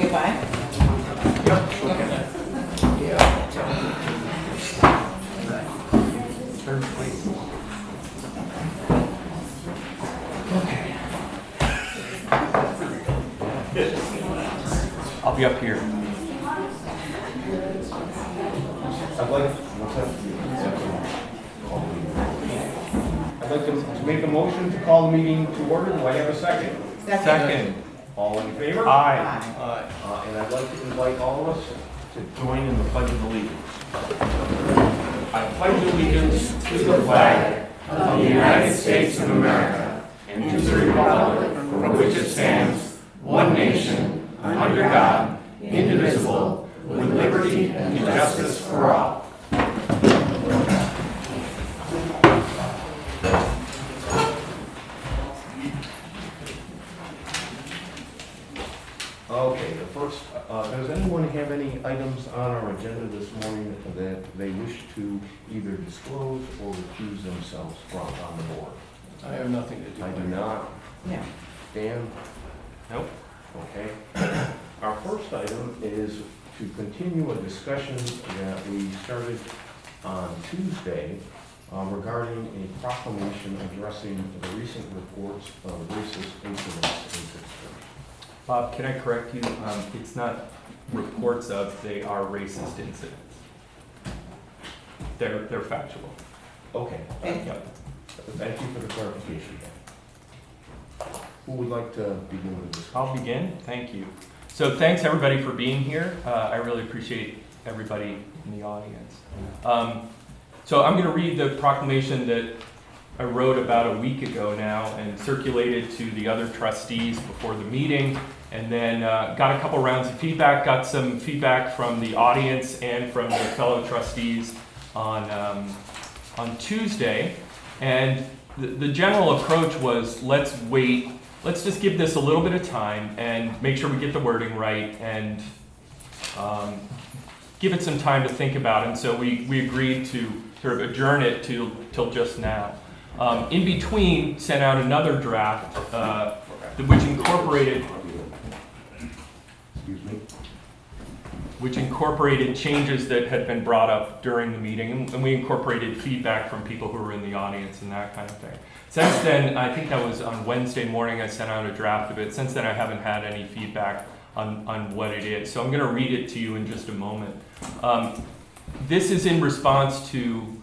wave by. Turn, please. Okay. I'll be up here. I'd like to make a motion to call the meeting to order. Do I have a second? Second. All in favor? Aye. And I'd like to invite all of us to join in the Pledge of Allegiance. I pledge allegiance to the flag of the United States of America and to the republic for which it stands, one nation, under God, indivisible, with liberty and justice for all. Okay, the first, does anyone have any items on our agenda this morning that they wish to either disclose or recuse themselves from on the board? I have nothing to do I with do it. not. No. Dan? Nope. Okay. Our first item is to continue a discussion that we started on Tuesday regarding a proclamation addressing the recent reports of racist incidents in Pittsburgh. Bob, can I correct you? It's not reports of, they are racist incidents. They're factual. Okay, Yep. thank you for the clarification. Who would like to begin with this? I'll begin. Thank you. So thanks everybody for being here. I really appreciate everybody in the audience. So I'm going to read the proclamation that I wrote about a week ago now and circulated to the other trustees before the meeting, and then got a couple rounds of feedback, got some feedback from the audience and from the fellow trustees on Tuesday. And the general approach was, let's wait, let's just give this a little bit of time and make sure we get the wording right and give it some time to think about. And so we agreed to sort of adjourn it till just now. In between, sent out another draft which incorporated changes that had been brought up during the meeting, and we incorporated feedback from people who were in the audience and that kind of thing. Since then, I think that was on Wednesday morning, I sent out a draft of it. Since then, I haven't had any feedback on what it is. So I'm going to read it to you in just a moment. This is in response to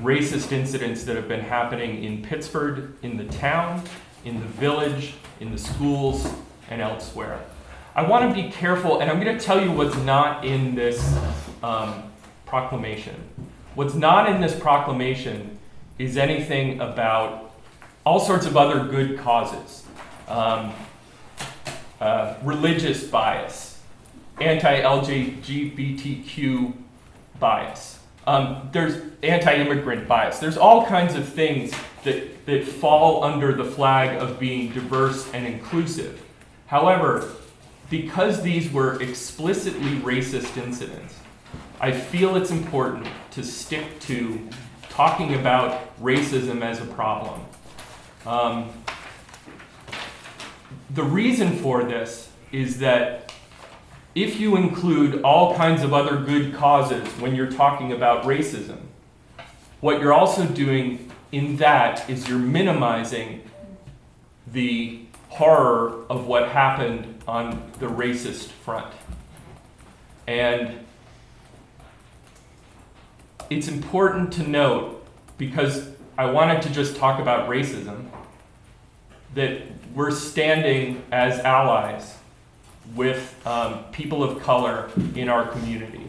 racist incidents that have been happening in Pittsford, in the town, in the village, in the schools, and elsewhere. I want to be careful, and I'm going to tell you what's not in this proclamation. What's not in this proclamation is anything about all sorts of other good causes. Religious bias, anti-LGBTQ bias. There's anti-immigrant bias. There's all kinds of things that fall under the flag of being diverse and inclusive. However, because these were explicitly racist incidents, I feel it's important to stick to talking about racism as a problem. The reason for this is that if you include all kinds of other good causes when you're talking about racism, what you're also doing in that is you're minimizing the horror of what happened on the racist front. And it's important to note, because I wanted to just talk about racism, that we're standing as allies with people of color in our community.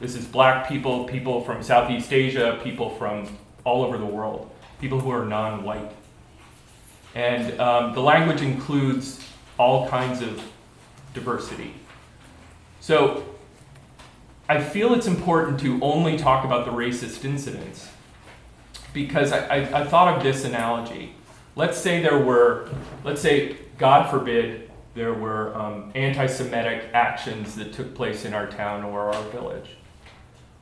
This is black people, people from Southeast Asia, people from all over the world, people who are non-white. And the language includes all kinds of diversity. So I feel it's important to only talk about the racist incidents because I thought of this analogy. Let's say, God forbid, there were anti-Semitic actions that took place in our town or our village.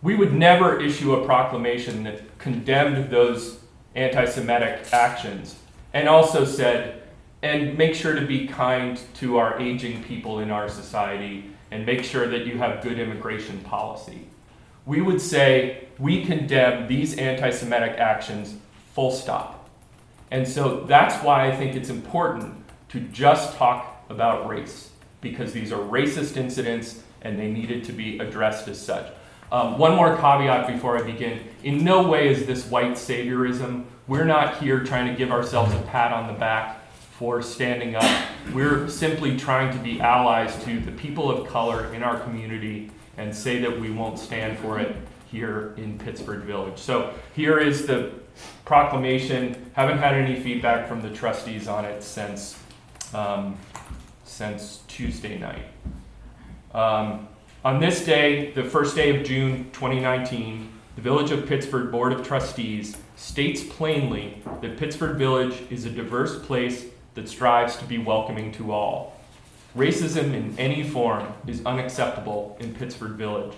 We would never issue a proclamation that condemned those anti-Semitic actions and also said, and make sure to be kind to our aging people in our society, and make sure that you have good immigration policy. We would say we condemn these anti-Semitic actions, full stop. And so that's why I think it's important to just talk about race, because these are racist incidents and they needed to be addressed as such. One more caveat before I begin. In no way is this white saviorism. We're not here trying to give ourselves a pat on the back for standing up. We're simply trying to be allies to the people of color in our community and say that we won't stand for it here in Pittsford Village. So here is the proclamation. Haven't had any feedback from the trustees on it since Tuesday night. On this day, the first day of June 2019, the Village of Pittsford Board of Trustees states plainly that Pittsford Village is a diverse place that strives to be welcoming to all. Racism in any form is unacceptable in Pittsford Village.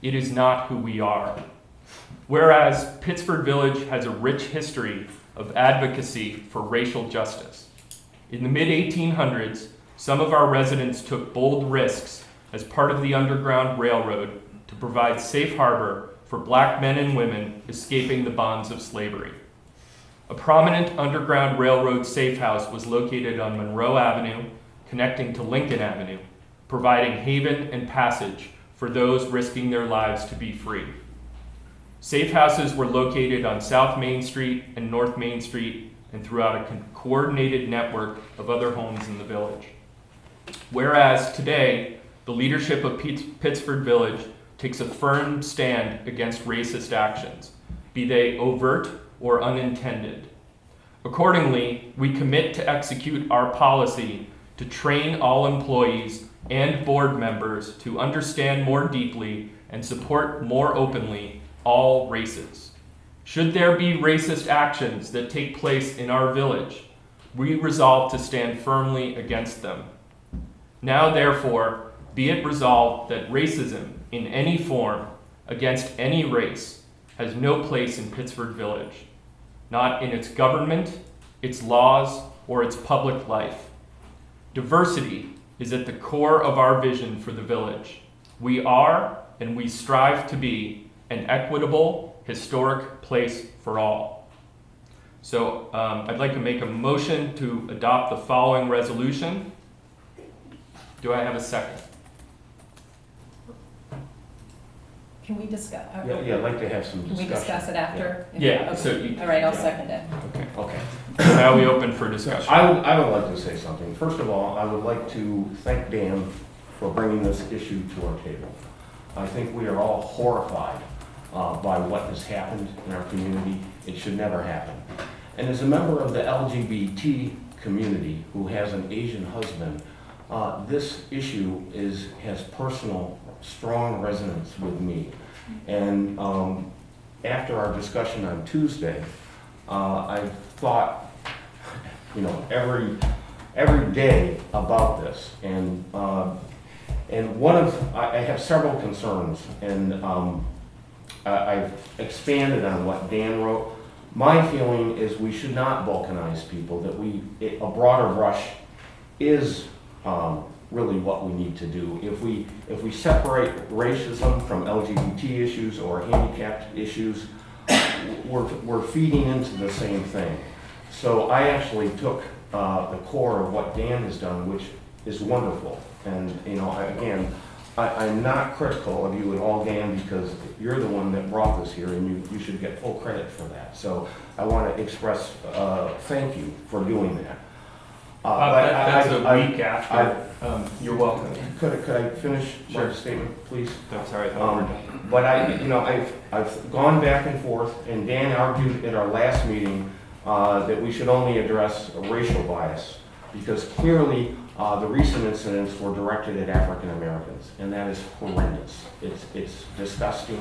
It is not who we are. Whereas Pittsford Village has a rich history of advocacy for racial justice. In the mid-1800s, some of our residents took bold risks as part of the Underground Railroad to provide safe harbor for black men and women escaping the bonds of slavery. A prominent Underground Railroad safe house was located on Monroe Avenue, connecting to Lincoln Avenue, providing haven and passage for those risking their lives to be free. Safe houses were located on South Main Street and North Main Street and throughout a coordinated network of other homes in the village. Whereas today, the leadership of Pittsford Village takes a firm stand against racist actions, be they overt or unintended. Accordingly, we commit to execute our policy to train all employees and board members to understand more deeply and support more openly all races. Should there be racist actions that take place in our village, we resolve to stand firmly against them. Now, therefore, be it resolved that racism in any form against any race has no place in Pittsford Village, not in its government, its laws, or its public life. Diversity is at the core of our vision for the village. We are, and we strive to be, an equitable, historic place for all. So I'd like to make a motion to adopt the following resolution. Do I have a second? Can we discuss? Yeah, I'd like to have some Can discussion. we discuss it after? Yeah, Okay. so you- All right, I'll yeah. second it. Okay. Okay. Now we open for discussion. I would like to say something. First of all, I would like to thank Dan for bringing this issue to our table. I think we are all horrified by what has happened in our community. It should never happen. And as a member of the LGBT community who has an Asian husband, this issue has personal, strong resonance with me. And after our discussion on Tuesday, I thought, every day about this. And I have several concerns, and I've expanded on what Dan wrote. My feeling is we should not balkanize people, that a broader brush is really what we need to do. If we separate racism from LGBT issues or handicapped issues, we're feeding into the same thing. So I actually took the core of what Dan has done, which is wonderful. And I'm not critical of you at all, Dan, because you're the one that brought this here, and you should get full credit for that. So I want to express thank you for doing that. That's a week after. You're welcome. Could I finish Sure. my statement, please? That's all right. I thought we were done. But I've gone back and forth, and Dan argued at our last meeting that we should only address racial bias, because clearly the recent incidents were directed at African Americans, and that is horrendous. It's disgusting.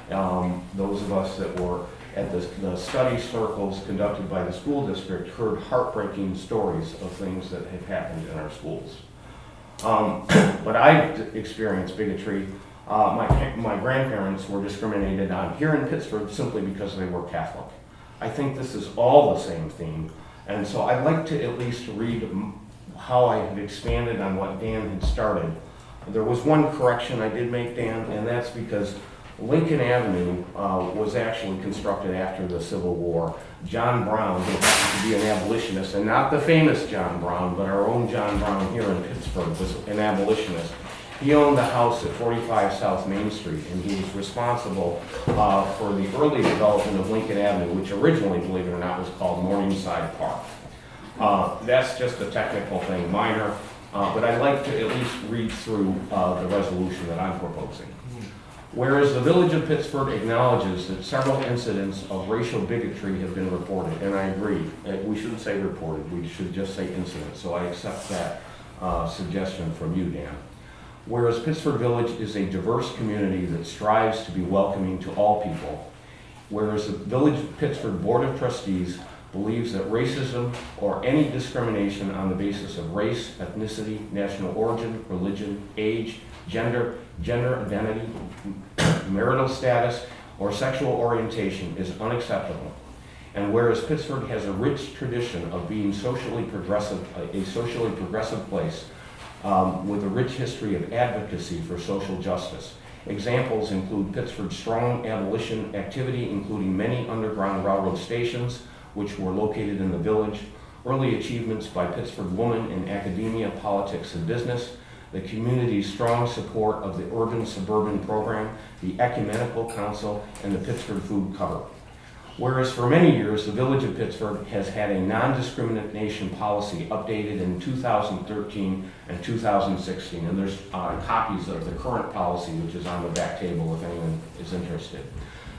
Those of us that were at the study circles conducted by the school district heard heartbreaking stories of things that have happened in our schools. But I've experienced bigotry. My grandparents were discriminated on here in Pittsburgh simply because they were Catholic. I think this is all the same theme, And so I'd like to at least read how I had expanded on what Dan had started. There was one correction I did make, Dan, and that's because Lincoln Avenue was actually constructed after the Civil War. John Brown, who happened to be an abolitionist, and not the famous John Brown, but our own John Brown here in Pittsburgh, was an abolitionist. He owned the house at 45 South Main Street, and he was responsible for the early development of Lincoln Avenue, which originally, believe it or not, was called Morningside Park. That's just a technical thing, minor, but I'd like to at least read through the resolution that I'm proposing. Whereas the Village of Pittsburgh acknowledges that several incidents of racial bigotry have been reported, and I agree, we shouldn't say reported, we should just say incidents, so I accept that suggestion from you, Dan. Whereas Pittsburgh Village is a diverse community that strives to be welcoming to all people, whereas the Village of Pittsburgh Board of Trustees believes that racism or any discrimination on the basis of race, ethnicity, national origin, religion, age, gender identity, marital status, or sexual orientation is unacceptable. And whereas Pittsburgh has a rich tradition of being socially progressive, a socially progressive place with a rich history of advocacy for social justice. Examples include Pittsburgh's strong abolition activity, including many underground railroad stations, which were located in the village, early achievements by Pittsburgh women in academia, politics, and business, the community's strong support of the urban-suburban program, the Ecumenical Council, and the Pittsburgh Food Cupboard. Whereas for many years, the Village of Pittsburgh has had a non-discrimination policy updated in 2013 and 2016, and there's copies of the current policy, which is on the back table if anyone is interested.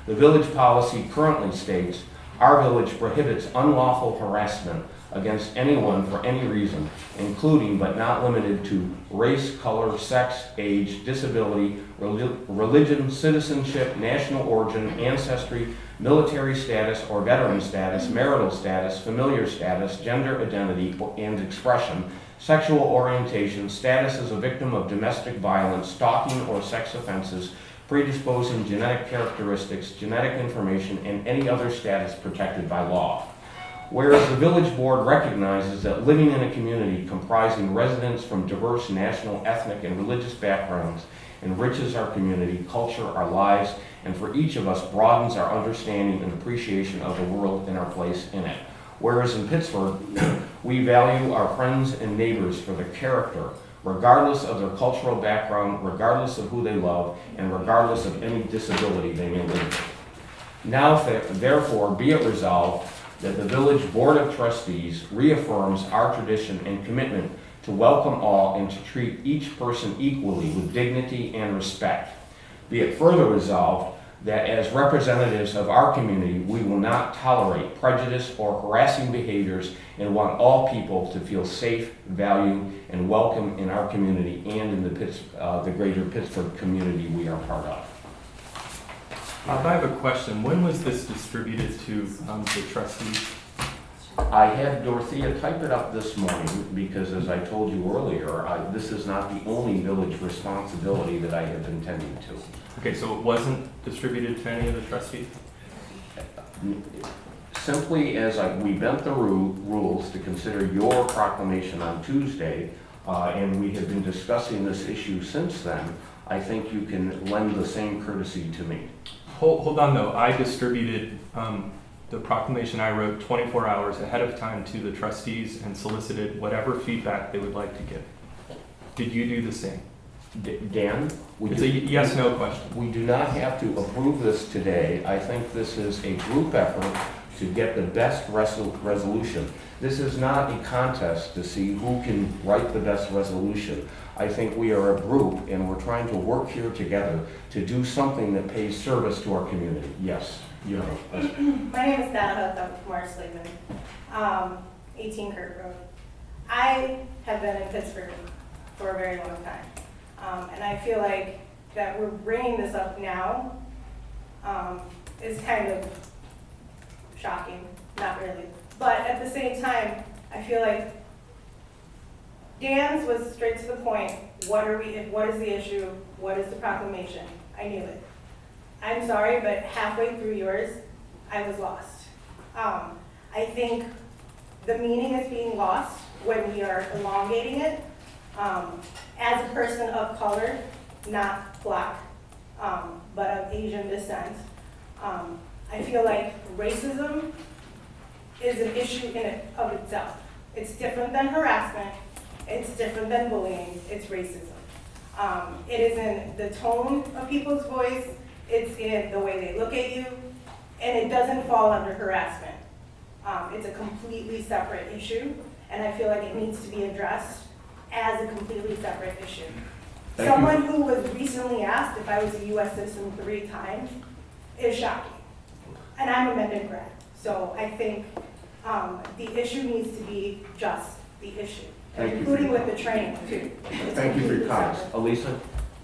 The village policy currently states, "Our village prohibits unlawful harassment against anyone for any reason, including but not limited to race, color, sex, age, disability, religion, citizenship, national origin, ancestry, military status or veteran status, marital status, familiar status, gender identity and expression, sexual orientation, status as a victim of domestic violence, stalking or sex offenses, predisposing genetic characteristics, genetic information, and any other status protected by law." Whereas the village board recognizes that living in a community comprising residents from diverse national, ethnic, and religious backgrounds enriches our community, culture, our lives, and for each of us broadens our understanding and appreciation of the world and our place in it. Whereas in Pittsburgh, we value our friends and neighbors for their character, regardless of their cultural background, regardless of who they love, and regardless of any disability they may live with. Now, therefore, be it resolved that the Village Board of Trustees reaffirms our tradition and commitment to welcome all and to treat each person equally with dignity and respect. Be it further resolved that as representatives of our community, we will not tolerate prejudice or harassing behaviors and want all people to feel safe, valued, and welcome in our community and in the greater Pittsburgh community we are part of. I have a question. When was this distributed to the trustees? I had Dorothea type it up this morning because, as I told you earlier, this is not the only village responsibility that I have been tending to. Okay, so it wasn't distributed to any of the trustees? Simply as we bent the rules to consider your proclamation on Tuesday, and we have been discussing this issue since then, I think you can lend the same courtesy to me. Hold on though, I distributed the proclamation I wrote 24 hours ahead of time to the trustees and solicited whatever feedback they would like to give. Did you do the same? Dan? It's a yes/no question. We do not have to approve this today. I think this is a group effort to get the best resolution. This is not a contest to see who can write the best resolution. I think we are a group and we're trying to work here together to do something that pays service to our community. Yes, you know. My name is Donna Hook, I'm from Morris Lakeman, 18 Kirk Road. I have been in Pittsburgh for a very long time, and I feel like that we're bringing this up now is kind of shocking, not really. But at the same time, I feel like Dan's was straight to the point. What is the issue? What is the proclamation? I knew it. I'm sorry, but halfway through yours, I was lost. I think the meaning is being lost when we are elongating it. As a person of color, not black, but of Asian descent, I feel like racism is an issue in and of itself. It's different than harassment, it's different than bullying, it's racism. It is in the tone of people's voice, it's in the way they look at you, and it doesn't fall under harassment. It's a completely separate issue, and I feel like it needs to be addressed as a completely separate issue. Thank you. Someone who was recently asked if I was a US citizen 3 times is shocking. And I'm a Mendon grad, so I think the issue needs to be just the issue, Thank you. including with the training too. It's Thank you for your completely comments. separate. Elisa?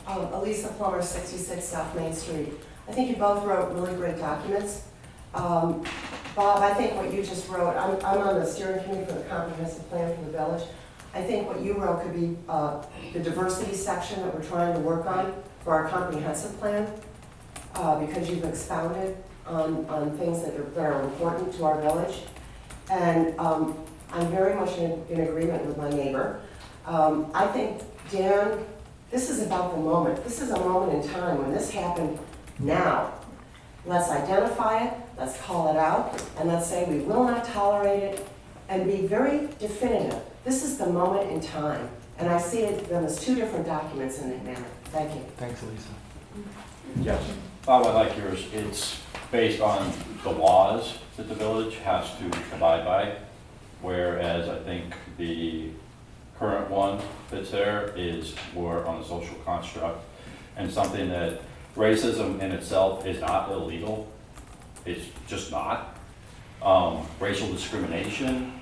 Elisa Plummer, 66 South Main Street. I think you both wrote really great documents. Bob, I think what you just wrote, I'm on the steering committee for the comprehensive plan for the village. I think what you wrote could be the diversity section that we're trying to work on for our comprehensive plan, because you've expounded on things that are important to our village. And I'm very much in agreement with my neighbor. I think, Dan, this is about the moment. This is a moment in time when this happened now. Let's identify it, let's call it out, and let's say we will not tolerate it, and be very definitive. This is the moment in time, and I see them as two different documents in that manner. Thank you. Thanks, Elisa. Yes. Bob, I like yours. It's based on the laws that the village has to abide by, whereas I think the current one that's there is more on the social construct and something that racism in itself is not illegal. It's just not. Racial discrimination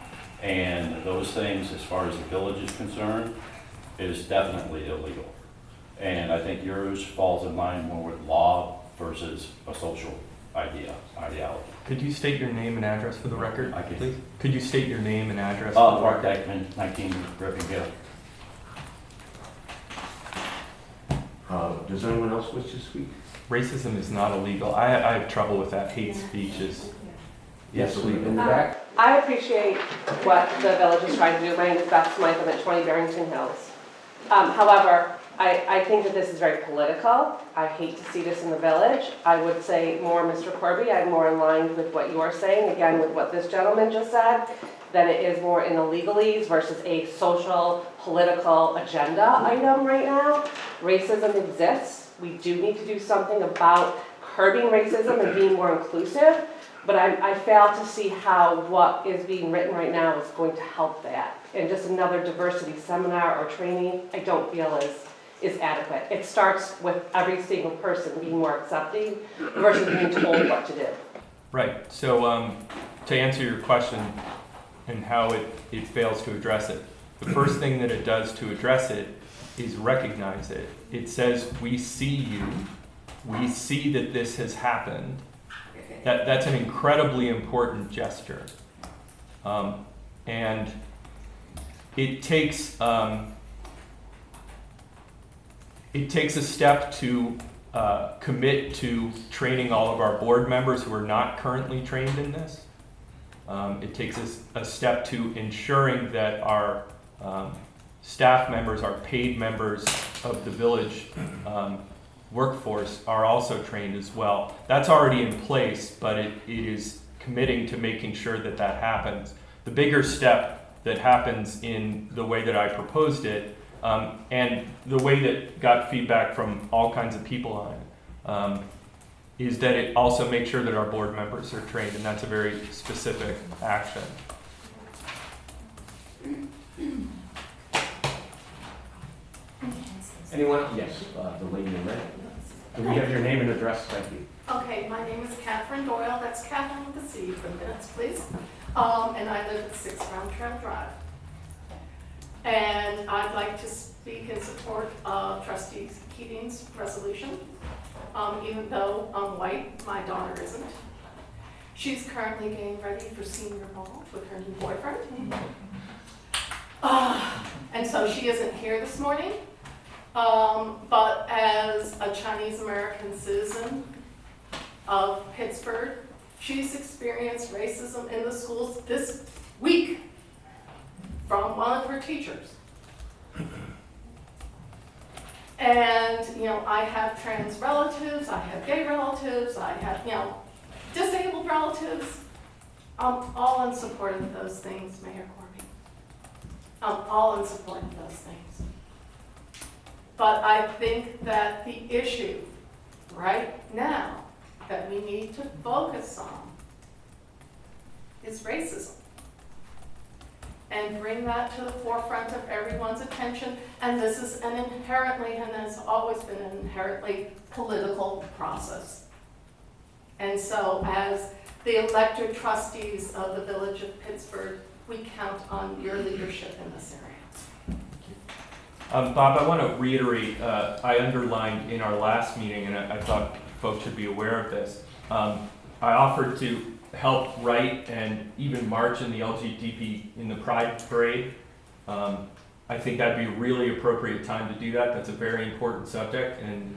and those things, as far as the village is concerned, is definitely illegal. And I think yours falls in line more with law versus a social ideology. Could you state your name and address for the record, I can. please? Could you state your name and address? for the Mark record? Dyckman, 19 Griffin Hill. Does anyone else wish to speak? Racism is not illegal. I have trouble with that. Hate speech is Yes, illegal. in the back? I appreciate what the village is trying to do. My name is Beth Smythe, I'm at 20 Barrington Hills. However, I think that this is very political. I hate to see this in the village. I would say more, Mr. Corby, I'm more in line with what you're saying, again, with what this gentleman just said, that it is more in the legalese versus a social, political agenda item right now. Racism exists. We do need to do something about curbing racism and being more inclusive. But I fail to see how what is being written right now is going to help that. And just another diversity seminar or training, I don't feel is adequate. It starts with every single person being more accepting versus being told what to do. Right. So to answer your question and how it fails to address it, the first thing that it does to address it is recognize it. It says, we see you. We see that this has happened. That's an incredibly important gesture. And it takes a step to commit to training all of our board members who are not currently trained in this. It takes a step to ensuring that our staff members, our paid members of the village workforce are also trained as well. That's already in place, but it is committing to making sure that that happens. The bigger step that happens in the way that I proposed it, and the way that got feedback from all kinds of people on it, is that it also makes sure that our board members are trained, and that's a very specific action. Anyone? Yes, the lady in red. Do we have your name and address? Thank you. Okay, my name is Catherine Doyle, that's Catherine with a C for minutes, please. And I live at 6 Round Trail Drive. And I'd like to speak in support of Trustee Keating's resolution. Even though I'm white, my daughter isn't. She's currently getting ready for senior ball with her new boyfriend. And so she isn't here this morning. But as a Chinese American citizen of Pittsburgh, she's experienced racism in the schools this week. from one of her teachers. And, you know, I have trans relatives, I have gay relatives, I have, you know, disabled relatives. I'm all in support of those things, Mayor Corby. I'm all in support of those things. But I think that the issue right now that we need to focus on is racism. And bring that to the forefront of everyone's attention. And this is an inherently, and has always been an inherently political process. And so as the elected trustees of the Village of Pittsburgh, we count on your leadership in this area. Bob, I want to reiterate, I underlined in our last meeting, and I thought folks should be aware of this. I offered to help write and even march in the LGBT in the Pride Parade. I think that'd be a really appropriate time to do that. That's a very important subject and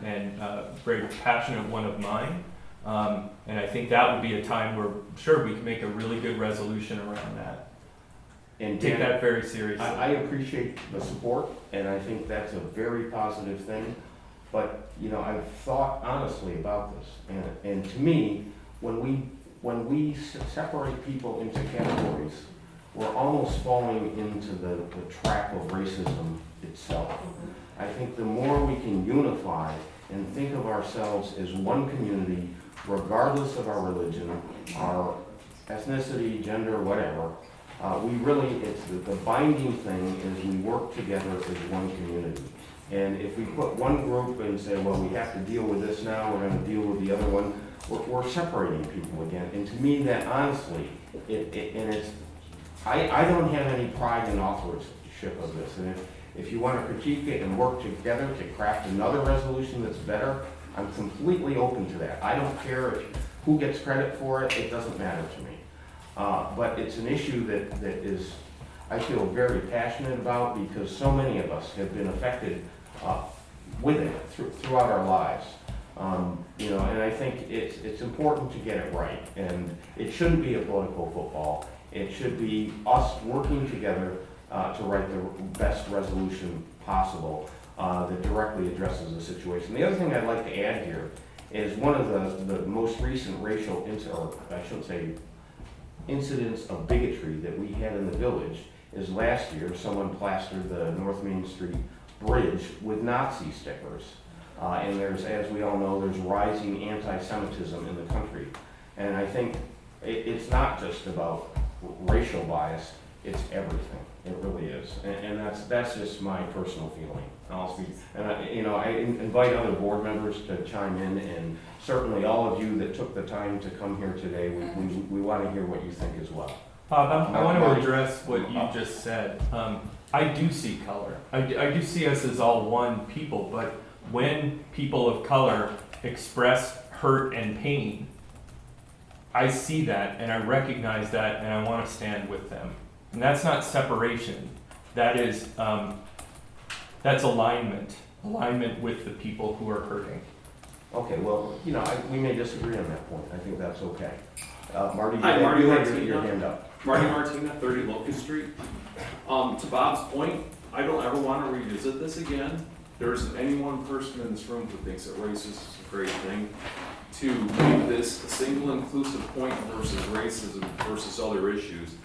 very passionate one of mine. And I think that would be a time where, sure, we can make a really good resolution around that. And Take Dan, that very seriously. I appreciate the support, and I think that's a very positive thing. But, you know, I've thought honestly about this, and to me, when we separate people into categories, we're almost falling into the trap of racism itself. I think the more we can unify and think of ourselves as one community, regardless of our religion, our ethnicity, gender, whatever, it's the binding thing is we work together as one community. And if we put one group and say, well, we have to deal with this now, we're going to deal with the other one, we're separating people again. And to me, that honestly, I don't have any pride in authorship of this. And if you want to critique it and work together to craft another resolution that's better, I'm completely open to that. I don't care who gets credit for it, it doesn't matter to me. But it's an issue that is, I feel very passionate about because so many of us have been affected with it throughout our lives. You know, and I think it's important to get it right. And it shouldn't be a political football. It should be us working together to write the best resolution possible that directly addresses the situation. The other thing I'd like to add here is one of the most recent racial, or I shouldn't say incidents of bigotry that we had in the village is last year someone plastered the North Main Street bridge with Nazi stickers. And there's, as we all know, there's rising anti-Semitism in the country. And I think it's not just about racial bias, it's everything. It really is. And that's just my personal feeling. I'll speak, and I invite other board members to chime in, and certainly all of you that took the time to come here today, we want to hear what you think as well. Bob, I want to address what you just said. I do see color. I do see us as all one people, but when people of color express hurt and pain, I see that and I recognize that and I want to stand with them. And that's not separation. That is, that's alignment with the people who are hurting. Okay, well, we may disagree on that point. I think that's okay. Marty, Hi, Marty you had Martina. your hand up. Marty Martina, 30 Locust Street. To Bob's point, I don't ever want to revisit this again. There isn't any one person in this room who thinks that racism is a great thing. To make this a single inclusive point versus racism versus other issues,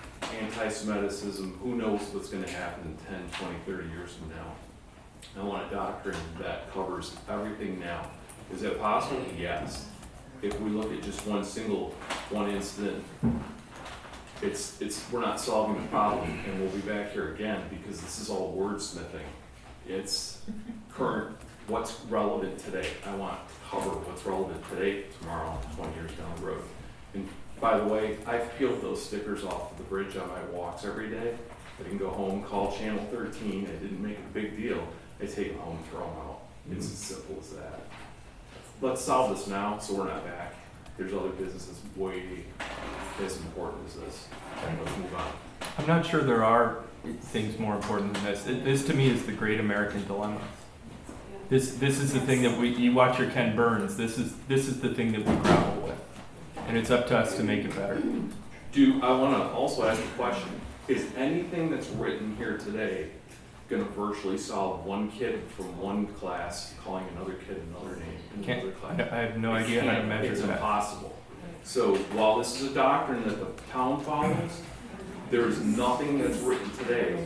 anti-Semitism, who knows what's going to happen in 10, 20, 30 years from now. I want a doctrine that covers everything now. Is it possible? Yes. If we look at just one incident, we're not solving the problem, and we'll be back here again because this is all wordsmithing. It's current, what's relevant today. I want to cover what's relevant today, tomorrow, 20 years down the road. And by the way, I've peeled those stickers off of the bridge on my walks every day. I can go home, call Channel 13, I didn't make a big deal. I take them home, throw them out. It's as simple as that. Let's solve this now so we're not back. There's other businesses way as important as this. And let's move on. I'm not sure there are things more important than this. This to me is the great American dilemma. This is the thing that you watch your Ken Burns. This is the thing that we grapple with, and it's up to us to make it better. I want to also ask a question. is anything that's written here today gonna virtually solve one kid from one class calling another kid another name in Can't- another class? I have no idea how to Can't. measure It's that. impossible. So while this is a doctrine that the town follows, there's nothing that's written today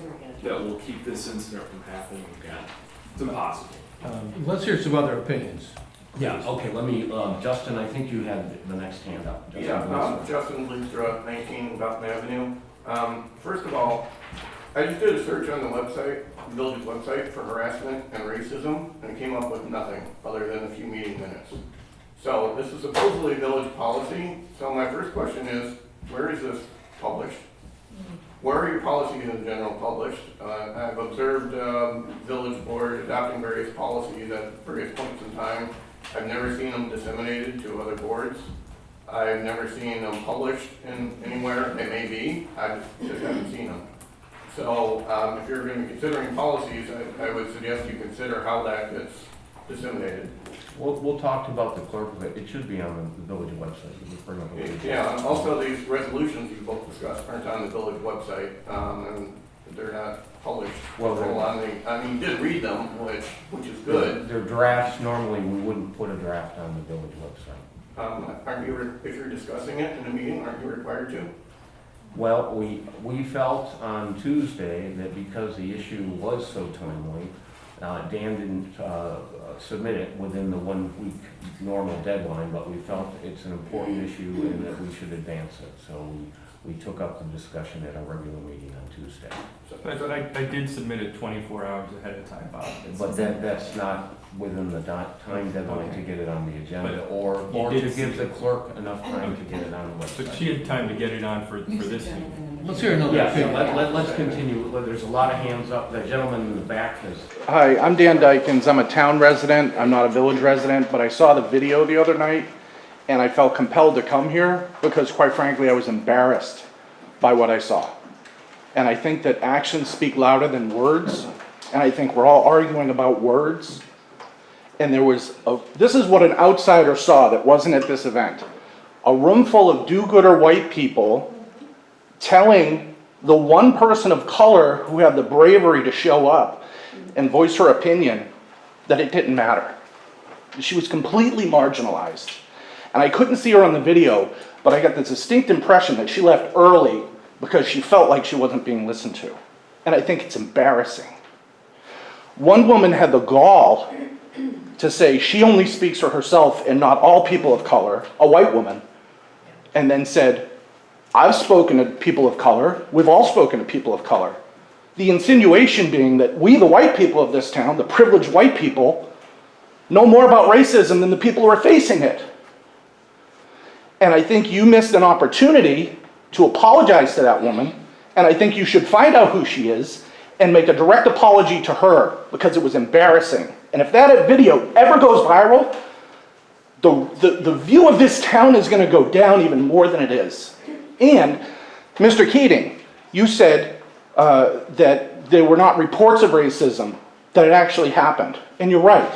that will keep this incident from happening again. It's impossible. Let's hear some other opinions. Yeah, okay, let me, Justin, I think you had the next hand up. Justin, Yeah, please. Justin Bluestra, 19 Belton Avenue. First of all, I just did a search on the website, the village's website, for harassment and racism, and it came up with nothing other than a few meeting minutes. So this is supposedly village policy, so my first question is, where is this published? Where are your policies in general published? I've observed village board adopting various policies at various points in time. I've never seen them disseminated to other boards. I've never seen them published in anywhere. They may be, I just haven't seen them. So if you're going to be considering policies, I would suggest you consider how that gets disseminated. We'll talk about the clerk, but it should be on the village website. You just bring up a- Yeah, and also these resolutions you both discussed aren't on the village website, and they're not published. Well, they're- on the, I mean, you did read them, which is good. They're drafts, normally we wouldn't put a draft on the village website. Aren't you, if you're discussing it in a meeting, aren't you required to? Well, we felt on Tuesday that because the issue was so timely, Dan didn't submit it within the 1 week normal deadline, but we felt it's an important issue and that we should advance it. So we took up the discussion at our regular meeting on Tuesday. But I did submit it 24 hours ahead of time, Bob. But that's not within the time deadline to get it on the agenda, But or you to did give the see- clerk enough time to get it on the But website. she had time to get it on for this meeting. Let's hear another Yeah, opinion. let's continue. There's a lot of hands up. The gentleman in the back has. Hi, I'm Dan Dykens. I'm a town resident. I'm not a village resident, but I saw the video the other night and I felt compelled to come here because quite frankly, I was embarrassed by what I saw. And I think that actions speak louder than words. And I think we're all arguing about words. And this is what an outsider saw that wasn't at this event. A room full of do-gooder white people telling the one person of color who had the bravery to show up and voice her opinion that it didn't matter. She was completely marginalized. And I couldn't see her on the video, but I got this distinct impression that she left early because she felt like she wasn't being listened to. And I think it's embarrassing. One woman had the gall to say she only speaks for herself and not all people of color, a white woman, and then said, I've spoken to people of color, we've all spoken to people of color. The insinuation being that we, the white people of this town, the privileged white people, know more about racism than the people who are facing it. And I think you missed an opportunity to apologize to that woman, and I think you should find out who she is and make a direct apology to her because it was embarrassing. And if that video ever goes viral, the view of this town is going to go down even more than it is. And, Mr. Keating, you said that there were not reports of racism, that it actually happened. And you're right.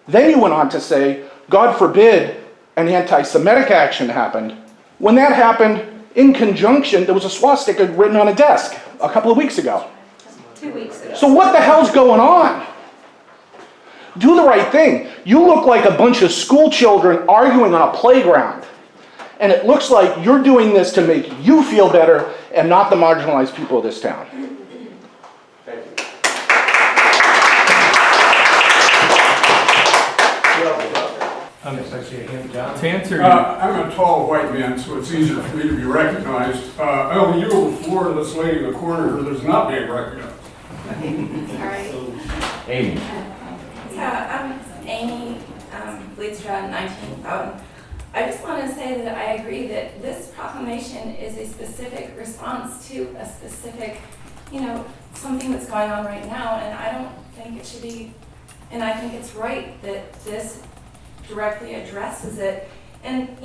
Then you went on to say, God forbid an anti-Semitic action happened. When that happened, in conjunction, there was a swastika written on a desk a couple of weeks ago. 2 weeks ago. So what the hell's going on? Do the right thing. You look like a bunch of school children arguing on a playground. And it looks like you're doing this to make you feel better and not the marginalized people of this town. Thank you. Yes, I see a hand, John. To answer you, I'm a tall white man, so it's easier for me to be recognized. You overfloor this lady in the corner who is not being recognized. Sorry. Amy. I'm Amy Bleedstra, 19 Bowden. I just want to say that I agree that this proclamation is a specific response to a specific, something that's going on right now, and I don't think it should be, and I think it's right that this directly addresses it. And,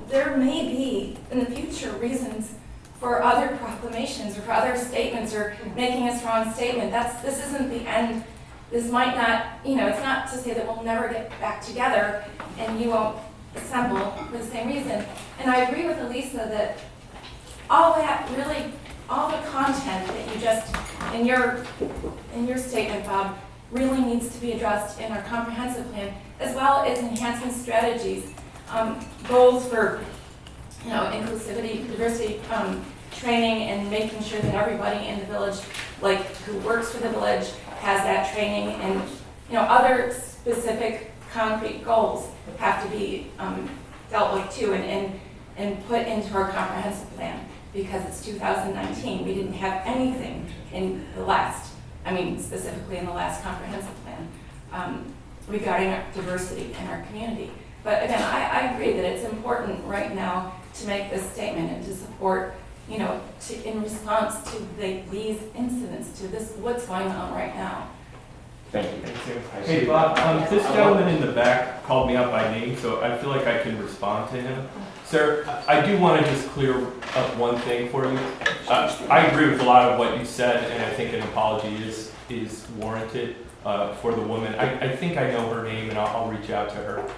there may be in the future reasons for other proclamations or for other statements or making a strong statement. This isn't the end. This might not, it's not to say that we'll never get back together and you won't assemble for the same reason. And I agree with Elisa that all that really all the content that you just, in your statement, Bob, really needs to be addressed in our comprehensive plan, as well as enhancement strategies, goals for, inclusivity, diversity, training, and making sure that everybody in the village, like who works for the village, has that training, and other specific concrete goals have to be dealt with too, and put into our comprehensive plan, because it's 2019. We didn't have anything in the last, specifically in the last comprehensive plan, regarding our diversity in our community. But again, I agree that it's important right now to make this statement and to support, in response to these incidents, to this, what's going on right now. Thank you. I see. Hey, Bob, this gentleman in the back called me out by name, so I feel like I can respond to him. Sir, I do want to just clear up one thing for you. I agree with a lot of what you said, and I think an apology is warranted for the woman. I think I know her name, and I'll reach out to her.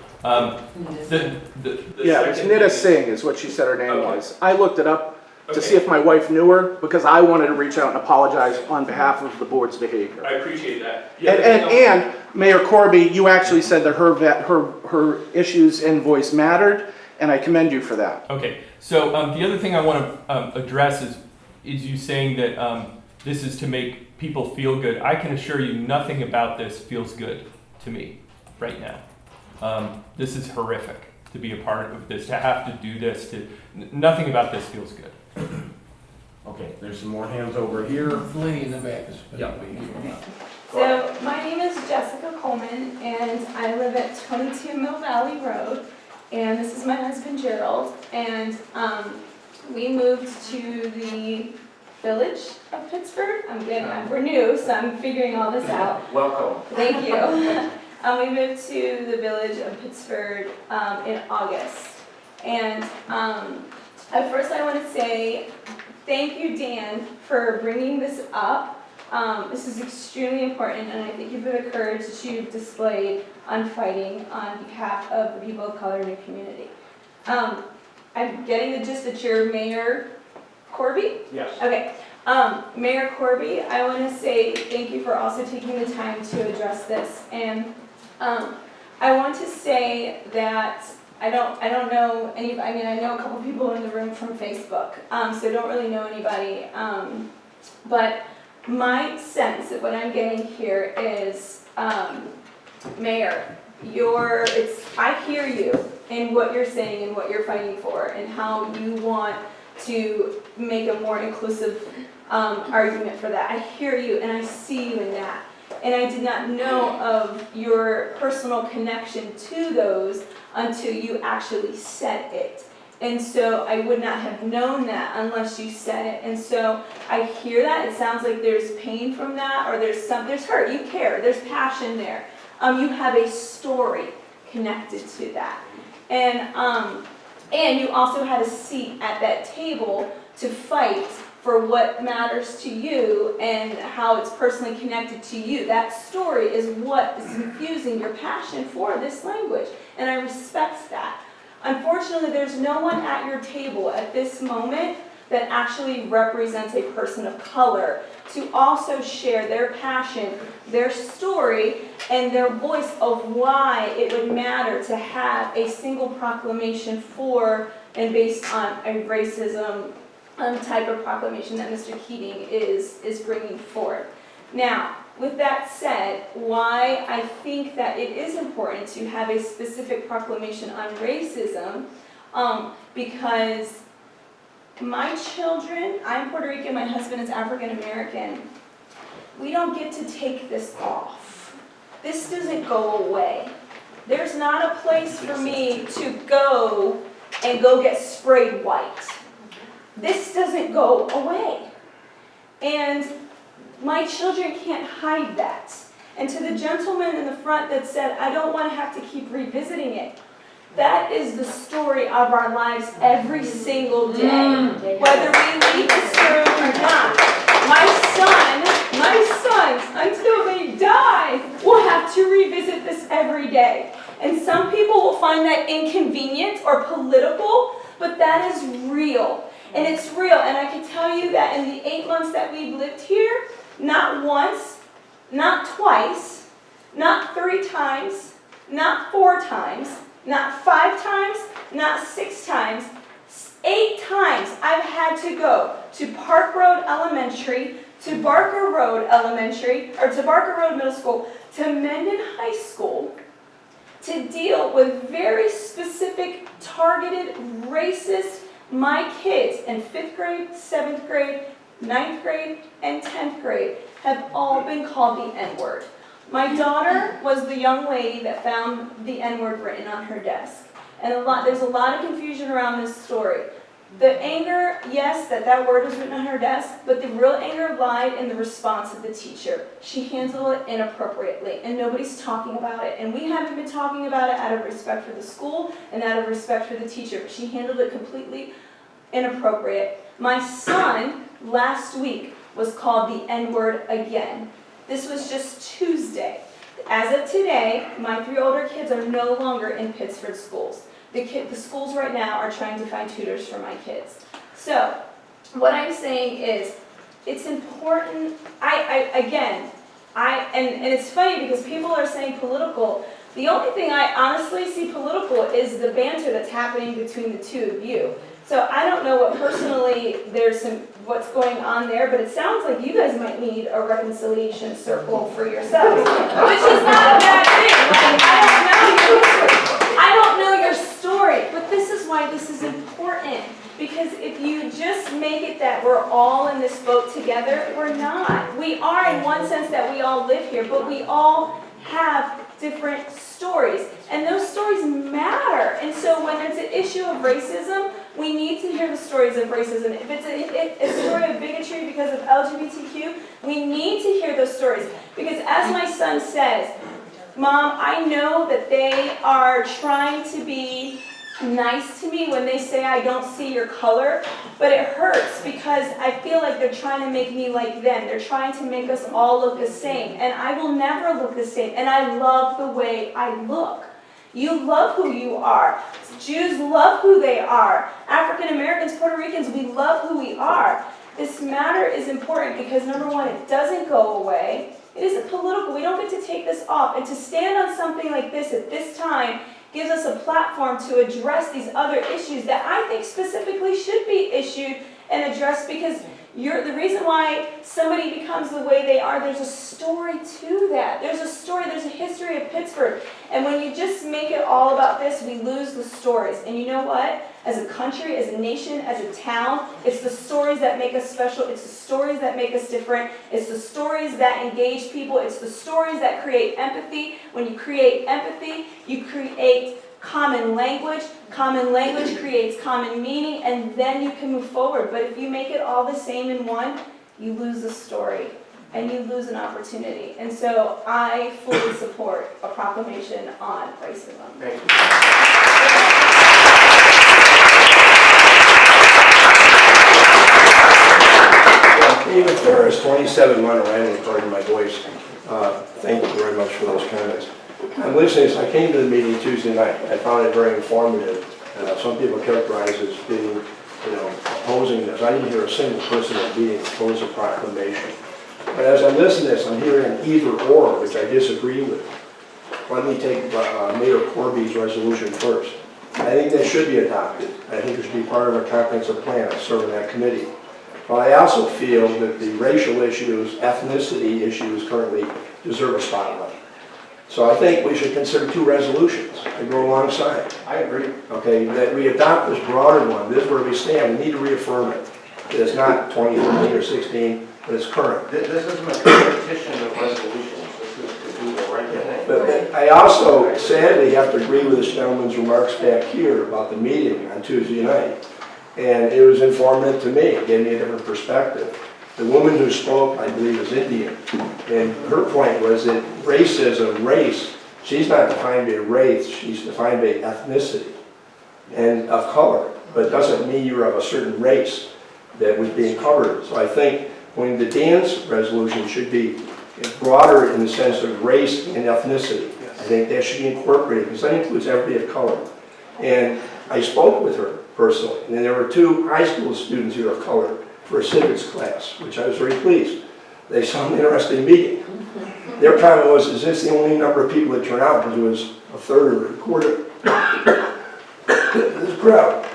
Yeah, it's Nita Singh is what she said her name Okay. was. I looked it up to Okay. see if my wife knew her, because I wanted to reach out and apologize on behalf of the board's behavior. I appreciate that. And Mayor Corby, you actually said that her issues and voice mattered, and I commend you for that. Okay, so the other thing I want to address is you saying that this is to make people feel good. I can assure you nothing about this feels good to me right now. This is horrific to be a part of this, to have to do this, nothing about this feels good. Okay, there's some more hands over here. The lady in the back is. Yeah. So my name is Jessica Coleman, and I live at 22 Mill Valley Road, and this is my husband Gerald, and we moved to the village of Pittsburgh. We're new, so I'm figuring all this out. Welcome. Thank you. We moved to the village of Pittsburgh in August, and at first I want to say thank you, Dan, for bringing this up. This is extremely important, and I thank you for the courage that you've displayed on fighting on behalf of the people of color in your community. I'm getting the gist that you're Mayor Corby? Yes. Okay. Mayor Corby, I want to say thank you for also taking the time to address this. And I want to say that I don't know anybody. I know a couple people in the room from Facebook, so I don't really know anybody. But my sense of what I'm getting here is, Mayor, I hear you in what you're saying and what you're fighting for, and how you want to make a more inclusive argument for that. I hear you and I see you in that. And I did not know of your personal connection to those until you actually said it. And so I would not have known that unless you said it. And so I hear that. It sounds like there's pain from that, or there's hurt. You care. There's passion there. You have a story connected to that. And you also had a seat at that table to fight for what matters to you and how it's personally connected to you. That story is what is infusing your passion for this language, and I respect that. Unfortunately, there's no one at your table at this moment that actually represents a person of color to also share their passion, their story, and their voice of why it would matter to have a single proclamation for and based on a racism type of proclamation that Mr. Keating is bringing forth. Now, with that said, why I think that it is important to have a specific proclamation on racism, because my children, I'm Puerto Rican, my husband is African American, we don't get to take this off. This doesn't go away. There's not a place for me to go and go get sprayed white. This doesn't go away. And my children can't hide that. And to the gentleman in the front that said, I don't want to have to keep revisiting it, that is the story of our lives every single day, whether we leave this room or not. My sons, until they die, will have to revisit this every day. And some people will find that inconvenient or political, but that is real. And it's real, and I can tell you that in the 8 months that we've lived here, not once, not twice, not 3 times, not 4 times, not 5 times, not 6 times, 8 times I've had to go to Park Road Elementary, to Barker Road Elementary, or to Barker Road Middle School, to Mendon High School, to deal with very specific, targeted, racist, my kids in 5th grade, 7th grade, 9th grade, and 10th grade have all been called the N-word. My daughter was the young lady that found the N-word written on her desk. And there's a lot of confusion around this story. The anger, yes, that word was written on her desk, but the real anger lied in the response of the teacher. She handled it inappropriately, and nobody's talking about it. And we haven't been talking about it out of respect for the school and out of respect for the teacher, but she handled it completely inappropriate. My son, last week, was called the N-word again. This was just Tuesday. As of today, my 3 older kids are no longer in Pittsford schools. The schools right now are trying to find tutors for my kids. So, what I'm saying is, it's important, and it's funny because people are saying political. The only thing I honestly see political is the banter that's happening between the two of you. So I don't know what personally what's going on there, but it sounds like you guys might need a reconciliation circle for yourselves, which is not a bad thing. Like, I don't know your story, but this is why this is important. Because if you just make it that we're all in this boat together, we're not. We are in one sense that we all live here, but we all have different stories. And those stories matter. And so when it's an issue of racism, we need to hear the stories of racism. If it's a story of bigotry because of LGBTQ, we need to hear those stories. Because as my son says, Mom, I know that they are trying to be nice to me when they say I don't see your color, but it hurts because I feel like they're trying to make me like them. They're trying to make us all look the same, and I will never look the same, and I love the way I look. You love who you are. Jews love who they are. African Americans, Puerto Ricans, we love who we are. This matter is important because, number one, it doesn't go away. It isn't political. We don't get to take this off. And to stand on something like this at this time gives us a platform to address these other issues that I think specifically should be issued and addressed, because the reason why somebody becomes the way they are, there's a story to that. There's a story, there's a history of Pittsburgh. And when you just make it all about this, we lose the stories. And you know what? As a country, as a nation, as a town, it's the stories that make us special. It's the stories that make us different. It's the stories that engage people. It's the stories that create empathy. When you create empathy, you create common language. Common language creates common meaning, and then you can move forward. But if you make it all the same in one, you lose the story, and you lose an opportunity. And so I fully support a proclamation on racism. Thank you. David Ferris, 27 Monterey, pardon my voice. Thank you very much for those comments. I'm listening, so I came to the meeting Tuesday night. I found it very informative. Some people characterize it as being, opposing this. I didn't hear a single person at the meeting oppose a proclamation. But as I listen to this, I'm hearing either or, which I disagree with. Let me take Mayor Corby's resolution first. I think that should be adopted. I think it should be part of a comprehensive plan. I serve in that committee. But I also feel that the racial issues, ethnicity issues currently deserve a spotlight. So I think we should consider 2 resolutions to go alongside. I agree. Okay, that we adopt this broader one. This is where we stand. We need to reaffirm it. It's not 2013 or 16, but it's current. This isn't a competition of resolutions. This is to do the right thing. But I also sadly have to agree with this gentleman's remarks back here about the meeting on Tuesday night. And it was informative to me. It gave me a different perspective. The woman who spoke, I believe, is Indian. And her point was that racism, race, she's not defined by race, she's defined by ethnicity and of color. But it doesn't mean you're of a certain race that was being covered. So I think when the dance resolution should be broader in the sense of race and ethnicity. I think that should be incorporated because that includes everybody of color. And I spoke with her. personally. And then there were 2 high school students here of color for a civics class, which I was very pleased. They saw an interesting meeting. Their comment was, is this the only number of people that turn out? Because it was a third or a quarter of this crowd.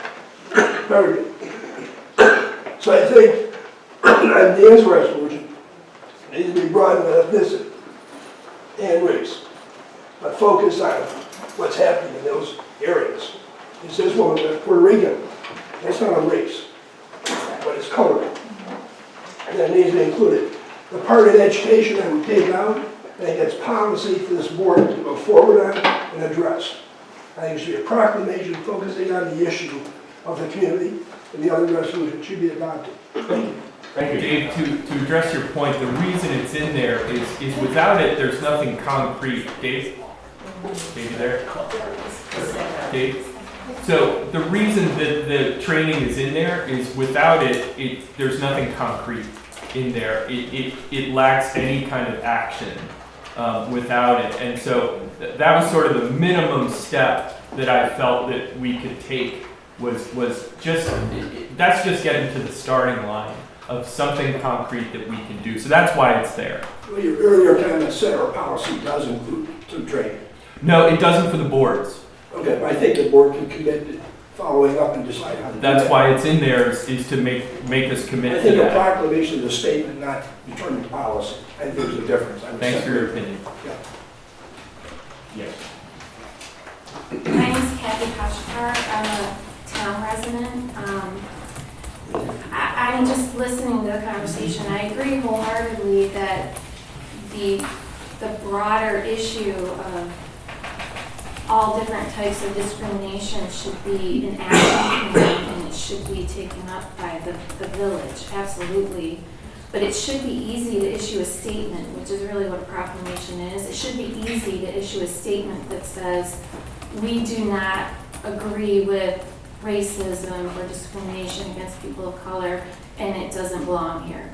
Very good. So I think the answer resolution needs to be broad with ethnicity and race, but focus on what's happening in those areas. It says, well, Puerto Rican, that's not a race, but it's color. And that needs to be included. The part of education that we take out, I think that's policy for this board to go forward on and address. I think it should be a proclamation focusing on the issue of the community, and the other resolution should be adopted. Thank you. Thank you. Dave, to address your point, the reason it's in there is without it, there's nothing concrete. Dave? Dave, you there? Dave? So the reason that the training is in there is without it, there's nothing concrete in there. It lacks any kind of action without it. And so that was sort of the minimum step that I felt that we could take was just, that's just getting to the starting line of something concrete that we can do. So that's why it's there. Well, your earlier comment said our policy does include some training. No, it doesn't for the boards. Okay, but I think the board can commit to following up and decide how to do that. That's why it's in there is to make us commit I to think a that. proclamation is a statement, not determined policy. I think there's a difference. Thanks for your opinion. Yeah. Yes. My name is Kathy Kashkar. I'm a town resident. I'm just listening to the conversation. I agree wholeheartedly that the broader issue of all different types of discrimination should be an action plan and it should be taken up by the village, absolutely. But it should be easy to issue a statement, which is really what a proclamation is. It should be easy to issue a statement that says, we do not agree with racism or discrimination against people of color, and it doesn't belong here.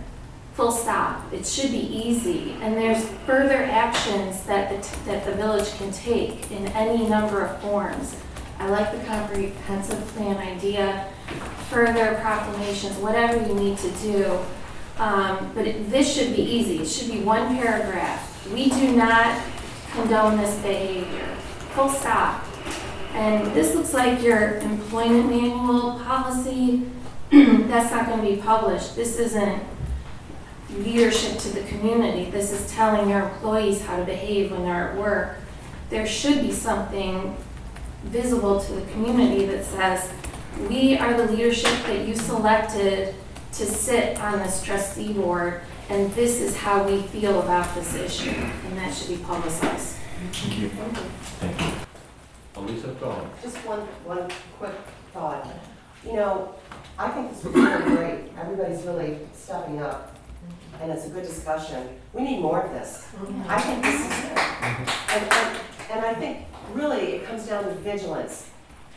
Full stop. It should be easy. And there's further actions that the village can take in any number of forms. I like the comprehensive plan idea, further proclamations, whatever you need to do. This should be easy. It should be one paragraph. We do not condone this behavior. Full stop. And this looks like your employment manual policy. That's not going to be published. This isn't leadership to the community. This is telling your employees how to behave when they're at work. There should be something visible to the community that says, we are the leadership that you selected to sit on this trustee board, and this is how we feel about this issue, and that should be publicized. Thank you. Thank you. Elisa, go ahead. Just one quick thought. You know, I think this was really great. Everybody's really stepping up, and it's a good discussion. We need more of this. I think this is it. And I think really it comes down to vigilance.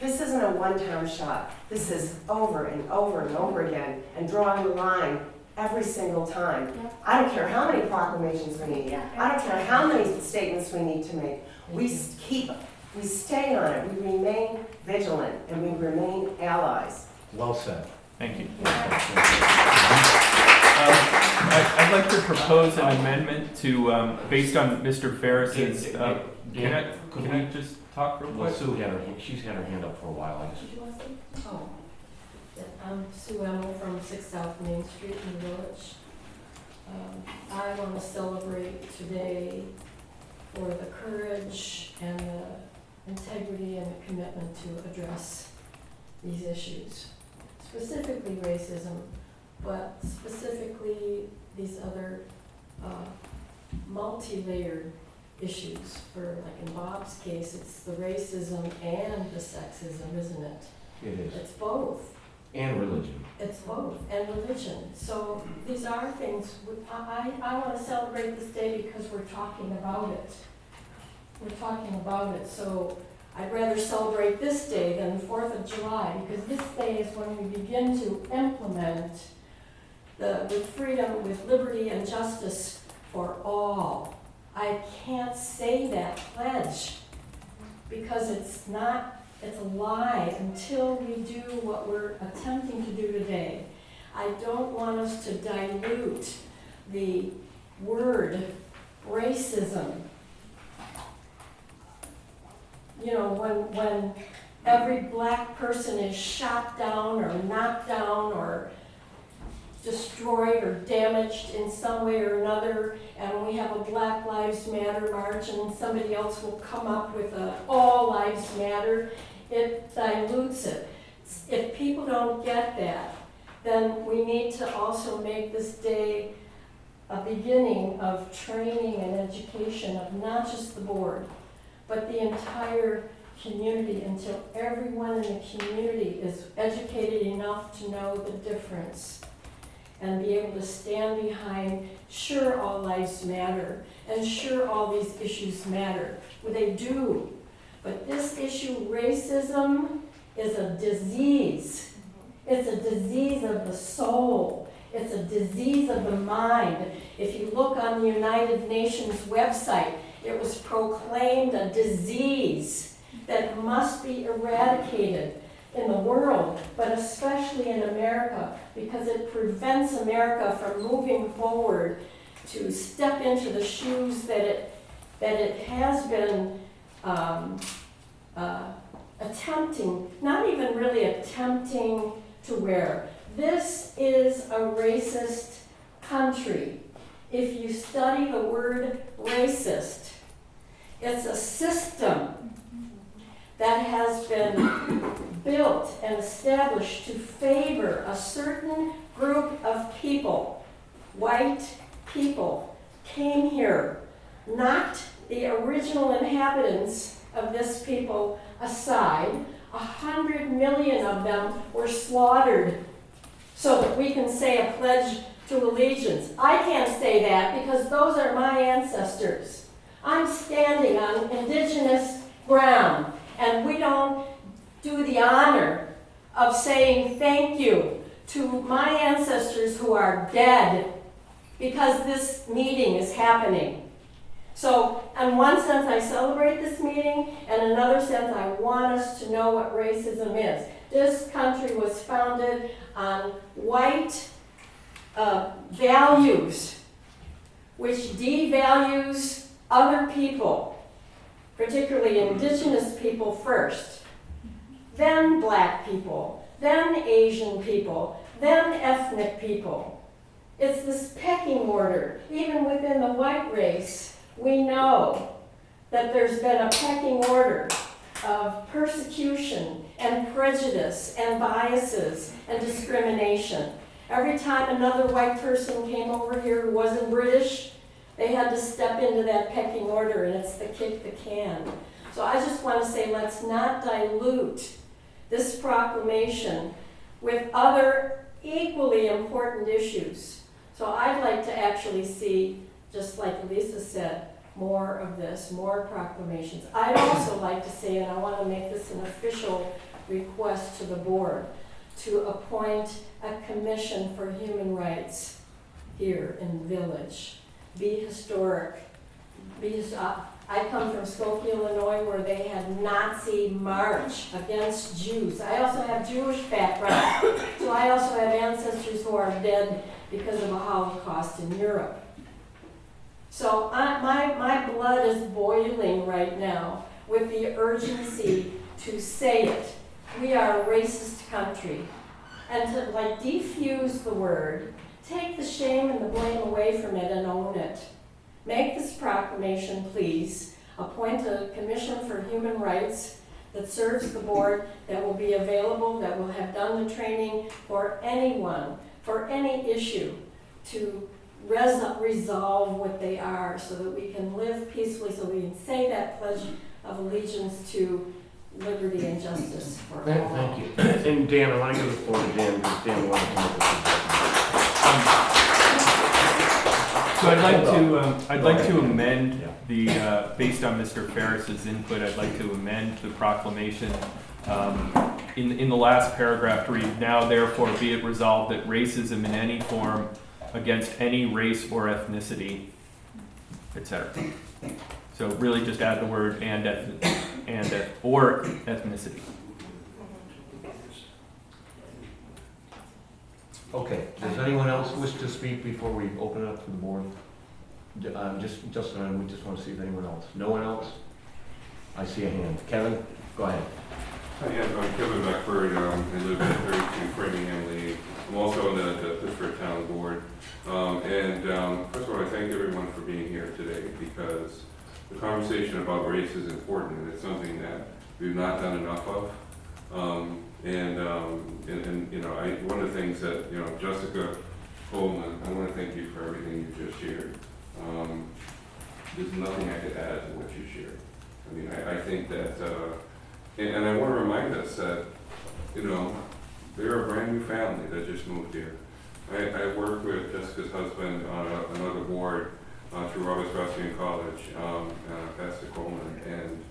This isn't a one-time shot. This is over and over and over again, and drawing the line every single time. I don't care how many proclamations we need. I don't care how many statements we need to make. We stay on it. We remain vigilant, and we remain allies. Well said. Thank you. I'd like to propose an amendment to, based on Mr. Ferris's, can I just talk real Well, quick? Sue she's had her hand up for a while, I guess. Oh, I'm Sue Emmel from 6 South Main Street in the Village. I want to celebrate today for the courage and the integrity and the commitment to address these issues. Specifically racism, but specifically these other multi-layered issues. For, like in Bob's case, it's the racism and the sexism, isn't it? It is. It's both. And religion. It's both, and religion. So these are things, I want to celebrate this day because we're talking about it. We're talking about it. So I'd rather celebrate this day than the 4th of July, because this day is when we begin to implement with freedom, with liberty and justice for all. I can't say that pledge because it's not It's a lie until we do what we're attempting to do today. I don't want us to dilute the word racism. You know, when every black person is shot down or knocked down or destroyed or damaged in some way or another, and we have a Black Lives Matter march and somebody else will come up with a All Lives Matter, it dilutes it. If people don't get that, then we need to also make this day a beginning of training and education of not just the board, but the entire community, until everyone in the community is educated enough to know the difference and be able to stand behind, sure, all lives matter, and sure, all these issues matter. Well, they do. But this issue, racism, is a disease. It's a disease of the soul. It's a disease of the mind. If you look on the United Nations website, it was proclaimed a disease that must be eradicated in the world, but especially in America, because it prevents America from moving forward to step into the shoes that it has been attempting, not even really attempting to wear. This is a racist country. If you study the word racist, it's a system that has been built and established to favor a certain group of people. White people came here, knocked the original inhabitants of this people aside. 100 million of them were slaughtered so that we can say a pledge to allegiance. I can't say that because those are my ancestors. I'm standing on indigenous ground, and we don't do the honor of saying thank you to my ancestors who are dead because this meeting is happening. So, in one sense, I celebrate this meeting, and in another sense, I want us to know what racism is. This country was founded on white values, which devalues other people, particularly indigenous people first, then black people, then Asian people, then ethnic people. It's this pecking order. Even within the white race, we know that there's been a pecking order of persecution and prejudice and biases and discrimination. Every time another white person came over here who wasn't British, they had to step into that pecking order, and it's the kick the can. So I just want to say, let's not dilute this proclamation with other equally important issues. So I'd like to actually see, just like Lisa said, more of this, more proclamations. I'd also like to see, and I want to make this an official request to the board, to appoint a commission for human rights here in the village. Be historic. I come from Skokie, Illinois, where they had Nazi march against Jews. I also have Jewish background, so I also have ancestors who are dead because of a Holocaust in Europe. So my blood is boiling right now with the urgency to say it. We are a racist country. And to defuse the word, take the shame and the blame away from it and own it. Make this proclamation, please. Appoint a commission for human rights that serves the board, that will be available, that will have done the training for anyone, for any issue, to resolve what they are so that we can live peacefully, so we can say that pledge of allegiance to liberty and justice for all. Thank you. And Dan, I want to give the floor to Dan, because Dan wanted to make a So I'd like to amend the, based on Mr. Ferris's input, I'd like to amend the proclamation in the last paragraph to read, now therefore be it resolved that racism in any form against any race or ethnicity, etc. So really just add the word and or ethnicity. Okay, does anyone else wish to speak before we open it up to the board? Justin, we just want to see if anyone else. No one else? I see a hand. Kevin, go ahead. Hi, yeah, I'm Kevin Beckford. I live at 32 Framingham Lane. I'm also on the Pittsburgh Town Board. First of all, I thank everyone for being here today because the conversation about race is important and it's something that we've not done enough of. You know, one of the things that, you know, Jessica Coleman, I want to thank you for everything you just shared. There's nothing I could add to what you shared. I mean, I think that, and I want to remind us that, you know, they're a brand new family that just moved here. I worked with Jessica's husband on another board through Roberts Wesleyan College, Pastor Coleman, and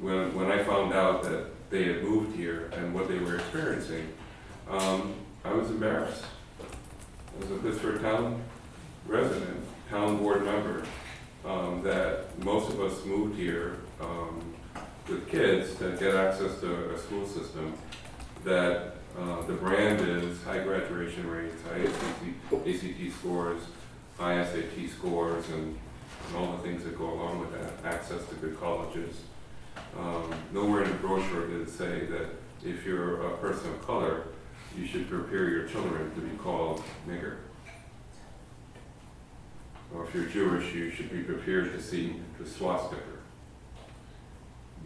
when I found out that they had moved here and what they were experiencing, I was embarrassed. As a Pittsburgh Town resident, town board member, that most of us moved here with kids to get access to a school system that the brand is high graduation rates, high ACT scores, high SAT scores, and all the things that go along with that, access to good colleges. Nowhere in the brochure did it say that if you're a person of color, you should prepare your children to be called nigger. Or if you're Jewish, you should be prepared to see the swastika.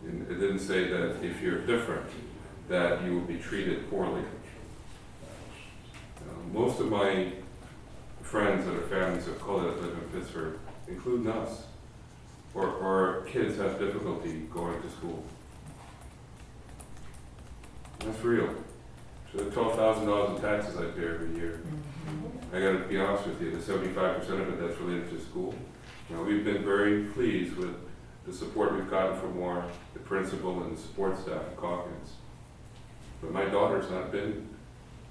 And it didn't say that if you're different, that you will be treated poorly. Most of my friends that are families of color that live in Pittsburgh, including us, or kids have difficulty going to school. That's real. So the $12,000 in taxes I pay every year, I gotta be honest with you, the 75% of it that's related to school. You know, we've been very pleased with the support we've gotten from the principal and the support staff at Calkins. But my daughter's not been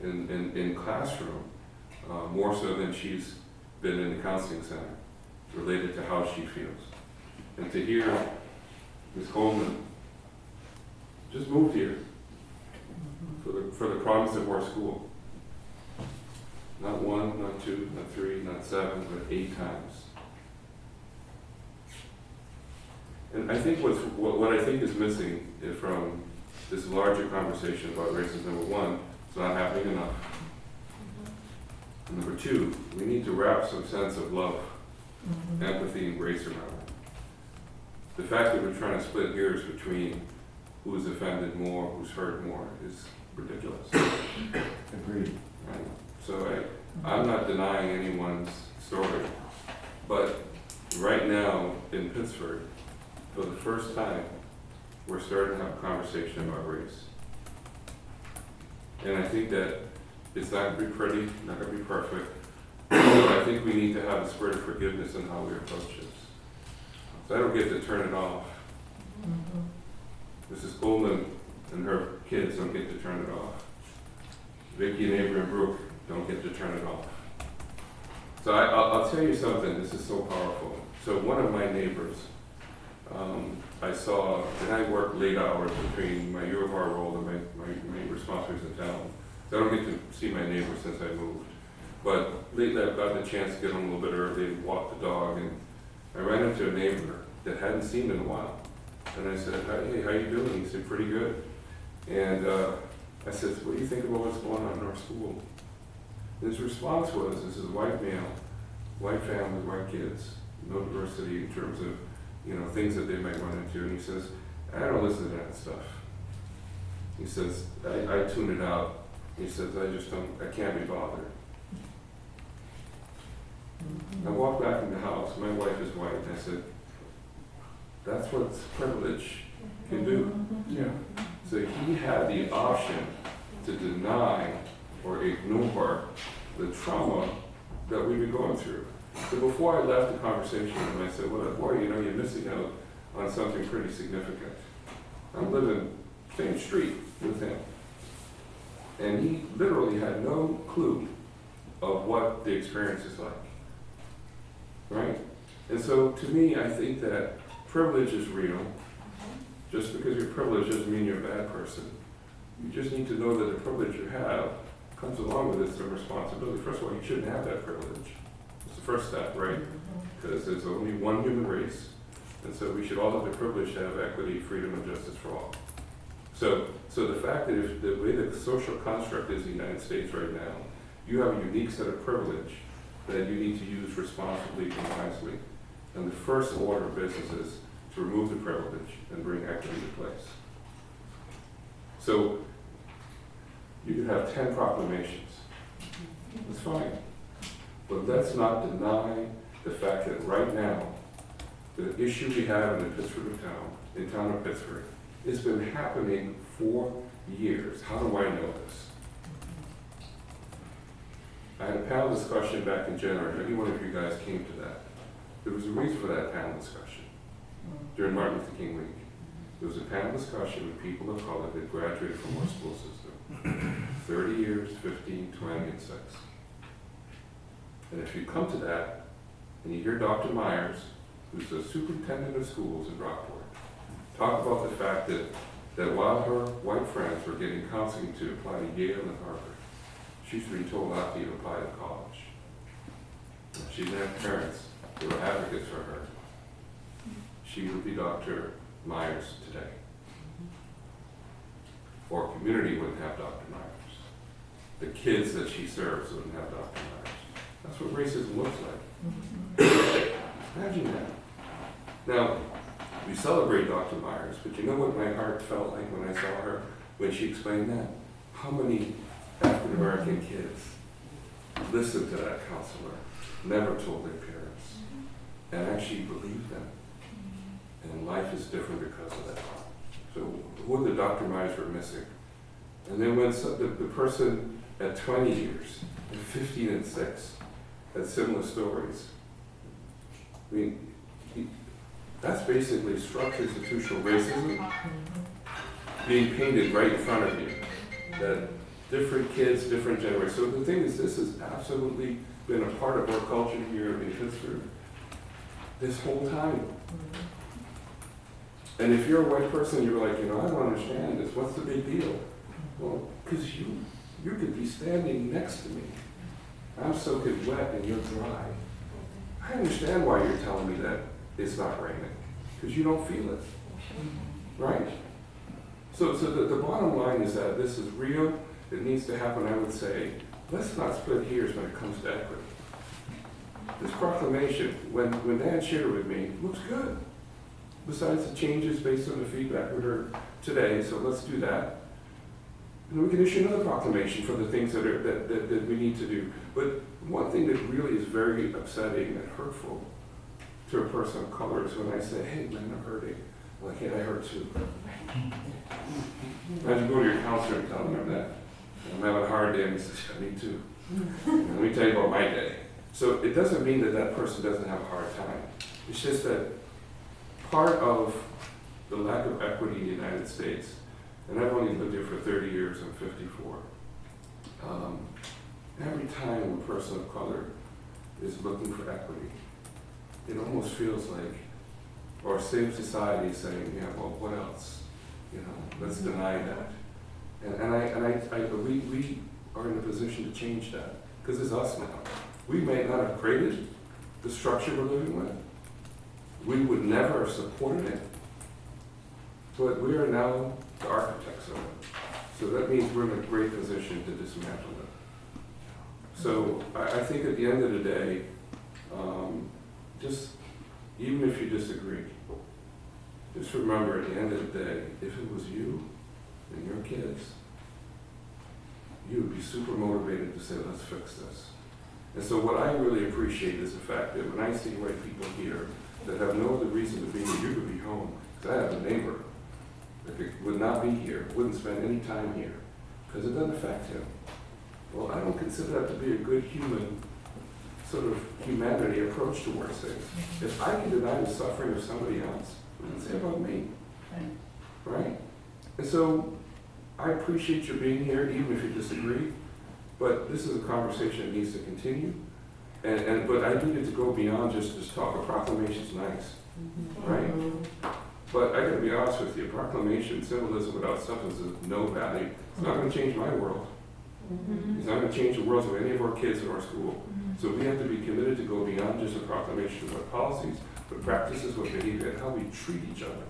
in classroom more so than she's been in the counseling center related to how she feels. And to hear Ms. Coleman just moved here for the promise of our school. Not one, not two, not three, not seven, but 8 times. And I think what I think is missing from this larger conversation about racism, number one, it's not happening enough. And number two, we need to wrap some sense of love, empathy, and grace around it. The fact that we're trying to split hairs between who's offended more, who's hurt more, is ridiculous. Agreed. Right? So I'm not denying anyone's story, but right now in Pittsburgh, for the first time, we're starting to have a conversation about race. And I think that it's not going to be pretty, not going to be perfect, but I think we need to have a spirit of forgiveness in how we approach this. So I don't get to turn it off. Mrs. Coleman and her kids don't get to turn it off. Vicki and Avery and Brooke don't get to turn it off. So I'll tell you something, this is so powerful. So one of my neighbors, I saw, and I work late hours between my U of R role and my responsibilities in town. So I don't get to see my neighbors since I moved. But lately I've gotten a chance to get home a little bit early and walk the dog, and I ran into a neighbor that hadn't seen in a while. And I said, hey, how you doing? He said, pretty good. And I said, what do you think about what's going on in our school? And his response was, this is a white male, white family, white kids, no diversity in terms of, you know, things that they might run into. And he says, I don't listen to that stuff. He says, I tune it out. He says, I can't be bothered. I walked back in the house, my wife is white, and I said, that's what privilege can do. Yeah. So he had the option to deny or ignore the trauma that we've been going through. So before I left the conversation with him, I said, well, boy, you know, you're missing out on something pretty significant. I'm living same street with him. And he literally had no clue of what the experience is like. Right? And so to me, I think that privilege is real. Just because you're privileged doesn't mean you're a bad person. You just need to know that the privilege you have comes along with it some responsibility. First of all, you shouldn't have that privilege. It's the first step, right? Because there's only one human race, and so we should all have the privilege to have equity, freedom, and justice for all. So the fact that if the way the social construct is in the United States right now, you have a unique set of privilege that you need to use responsibly and wisely. And the first order of business is to remove the privilege and bring equity to place. So you could have 10 proclamations. That's fine. But let's not deny the fact that right now, the issue we have in the Pittsburgh town, in town of Pittsburgh, has been happening for years. How do I know this? I had a panel discussion back in January. Maybe one of you guys came to that. There was a reason for that panel discussion during Martin Luther King week. There was a panel discussion with people of color that graduated from our school system. 30 years, 15, 20, and 6. And if you come to that, and you hear Dr. Myers, who's the superintendent of schools in Rockport, talk about the fact that while her white friends were getting counseling to apply to Yale and Harvard, she's been told not to even apply to college. She didn't have parents who were advocates for her. She would be Dr. Myers today. Or community wouldn't have Dr. Myers. The kids that she serves wouldn't have Dr. Myers. That's what racism looks like. Imagine that. Now, we celebrate Dr. Myers, but you know what my heart felt like when I saw her, when she explained that? How many African American kids listened to that counselor, never told their parents, and actually believed them. And life is different because of that. So who the Dr. Myers were missing? And then when the person at 20 years, at 15 and 6, had similar stories, I mean, that's basically structural institutional racism being painted right in front of you. That different kids, different generations. So the thing is, this has absolutely been a part of our culture here in Pittsburgh this whole time. And if you're a white person, you're like, I don't understand this. What's the big deal? Well, because you could be standing next to me. I'm soaking wet and you're dry. I understand why you're telling me that it's not raining, because you don't feel it, right? So the bottom line is that this is real. It needs to happen. I would say, let's not split hairs when it comes to equity. This proclamation, when Dan shared it with me, looks good. Besides the changes based on the feedback we heard today, so let's do that. And we can issue another proclamation for the things that we need to do. But one thing that really is very upsetting and hurtful to a person of color is when I say, hey, man, I'm hurting. Like, yeah, I hurt too. Imagine go to your counselor and tell them that. I'm having a hard day, and he says, yeah, me too. Let me tell you about my day. So it doesn't mean that that person doesn't have a hard time. It's just that part of the lack of equity in the United States, and I've only lived here for 30 years, I'm 54. Every time a person of color is looking for equity, it almost feels like, or civil society is saying, yeah, well, what else? Let's deny that. And we are in a position to change that, because it's us now. We may not have created the structure we're living with. We would never have supported it, but we are now the architects of it. So that means we're in a great position to dismantle it. So I think at the end of the day, just even if you disagree, just remember at the end of the day, if it was you and your kids, you would be super motivated to say, let's fix this. And so what I really appreciate is the fact that when I see white people here that have no other reason to be here, you could be home. Because I have a neighbor that would not be here, wouldn't spend any time here, because it doesn't affect him. Well, I don't consider that to be a good human, sort of humanity approach towards things. If I can deny the suffering of somebody else, what does it say about me? Right? And so I appreciate your being here, even if you disagree, but this is a conversation that needs to continue. But I needed to go beyond just talk. A proclamation's nice, right? But I gotta be honest with you, proclamation, symbolism without substance is of no value. It's not gonna change my world. It's not gonna change the worlds of any of our kids in our school. So we have to be committed to go beyond just a proclamation of policies, but practices of behavior and how we treat each other.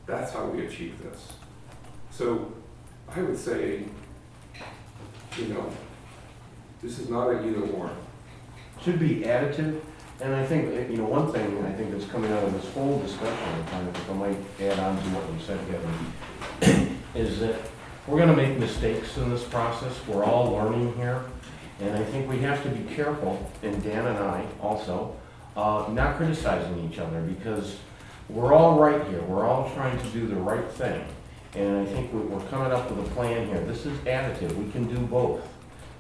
That's how we achieve this. So I would say, you know, this is not an either or. Should be additive, and I think, you know, one thing I think that's coming out of this whole discussion, if I might add on to what you said, Kevin, is that we're gonna make mistakes in this process, we're all learning here, and I think we have to be careful, and Dan and I also, not criticizing each other, because we're all right here, we're all trying to do the right thing, and I think we're coming up with a plan here. This is additive, we can do both.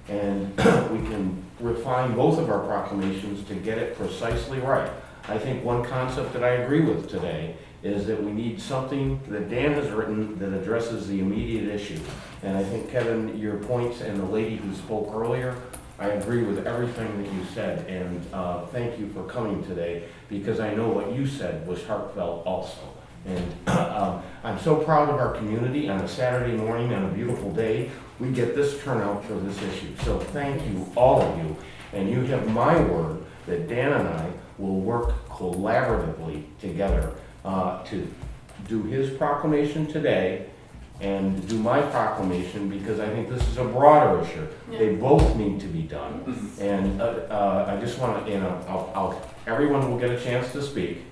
And we can refine both of our proclamations to get it precisely right. I think one concept that I agree with today is that we need something that Dan has written that addresses the immediate issue. And I think, Kevin, your points and the lady who spoke earlier, I agree with everything that you said. And thank you for coming today, because I know what you said was heartfelt also. And I'm so proud of our community on a Saturday morning on a beautiful day. We get this turnout for this issue. So thank you, all of you. And you have my word that Dan and I will work collaboratively together to do his proclamation today and do my proclamation, because I think this is a broader issue. They both need to be done. And I just want to, you know, everyone will get a chance to speak.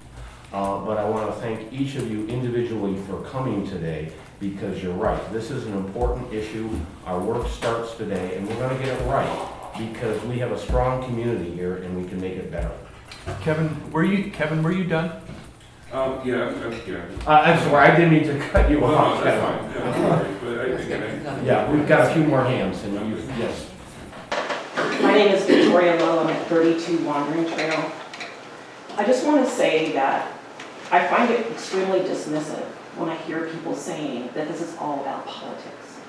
But I want to thank each of you individually for coming today, because you're right. This is an important issue. Our work starts today, and we're going to get it right, because we have a strong community here, and we can make it better. Kevin, were you done? Yeah. I'm sorry, I didn't mean to cut you Well, off. no, that's fine. Yeah, I'm sorry, but I Yeah, we've got a few more hands, and you, yes. My name is Victoria Lowe. I'm at 32 Wandering Trail. I just want to say that I find it extremely dismissive when I hear people saying that this is all about politics.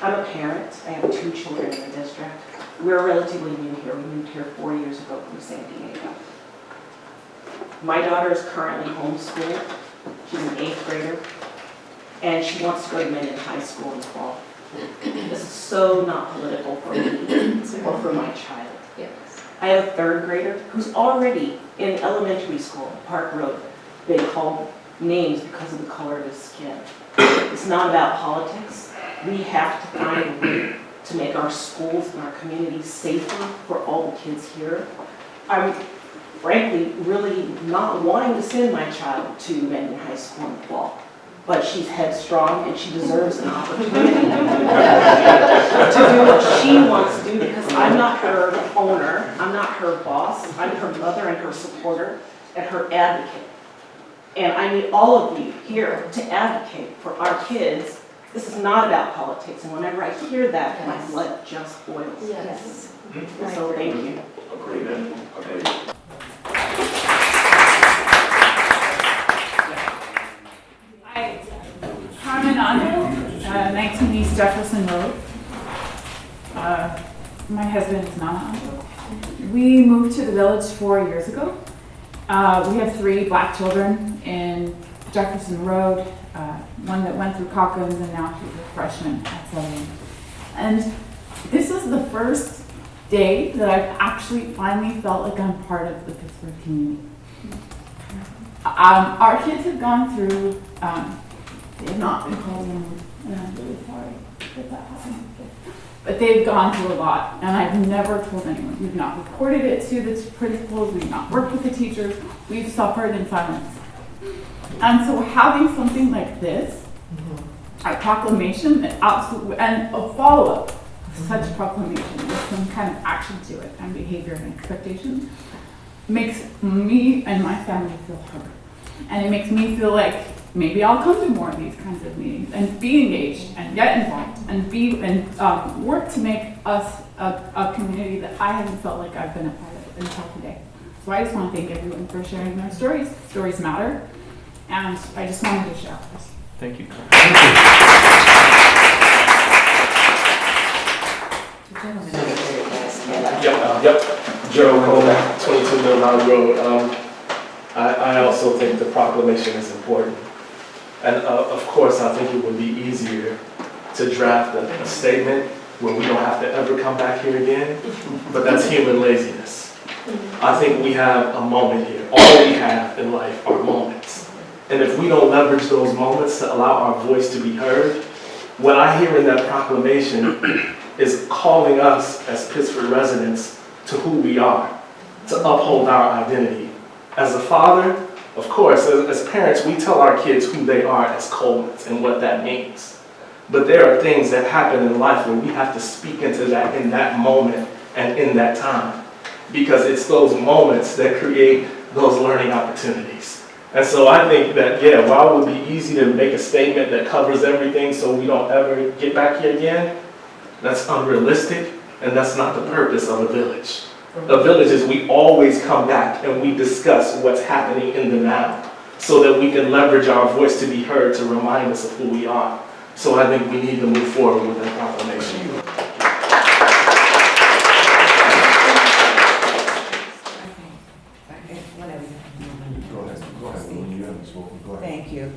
I'm a parent. I have 2 children in the district. We're relatively new here. We moved here 4 years ago from San Diego. My daughter is currently homeschooled. She's an 8th grader, and she wants to go to Mendon High School in the fall. This is so not political for me or for my child. I have a 3rd grader who's already in elementary school, Park Road, being called names because of the color of his skin. It's not about politics. We have to find a way to make our schools and our communities safer for all the kids here. I'm frankly really not wanting to send my child to Mendon High School in the fall, but she's headstrong and she deserves an opportunity to do what she wants to do, because I'm not her owner, I'm not her boss, I'm her mother and her supporter and her advocate. And I need all of you here to advocate for our kids. This is not about politics, and whenever I hear that, my blood just boils. Yes. So thank you. Agreed. Hi, Carmen Ando, 19 East Jefferson Road. My husband is Nana Ando. We moved to the village 4 years ago. We have 3 black children in Jefferson Road, one that went through Calkins and now she's a freshman at Southern. And this is the first day that I've actually finally felt like I'm part of the Pittsburgh community. Our kids have gone through, they have not been called in, and I'm really sorry that that happened. But they've gone through a lot, and I've never told anyone. We've not reported it to the principals, we've not worked with the teachers, we've suffered in silence. And so having something like this, a proclamation, and a follow-up of such proclamation with some kind of action to it and behavior and expectations, makes me and my family feel heard. And it makes me feel like maybe I'll come to more of these kinds of meetings and be engaged and get involved and work to make us a community that I haven't felt like I've been a part of until today. So I just want to thank everyone for sharing their stories. Stories matter, and I just wanted to share this. Thank you. Yep. Joe Coleman, 22 Mill Valley Road. I I also think the proclamation is important. And of course, I think it would be easier to draft a statement where we don't have to ever come back here again, but that's human laziness. I think we have a moment here. All we have in life are moments. And if we don't leverage those moments to allow our voice to be heard, what I hear in that proclamation is calling us as Pittsford residents to who we are, to uphold our identity. As a father, of course, as parents, we tell our kids who they are as Colemans and what that means. But there are things that happen in life where we have to speak into that in that moment and in that time. Because it's those moments that create those learning opportunities. And so I think that, yeah, while it would be easy to make a statement that covers everything so we don't ever get back here again, that's unrealistic, and that's not the purpose of a village. A village is we always come back and we discuss what's happening in the now so that we can leverage our voice to be heard to remind us of who we are. So I think we need to move forward with that proclamation. Thank you.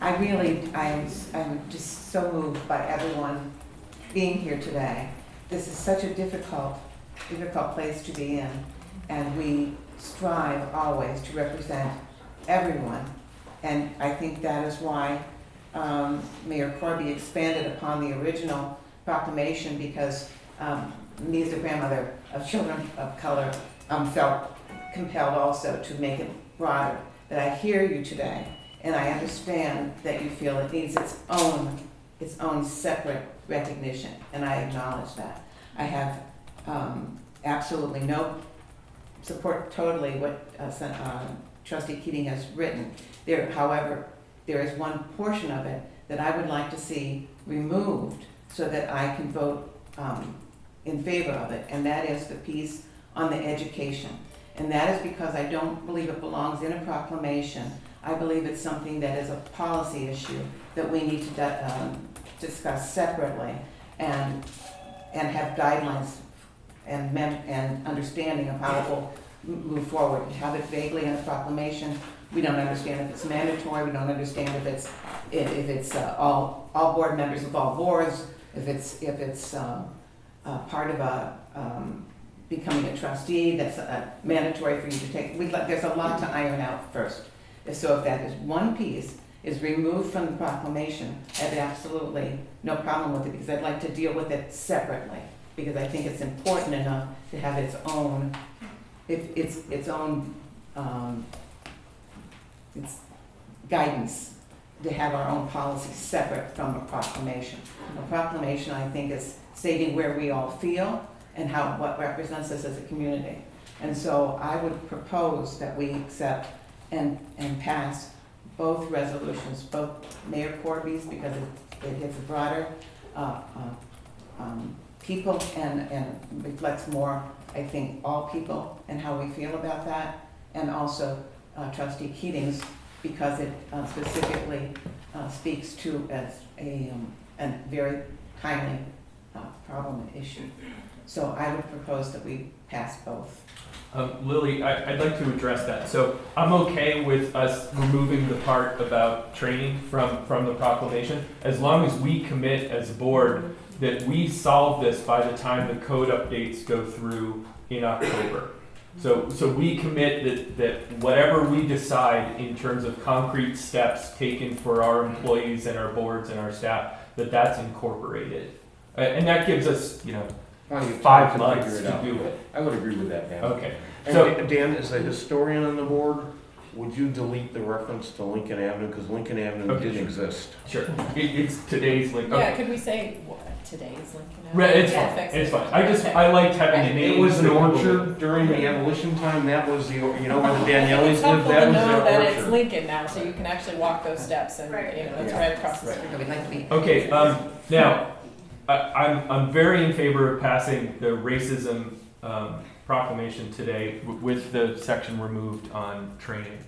I'm just so moved by everyone being here today. This is such a difficult place to be in, and we strive always to represent everyone. And I think that is why Mayor Corby expanded upon the original proclamation, because me as a grandmother of children of color felt compelled also to make it broader. But I hear you today, and I understand that you feel it needs its own separate recognition, and I acknowledge that. I have absolutely no support totally what Trustee Keating has written. However, there is one portion of it that I would like to see removed so that I can vote in favor of it, and that is the piece on the education. And that is because I don't believe it belongs in a proclamation. I believe it's something that is a policy issue that we need to discuss separately and have guidelines and understanding of how it will move forward. We have it vaguely in a proclamation. We don't understand if it's mandatory. We don't understand if it's all board members of all boards. If it's part of a becoming a trustee, that's mandatory for you to take. There's a lot to iron out first. So if that is one piece is removed from the proclamation, I have absolutely no problem with it, because I'd like to deal with it separately, because I think it's important enough to have its own guidance, to have our own policy separate from a proclamation. A proclamation, I think, is stating where we all feel and what represents us as a community. And so I would propose that we accept and pass both resolutions, both Mayor Corby's, because it hits a broader people and reflects more, I think, all people and how we feel about that, and also Trustee Keating's, because it specifically speaks to as a very timely problem issue. So I would propose that we pass both. Lily, I'd like to address that. So I'm okay with us removing the part about training from the proclamation, as long as we commit as a board that we solve this by the time the code updates go through in October. So we commit that whatever we decide in terms of concrete steps taken for our employees and our boards and our staff, that's incorporated. And that gives us, 5 months to do it. I would agree with that, Dan. Okay. And So, Dan, as a historian on the board, would you delete the reference to Lincoln Avenue, because Lincoln Avenue didn't exist? Sure. It's today's Lincoln. Yeah, Okay. could we say today's Lincoln Avenue? Right, it's Yeah, fine. fix It's it. fine. I liked having the name. It was an orchard during the abolition time. That was where the Daniellis It's lived. helpful That to was know their that it's orchard. Lincoln now, so you can actually walk those steps, and it's right across the street. Okay, now, I'm very in favor of passing the racism proclamation today with the section removed on training.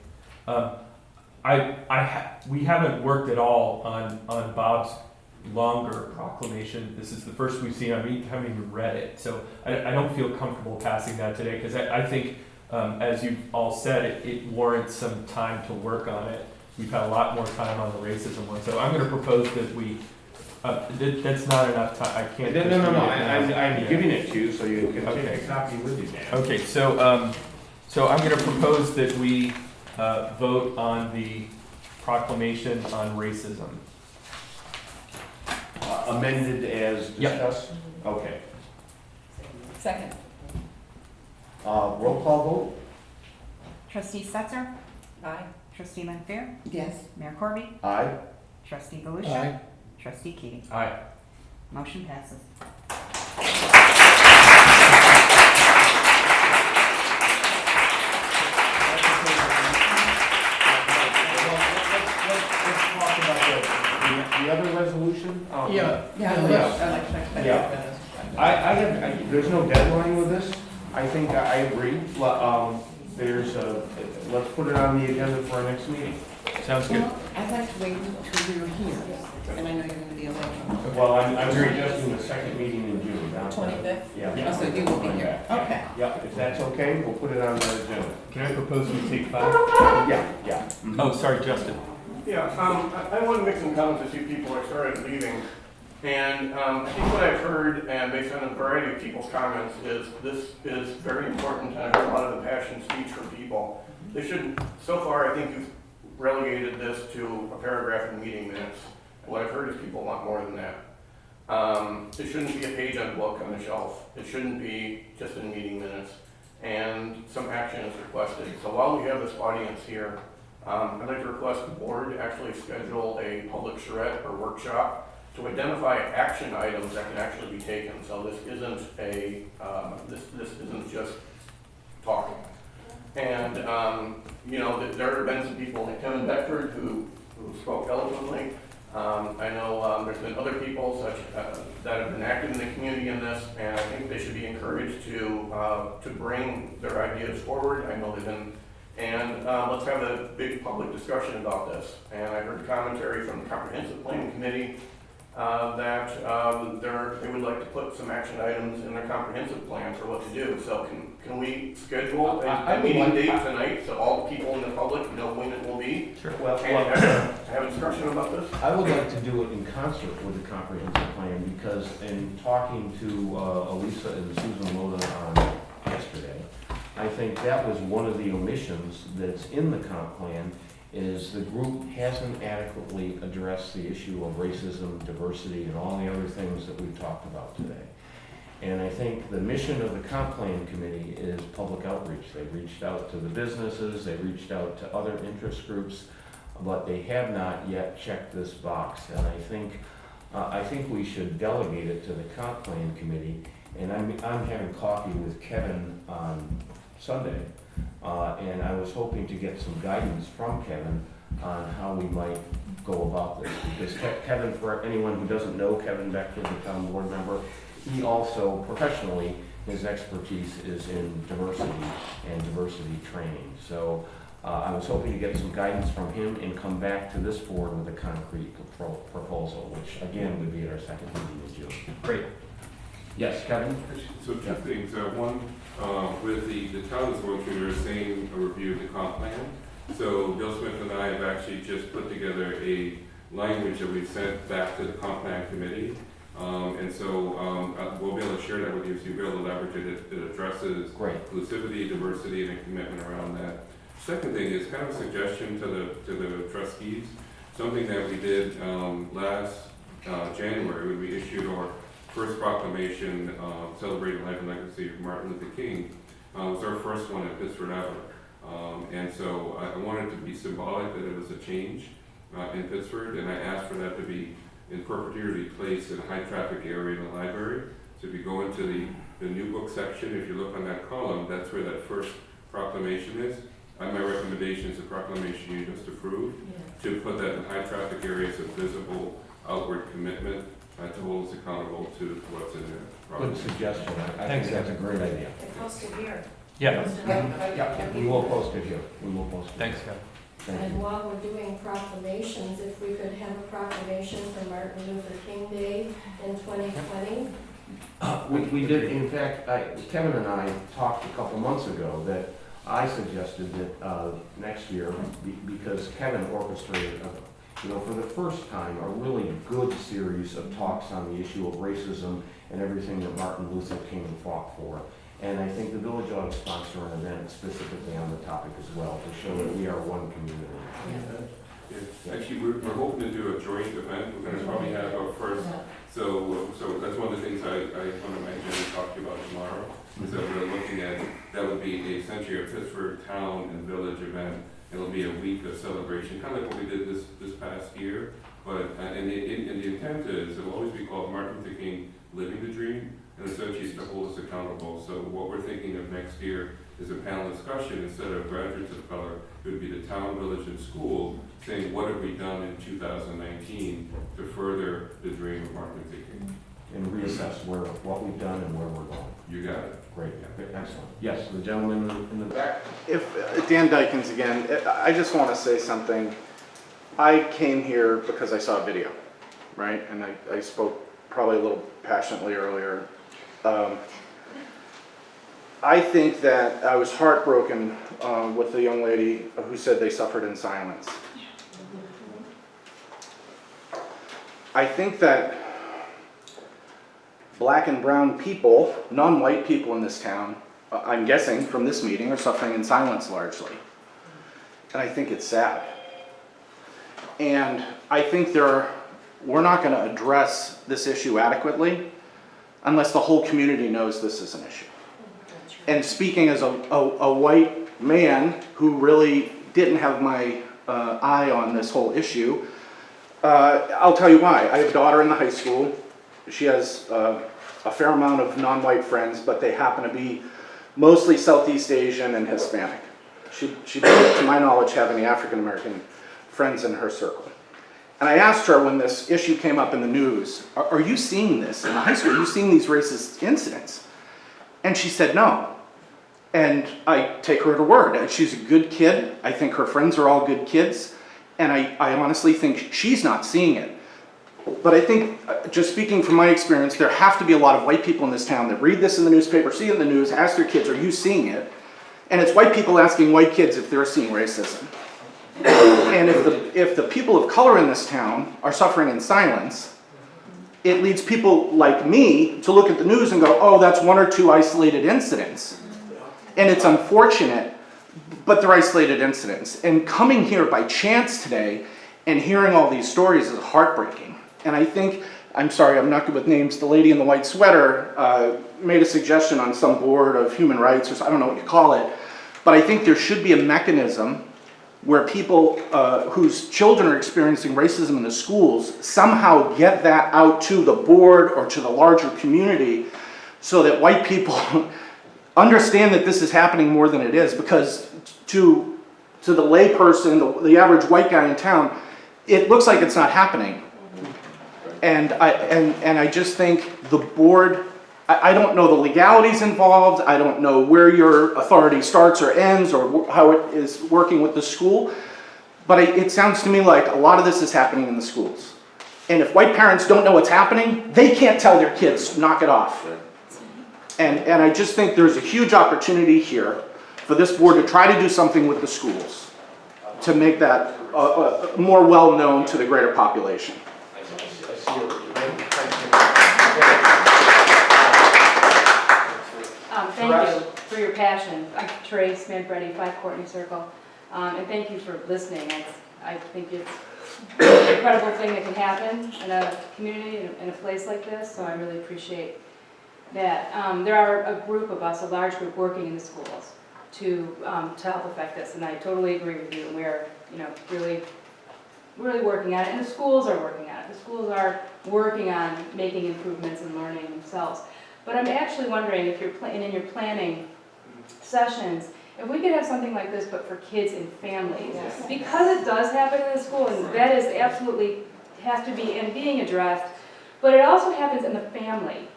We haven't worked at all on Bob's longer proclamation. This is the first we've seen. I haven't even read it, so I don't feel comfortable passing that today, because I think as you've all said, it warrants some time to work on it. We've had a lot more time on the racism one, so I'm gonna propose that we, that's not enough time, I can't. No, just no, no, read it now. I'm Yeah. giving it to you so you can Okay. take a copy with you, Dan. Okay, so, so I'm gonna propose that we, vote on the proclamation on racism. Amended as Yep. discussed? Okay. Second. Roll call vote? Trustee Stetser? Aye. Trustee Lanfair? Yes. Mayor Corby? Aye. Trustee Galusha? Aye. Trustee Keating? Aye. Motion passes. Let's talk about the other resolution. Yeah. Yeah. There's no deadline with this. I think I agree. Let's put it on the agenda for our next meeting. Sounds good. Well, I'd like to wait until you're here, and I know you're gonna be away. Well, I'm suggesting the second meeting in June. not the- 25th? Yeah. Oh, so you will be here. Okay. Yeah, if that's okay, we'll put it on the agenda. Can I propose we take 5? Yeah. Oh, sorry, Justin. Yeah, I want to make some comments as you people are started leaving. And I think what I've heard, and based on a variety of people's comments, is this is very important, and I've heard a lot of the passion speech from people. They should, so far, I think you've relegated this to a paragraph in meeting minutes. And what I've heard is people want more than that. It shouldn't be a page on a book on the shelf. It shouldn't be just in meeting minutes. And some action is requested. So while we have this audience here, I'd like to request the board actually schedule a public charrette or workshop to identify action items that can actually be taken. So this isn't this isn't just talking. And there have been some people like Kevin Beckford who spoke eloquently. I know there's been other people that have been active in the community in this, and I think they should be encouraged to bring their ideas forward. I know they've been. And let's have a big public discussion about this. And I heard commentary from the Comprehensive Planning Committee that they would like to put some action items in their comprehensive plan for what to do. So can we schedule a meeting date tonight so all the people in the public know when it will be? Sure. Well, And have a discussion about this? I would like to do it in concert with the comprehensive plan, because in talking to Elisa and Susan Loda yesterday, I think that was one of the omissions that's in the comp plan, is the group hasn't adequately addressed the issue of racism, diversity, and all the other things that we've talked about today. And I think the mission of the comp plan committee is public outreach. They've reached out to the businesses, they reached out to other interest groups, but they have not yet checked this box. And I think we should delegate it to the comp plan committee. And I'm having coffee with Kevin on Sunday, and I was hoping to get some guidance from Kevin on how we might go about this. Because Kevin, for anyone who doesn't know Kevin Beckford, the town board member, he also professionally, his expertise is in diversity and diversity training. So I was hoping to get some guidance from him and come back to this board with a concrete proposal, which again would be at our second meeting in June. Great. Yes, Kevin? So two things. One, with the town is going through their same review of the comp plan. So Bill Smith and I have actually just put together a language that we sent back to the comp plan committee. And so we'll be able to share that with you, so you'll be able to leverage it. It addresses inclusivity, diversity, and a commitment around that. Second thing is kind of a suggestion to the trustees. Something that we did last January when we issued our first proclamation celebrating life and legacy of Martin Luther King. Was our first one in Pittsford ever. And so I wanted it to be symbolic that it was a change in Pittsford, and I asked for that to be in perpetuity placed in a high traffic area in the library. So if you go into the new book section, if you look on that column, that's where that first proclamation is. My recommendation is the proclamation you just approved, to put that in high traffic areas of visible outward commitment to hold us accountable to what's in there. Good suggestion. I think that's a great idea. Posted here. Yeah. Yeah, we will post it here. We will post it. Thanks, Kevin. Thank And you. while we're doing proclamations, if we could have a proclamation for Martin Luther King Day in 2020. We did, in fact, Kevin and I talked a couple months ago that I suggested that next year, because Kevin orchestrated, for the first time, a really good series of talks on the issue of racism and everything that Martin Luther came and fought for. And I think the village ought to sponsor an event specifically on the topic as well, to show that we are one community. Yeah. Actually, we're hoping to do a joint event. We're going to probably have our first. So that's one of the things I want to mention and talk to you about tomorrow. Is that we're looking at, that would be essentially a Pittsburgh town and village event. It'll be a week of celebration, kind of like what we did this past year. But and the intent is it'll always be called Martin Luther King Living the Dream, and essentially it's to hold us accountable. So what we're thinking of next year is a panel discussion. Instead of graduates of color, it would be the town, village, and school saying what have we done in 2019 to further the dream of Martin Luther King. And reassess what we've done and where we're going. You got it. Great, excellent. Yes, the gentleman in the back. If, Dan Dykens again, I just want to say something. I came here because I saw a video, right? And I spoke probably a little passionately earlier. I think that I was heartbroken with the young lady who said they suffered in silence. I think that black and brown people, non-white people in this town, I'm guessing from this meeting, are suffering in silence largely. And I think it's sad. And I think we're not going to address this issue adequately unless the whole community knows this is an issue. And speaking as a white man who really didn't have my eye on this whole issue, I'll tell you why. I have a daughter in the high school. She has a fair amount of non-white friends, but they happen to be mostly Southeast Asian and Hispanic. She doesn't, to my knowledge, have any African American friends in her circle. And I asked her when this issue came up in the news, are you seeing this in the high school? Are you seeing these racist incidents? And she said no. And I take her to word. She's a good kid. I think her friends are all good kids. And I honestly think she's not seeing it. But I think, just speaking from my experience, there have to be a lot of white people in this town that read this in the newspaper, see it in the news, ask their kids, are you seeing it? And it's white people asking white kids if they're seeing racism. And if the people of color in this town are suffering in silence, it leads people like me to look at the news and go, oh, that's one or two isolated incidents. And it's unfortunate, but they're isolated incidents. And coming here by chance today and hearing all these stories is heartbreaking. And I think, I'm sorry, I'm not good with names, the lady in the white sweater made a suggestion on some board of human rights, or I don't know what you call it, but I think there should be a mechanism where people whose children are experiencing racism in the schools somehow get that out to the board or to the larger community so that white people understand that this is happening more than it is, because to the layperson, the average white guy in town, it looks like it's not happening. And I just think the board, I don't know the legalities involved, I don't know where your authority starts or ends or how it is working with the school, but it sounds to me like a lot of this is happening in the schools. And if white parents don't know what's happening, they can't tell their kids, knock it off. And I just think there's a huge opportunity here for this board to try to do something with the schools to make that more well known to the greater population. Thank you for your passion. I'm Trace Manfredi, 5 Courtney Circle, and thank you for listening. I think it's an incredible thing that can happen in a community, in a place like this, so I really appreciate that. There are a group of us, a large group, working in the schools to help affect this, and I totally agree with you. We're really working on it, and the schools are working on it. The schools are working on making improvements and learning themselves. But I'm actually wondering if you're in your planning sessions, if we could have something like this, but for kids and families, because it does happen in the school, and that is absolutely has to be and being addressed. But it also happens in the family.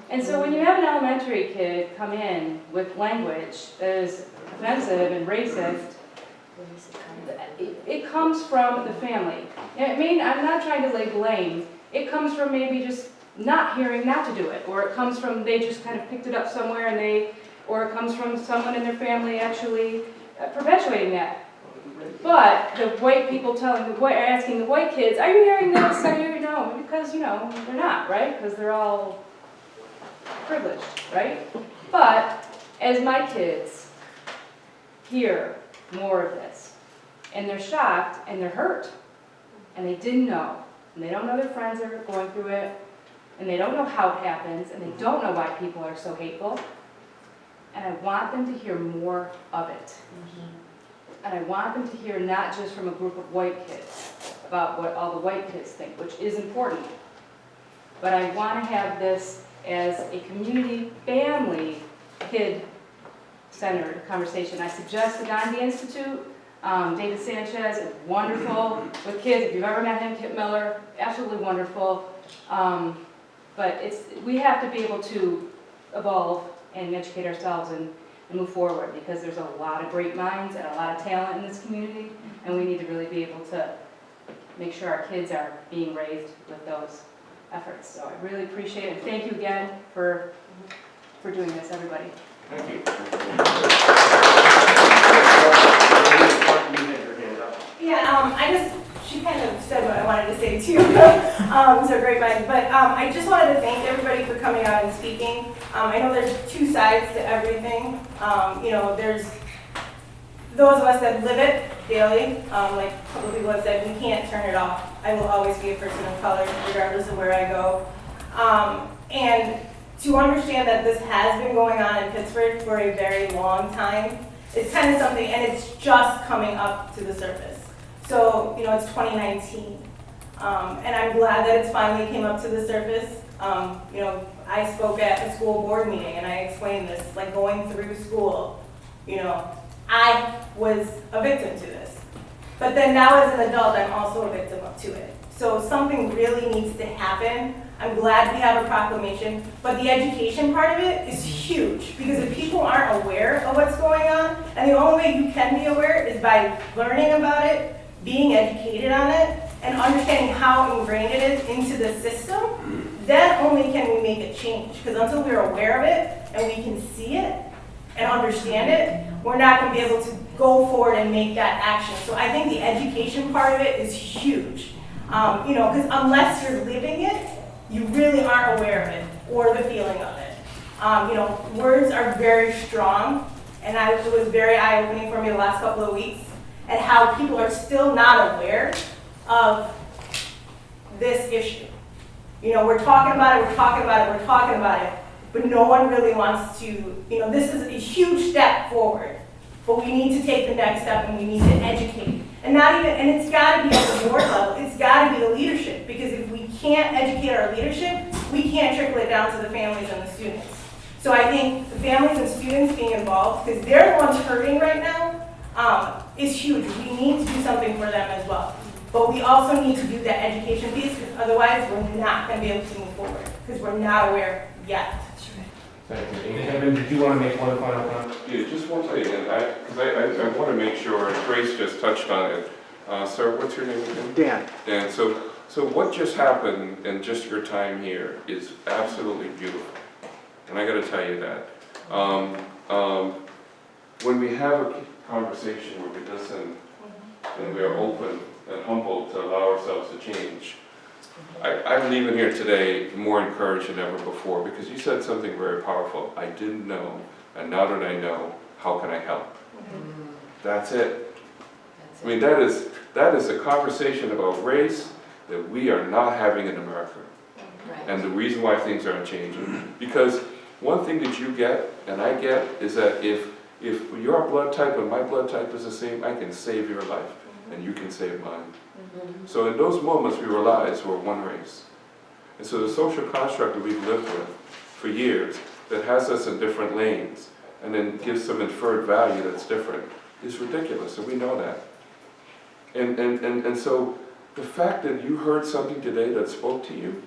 And so when you have an elementary kid come in with language that is offensive and racist, it comes from the family. I mean, I'm not trying to lay blame. It comes from maybe just not hearing not to do it, or it comes from they just kind of picked it up somewhere and or it comes from someone in their family actually perpetuating that. But the white people asking the white kids, are you hearing this? Are you, no, because, you know, they're not, right? Because they're all privileged, right? But as my kids hear more of this, and they're shocked and they're hurt, and they didn't know, and they don't know their friends are going through it, and they don't know how it happens, and they don't know why people are so hateful, and I want them to hear more of it. And I want them to hear not just from a group of white kids about what all the white kids think, which is important, but I want to have this as a community, family, kid-centered conversation. I suggest the Gandhi Institute. David Sanchez is wonderful with kids. If you've ever met him, Kip Miller, absolutely wonderful. But we have to be able to evolve and educate ourselves and move forward, because there's a lot of great minds and a lot of talent in this community, and we need to really be able to make sure our kids are being raised with those efforts. So I really appreciate it, and thank you again for doing this, everybody. Thank you. Yeah, she kind of said what I wanted to say too. So great mind. But I just wanted to thank everybody for coming out and speaking. I know there's two sides to everything. You know, there's those of us that live it daily. Like a couple people have said, we can't turn it off. I will always be a person of color, regardless of where I go. And to understand that this has been going on in Pittsburgh for a very long time, it's kind of something, and it's just coming up to the surface. So, you know, it's 2019. And I'm glad that it's finally came up to the surface. You know, I spoke at a school board meeting and I explained this, like going through school, you know, I was a victim to this. But then now as an adult, I'm also a victim to it. So something really needs to happen. I'm glad we have a proclamation, but the education part of it is huge, because if people aren't aware of what's going on, and the only way you can be aware is by learning about it, being educated on it, and understanding how ingrained it is into the system, then only can we make a change. Because until we're aware of it, and we can see it, and understand it, we're not going to be able to go forward and make that action. So I think the education part of it is huge. You know, because unless you're living it, you really aren't aware of it, or the feeling of it. You know, words are very strong, and it was very eye-opening for me the last couple of weeks, at how people are still not aware of this issue. You know, we're talking about it, we're talking about it, we're talking about it, but no one really wants to, you know, this is a huge step forward, but we need to take the next step and we need to educate. And not even, and it's gotta be at the board level, it's gotta be the leadership, because if we can't educate our leadership, we can't trickle it down to the families and the students. So I think the families and students being involved, because they're the ones hurting right now, is huge. We need to do something for them as well. But we also need to do that education piece, because otherwise we're not going to be able to move forward, because we're not aware yet. Thank you. And Kevin, did you want to make one final comment? Yeah, just one thing, and I want to make sure, and Grace just touched on it. Sir, what's your name again? Dan. Dan, so what just happened in just your time here is absolutely beautiful. And I got to tell you that. When we have a conversation where we listen and we are open and humble to allow ourselves to change, I'm leaving here today more encouraged than ever before, because you said something very powerful. I didn't know, and now that I know, how can I help? That's it. I mean, that is a conversation about race that we are not having in America. And the reason why things aren't changing. Because one thing that you get, and I get, is that if your blood type and my blood type is the same, I can save your life, and you can save mine. So in those moments we realize we're one race. And so the social construct that we've lived with for years, that has us in different lanes, and then gives some inferred value that's different, is ridiculous, and we know that. And so the fact that you heard something today that spoke to you,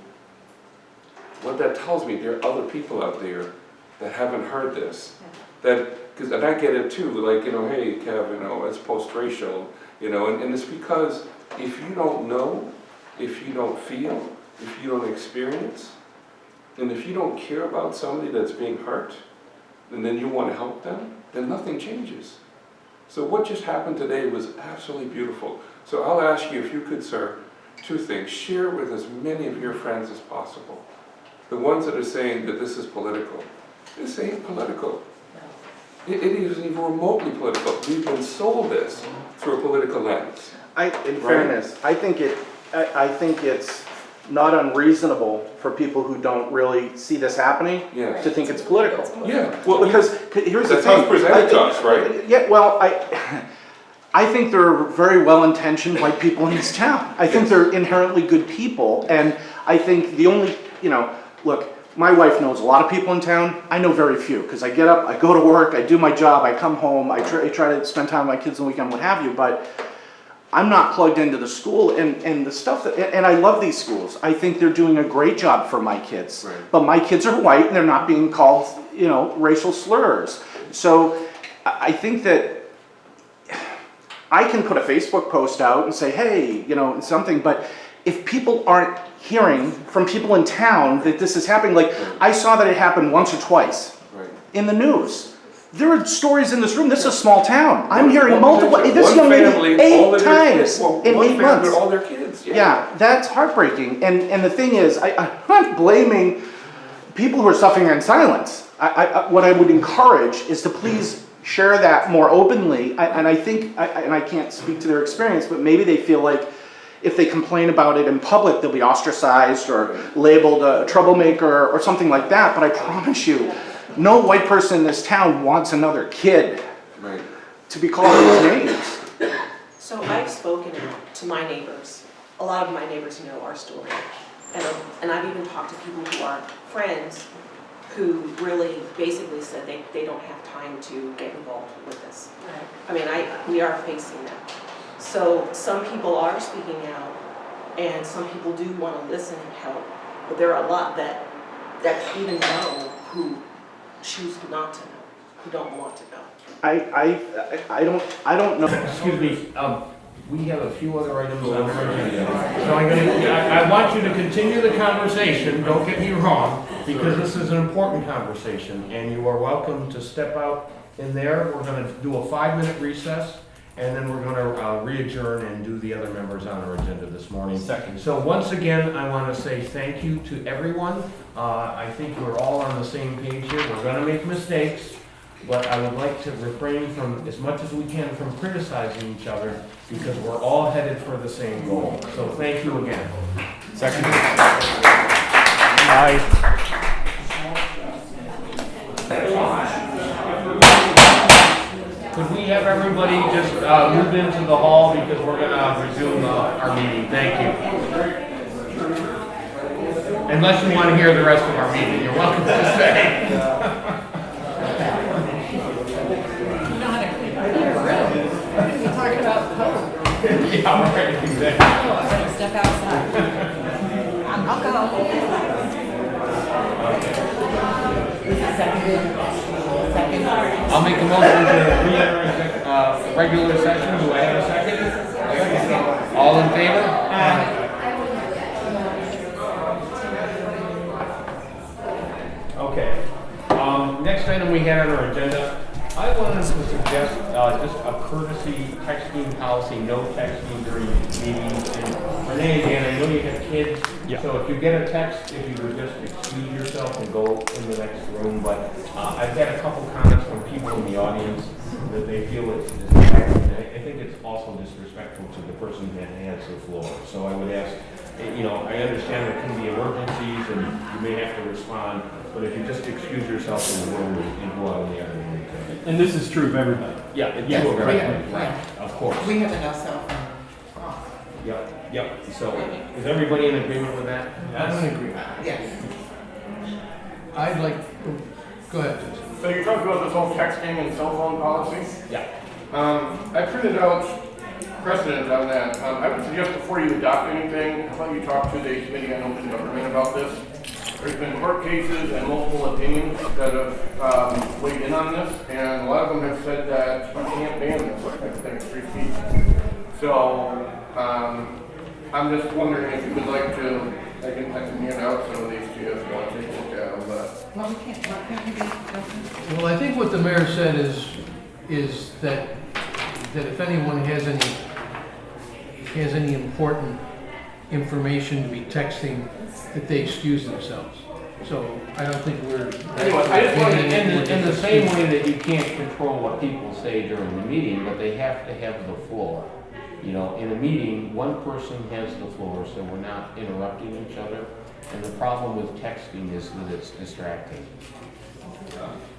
what that tells me, there are other people out there that haven't heard this. And I get it too, like, you know, hey, Kev, you know, it's post-racial, you know, and it's because if you don't know, if you don't feel, if you don't experience, and if you don't care about somebody that's being hurt, and then you want to help them, then nothing changes. So what just happened today was absolutely beautiful. So I'll ask you if you could, sir, two things. Share with as many of your friends as possible. The ones that are saying that this is political. This ain't political. It isn't even remotely political. We've been sold this through a political lens. In fairness, I think it's not unreasonable for people who don't really see this happening to think it's political. Yeah, well, because here's the that's thing. how it's presented to us, right? Yeah, well, I think there are very well-intentioned white people in this town. I think they're inherently good people, and I think the only, look, my wife knows a lot of people in town. I know very few, because I get up, I go to work, I do my job, I come home, I try to spend time with my kids on the weekend, what have you, but I'm not plugged into the school and the stuff and I love these schools. I think they're doing a great job for my kids. Right. But my kids are white and they're not being called, racial slurs. So I think that I can put a Facebook post out and say, hey, something, but if people aren't hearing from people in town that this is happening, like I saw that it happened once or twice in the news. There are stories in this room. This is a small town. I'm hearing multiple. This young lady 8 times in 8 months. All their kids. Yeah, that's heartbreaking. And the thing is, I'm not blaming people who are suffering in silence. What I would encourage is to please share that more openly. And I think, and I can't speak to their experience, but maybe they feel like if they complain about it in public, they'll be ostracized or labeled a troublemaker or something like that. But I promise you, no white person in this town wants another kid to be called those names. So I've spoken to my neighbors. A lot of my neighbors know our story. And I've even talked to people who are friends who really basically said they don't have time to get involved with this. Right. I mean, we are facing that. So some people are speaking out, and some people do want to listen and help. But there are a lot that even know who choose not to know, who don't want to know. I don't know. Excuse me, we have a few other items on our agenda. So I want you to continue the conversation, don't get me wrong, because this is an important conversation, and you are welcome to step out in there. We're gonna do a 5-minute recess, and then we're gonna re-adjourn and do the other members on our agenda this morning. So once again, I wanna say thank you to everyone. I think we're all on the same page here. We're gonna make mistakes, but I would like to refrain from, as much as we can, from criticizing each other, because we're all headed for the same goal. So thank you again. Second. Aye. Could we have everybody just move into the hall, because we're going to resume our meeting. Thank you. Unless you want to hear the rest of our meeting, you're welcome to stay. You know how to clean up your room. We're talking about code. Yeah, right, exactly. Oh, I'm going to step outside. I'll go. Second. I'll make a motion to re-enter regular session. Do I have a second? All in favor? Aye. Okay. Next item we had on our agenda, I wanted to suggest just a courtesy texting policy, no texting during meetings. And Renee, again, I know you have kids, so if you get a text, if you would just excuse yourself and go in the next room. But I've had a couple comments from people in the audience that they feel it's disrespectful. I think it's also disrespectful to the person that has the floor. So I would ask, I understand there can be emergencies and you may have to respond, but if you just excuse yourself in the room and go out in the other room. And this is true of everybody. Yeah, it's Yes, true of everybody, yeah. right, of course. We have a no cell phone off. Yep. So is everybody in agreement with that? I'm in agreement. Yes. I'd like, go ahead. So you're talking about this whole texting and cell phone policy? Yeah. I printed out precedent on that. I would suggest before you adopt anything, how about you talk to the Committee on Open Government about this? There's been court cases and multiple opinions that have weighed in on this, and a lot of them have said that you can't ban this type of thing, free speech. So I'm just wondering if you would like to, I can hand out some of these to you if you want to take a look at them. But Well, why can't we be Councilman? Well, I think what the mayor said is that if anyone has any important information to be texting, that they excuse themselves. So I don't think we're. Anyway, I just wanted, in the same way that you can't control what people say during the meeting, but they have to have the floor. You know, in a meeting, one person has the floor, so we're not interrupting each other. And the problem with texting is that it's distracting.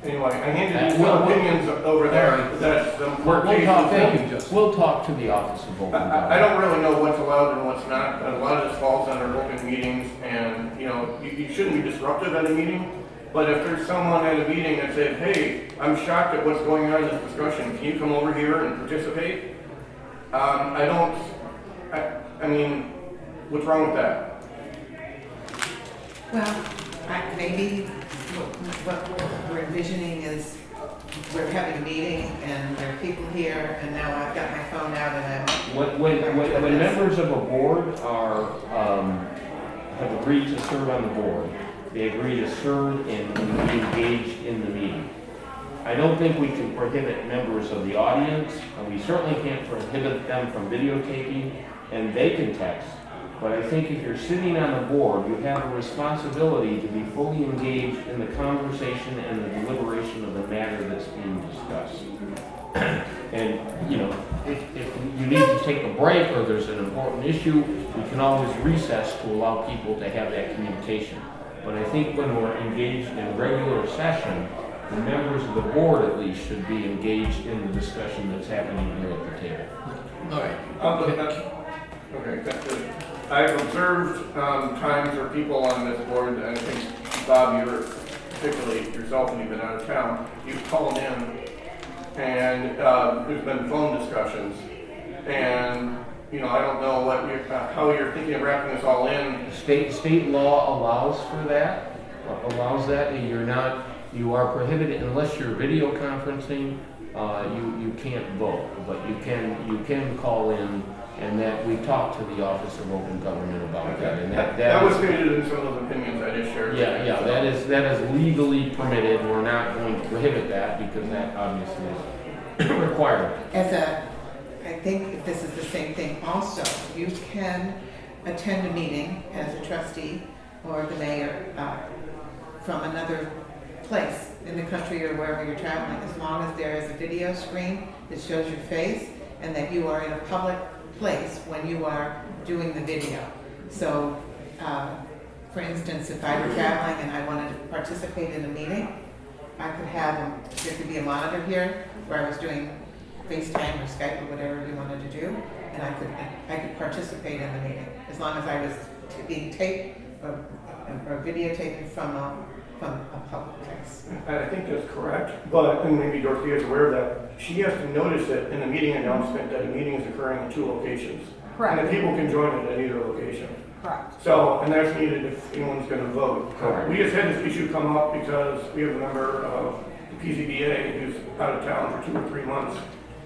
Anyway, I handed you some opinions over there, that some court cases. We'll talk to the Office of Open Government. I don't really know what's allowed and what's not, but a lot of this falls under open meetings, and, you know, you shouldn't be disruptive at a meeting, but if there's someone at a meeting that said, hey, I'm shocked at what's going on in this discussion, can you come over here and participate? I mean, what's wrong with that? Well, maybe what we're envisioning is we're having a meeting and there are people here and now I've got my phone out and I'm. When members of a board have agreed to serve on the board, they agree to serve and be engaged in the meeting. I don't think we can prohibit members of the audience, and we certainly can't prohibit them from videotaping, and they can text. But I think if you're sitting on the board, you have a responsibility to be fully engaged in the conversation and the deliberation of the matter that's being discussed. And, you know, if you need to take a break or there's an important issue, we can always recess to allow people to have that communication. But I think when we're engaged in regular session, the members of the board at least should be engaged in the discussion that's happening here at the table. All right. Okay, that's good. I've observed times where people on this board, and I think, Bob, you're particularly yourself when you've been out of town, you've called in and there's been phone discussions. And, you know, I don't know how you're thinking of wrapping this all in. State law allows for that, and you are prohibited unless you're video conferencing, you can't vote, but you can call in. And that we talked to the Office of Open Government about that. And that was stated in some of those opinions I just shared. Yeah, that is legally permitted. We're not going to prohibit that because that obviously is required. I think if this is the same thing also, you can attend a meeting as a trustee or the mayor from another place in the country or wherever you're traveling, as long as there is a video screen that shows your face and that you are in a public place when you are doing the video. So, for instance, if I were traveling and I wanted to participate in a meeting, I could there could be a monitor here where I was doing FaceTime or Skype or whatever you wanted to do, and I could participate in the meeting as long as I was being taped or videotaped from a public place. I think that's correct, but, and maybe Dorothea is aware of that, she has to notice that in the meeting announcement that a meeting is occurring in 2 locations. Correct. And that people can join it at either location. Correct. So, and that's needed if anyone's going to vote. Correct. We just had this issue come up because we have a member of the PCBA who's out of town for 2 or 3 months,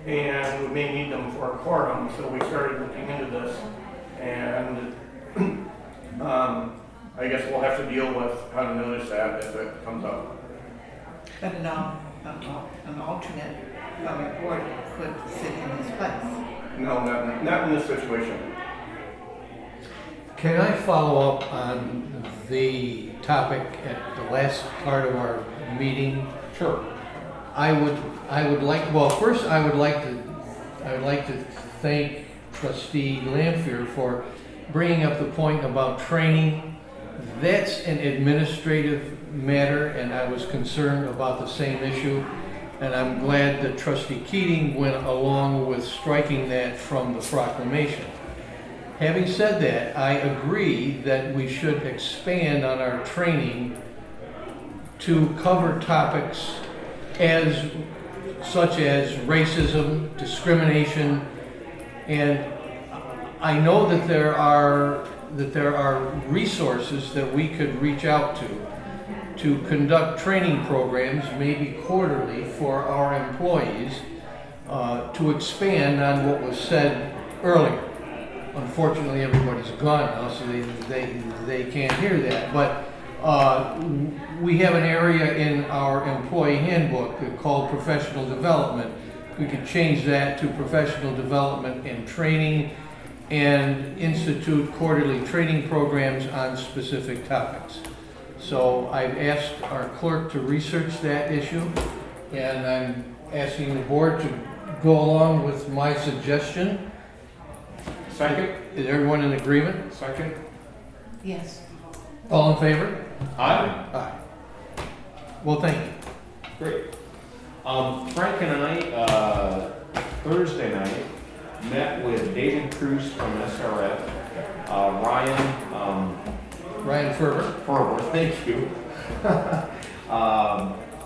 and we may need them for a quorum, so we started looking into this. And I guess we'll have to deal with how to notice that as it comes up. But an alternate from your board could sit in his place. No, not in this situation. Can I follow up on the topic at the last part of our meeting? Sure. I would like to thank Trustee Lampier for bringing up the point about training. That's an administrative matter, and I was concerned about the same issue. And I'm glad that Trustee Keating went along with striking that from the proclamation. Having said that, I agree that we should expand on our training to cover topics such as racism, discrimination, and I know that there are resources that we could reach out to conduct training programs, maybe quarterly, for our employees to expand on what was said earlier. Unfortunately, everybody's gone now, so they can't hear that. But We have an area in our employee handbook called professional development. We could change that to professional development and training, and institute quarterly training programs on specific topics. So I've asked our clerk to research that issue, and I'm asking the board to go along with my suggestion. Second? Is everyone in agreement? Second? Yes. All in favor? Aye. Aye. Well, thank you. Great. Frank and I, Thursday night, met with David Cruz from SRF, Ryan Ferber, thank you.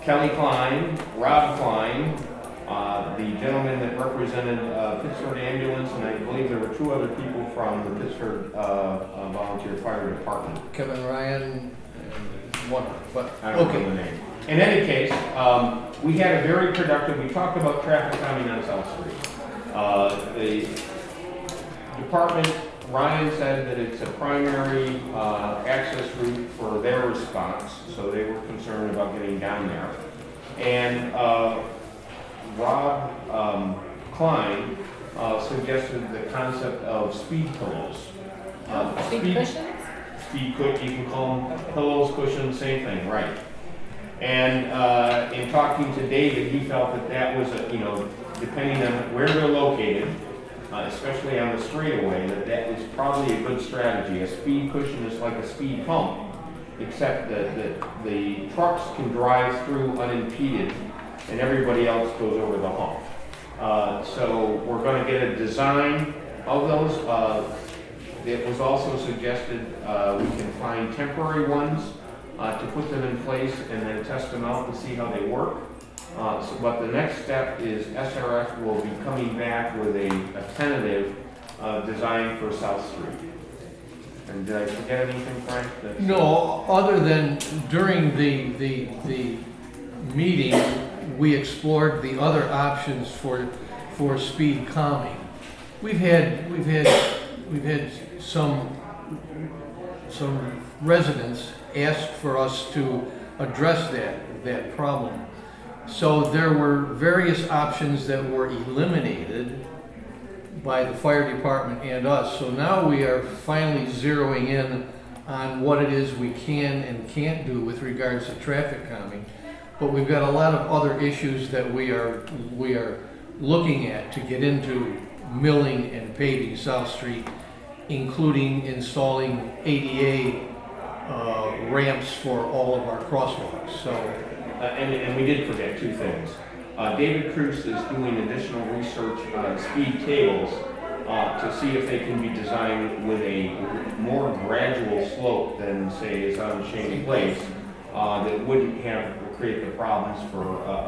Kelly Klein, Rob Klein, the gentleman that represented Pittsburgh Ambulance, and I believe there were two other people from the Pittsburgh Volunteer Fire Department. Kevin Ryan, and one, but, I don't know okay. the name. In any case, we had a very productive, we talked about traffic calming on South Street. The department, Ryan said that it's a primary access route for their response, so they were concerned about getting down there. And Rob Klein suggested the concept of speed pillows. Speed cushions? You can call them pillows, cushions, same thing, right? And in talking to David, he felt that that was, depending on where they're located, especially on the straightaway, that is probably a good strategy. A speed cushion is like a speed bump, except that the trucks can drive through unimpeded and everybody else goes over the hump. So we're going to get a design of those. It was also suggested we can find temporary ones to put them in place and then test them out and see how they work. But the next step is SRF will be coming back with a tentative design for South Street. And did I forget anything, Frank? No, other than during the meeting, we explored the other options for speed calming. We've had some residents ask for us to address that problem. So there were various options that were eliminated by the fire department and us. So now we are finally zeroing in on what it is we can and can't do with regards to traffic calming. But we've got a lot of other issues that we are looking at to get into milling and paving South Street, including installing ADA ramps for all of our crosswalks. So, and we did forget two things. David Cruz is doing additional research on speed tables to see if they can be designed with a more gradual slope than, say, is on Shane Place, that wouldn't create the problems for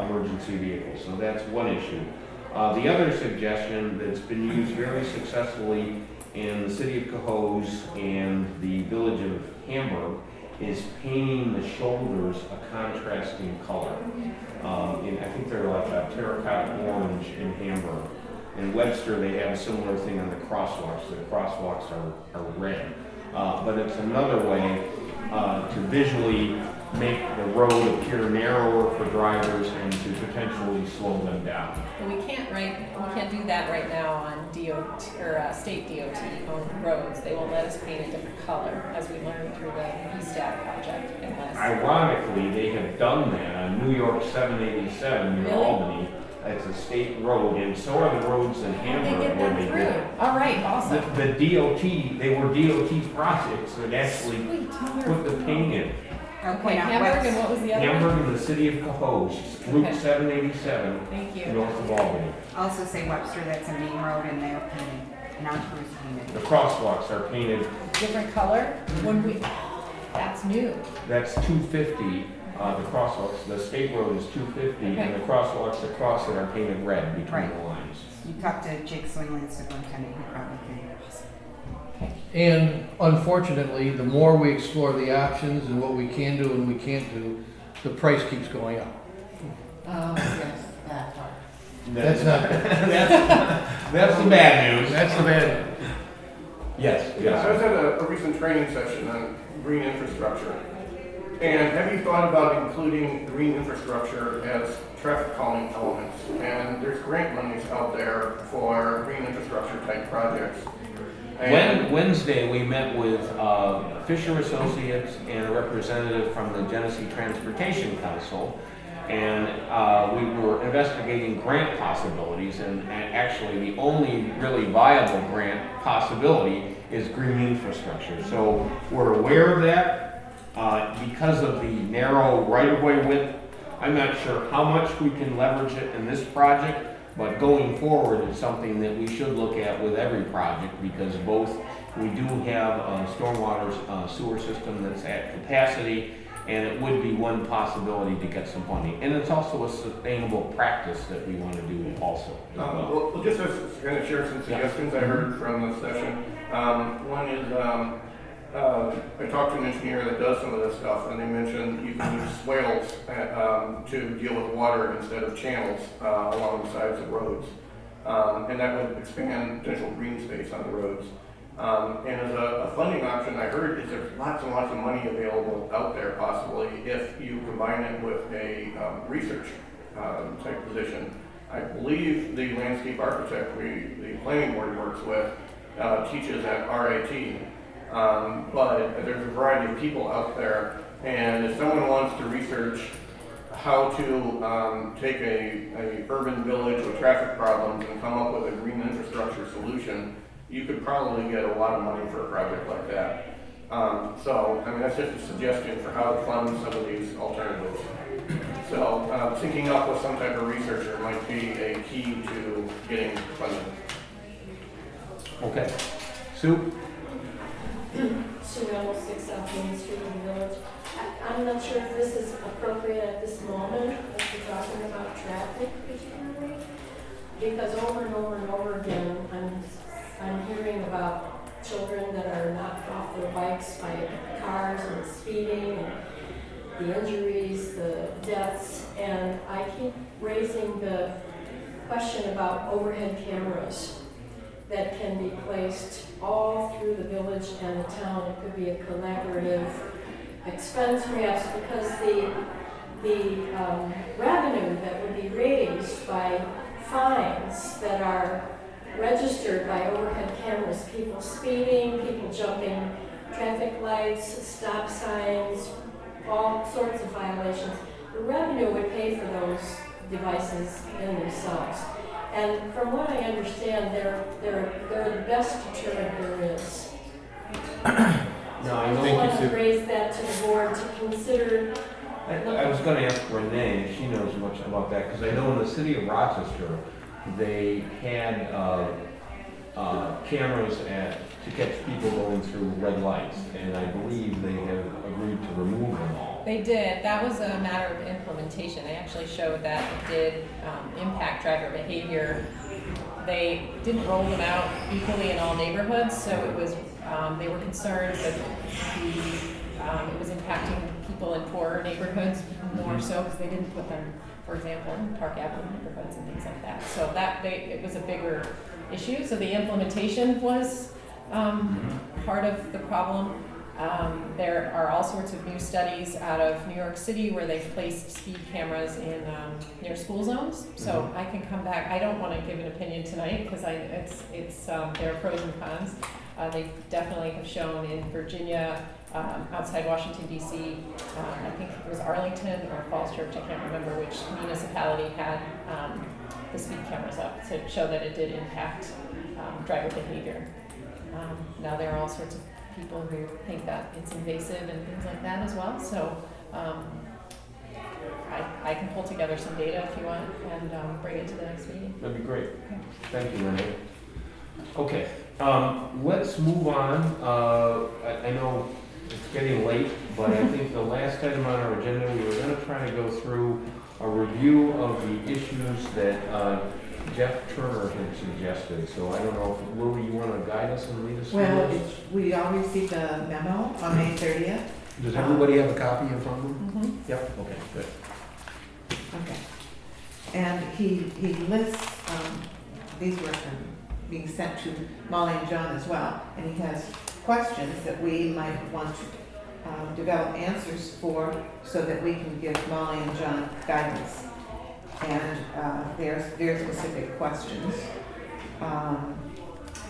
emergency vehicles. So that's one issue. The other suggestion that's been used very successfully in the city of Cohoes and the village of Hamburg is painting the shoulders a contrasting color. I think they're like a terracotta orange in Hamburg. In Webster, they have a similar thing on the crosswalks. The crosswalks are red. But it's another way to visually make the road appear narrower for drivers and to potentially slow them down. And we can't do that right now on DOT or state DOT owned roads. They won't let us paint a different color, as we learned through the ESTAT project unless. Ironically, they have done that on New York 787 near Really? Albany. It's a state road, and so are the roads in Hamburg They get where that they through. did it. All right, awesome. The DOT, they were DOT projects that actually put the paint in. Okay, Hamburg, and what was the other one? Hamburg and the city of Cohoes, Route 787, Thank you. north of Albany. Also say Webster, that's a main road and they're painted, and our crew's painted. The crosswalks are painted, Different color? When we, that's new. that's 250, the crosswalks, the state road is 250, and the crosswalks across it are painted red between the lines. You talked to Jake Swingland, superintendent, he probably can. and unfortunately, the more we explore the options and what we can do and we can't do, the price keeps going up. Oh, yes, that part. That's not. That's the bad news. That's the bad news. Yes, Yeah, I was at a recent training session on green infrastructure. And have you thought about including green infrastructure as traffic calming elements? And there's grant monies out there for green infrastructure type projects. Wednesday, we met with Fisher Associates and a representative from the Genesee Transportation Council, and we were investigating grant possibilities, and actually the only really viable grant possibility is green infrastructure. So we're aware of that. Because of the narrow right-of-way width, I'm not sure how much we can leverage it in this project, but going forward, it's something that we should look at with every project, because both, we do have a stormwater sewer system that's at capacity, and it would be one possibility to get some funding. And it's also a sustainable practice that we want to do also. As well. Well, just to kind of share some suggestions I heard from the session. One is, I talked to an engineer that does some of this stuff, and they mentioned you can use swales to deal with water instead of channels along the sides of roads. And that would expand potential green space on the roads. And as a funding option, I heard is there's lots and lots of money available out there possibly if you combine it with a research type position. I believe the landscape architect the planning board works with teaches at RIT. But there's a variety of people out there, and if someone wants to research how to take a urban village with traffic problems and come up with a green infrastructure solution, you could probably get a lot of money for a project like that. So, I mean, that's just a suggestion for how to fund some of these alternatives. So, syncing up with some type of researcher might be a key to getting funding. Okay. Sue? Sue Reynolds, 6 South Main Street in the Village. I'm not sure if this is appropriate at this moment, if we're talking about traffic particularly, because over and over and over again, I'm hearing about children that are knocked off their bikes by cars and speeding and the injuries, the deaths, and I keep raising the question about overhead cameras that can be placed all through the village and the town. It could be a collaborative expense perhaps, because the revenue that would be raised by fines that are registered by overhead cameras, people speeding, people jumping traffic lights, stop signs, all sorts of violations. The revenue would pay for those devices in themselves. And from what I understand, they're the best deterrent there is. No, I just want to raise that to the board to consider. I was going to ask Renee if she knows much about that, because I know in the city of Rochester, they had cameras to catch people going through red lights, and I believe they have agreed to remove them all. They did. That was a matter of implementation. They actually showed that it did impact driver behavior. They didn't roll them out equally in all neighborhoods, so it was they were concerned that it was impacting people in poorer neighborhoods more so, because they didn't put them, for example, in Park Avenue neighborhoods and things like that. So it was a bigger issue. So the implementation was part of the problem. There are all sorts of new studies out of New York City where they've placed speed cameras in near school zones. So I can come back. I don't want to give an opinion tonight because there are pros and cons. They definitely have shown in Virginia, outside Washington D.C. I think it was Arlington or Falls Church. I can't remember which municipality had the speed cameras up to show that it did impact driver behavior. Now there are all sorts of people who think that it's invasive and things like that as well. So I can pull together some data if you want and bring it to the next meeting. That'd be great. Okay. Thank you, Renee. Okay, let's move on. I know it's getting late, but I think the last item on our agenda, we were going to try to go through a review of the issues that Jeff Turner had suggested. So I don't know if Lily, you want to guide us and lead us through this? We all received a memo on May 30th. Does everybody have a copy in front of them? Mm-hmm. Yep. Okay, good. Okay. And he lists, these were being sent to Molly and John as well, and he has questions that we might want to develop answers for, so that we can give Molly and John guidance. And there's very specific questions.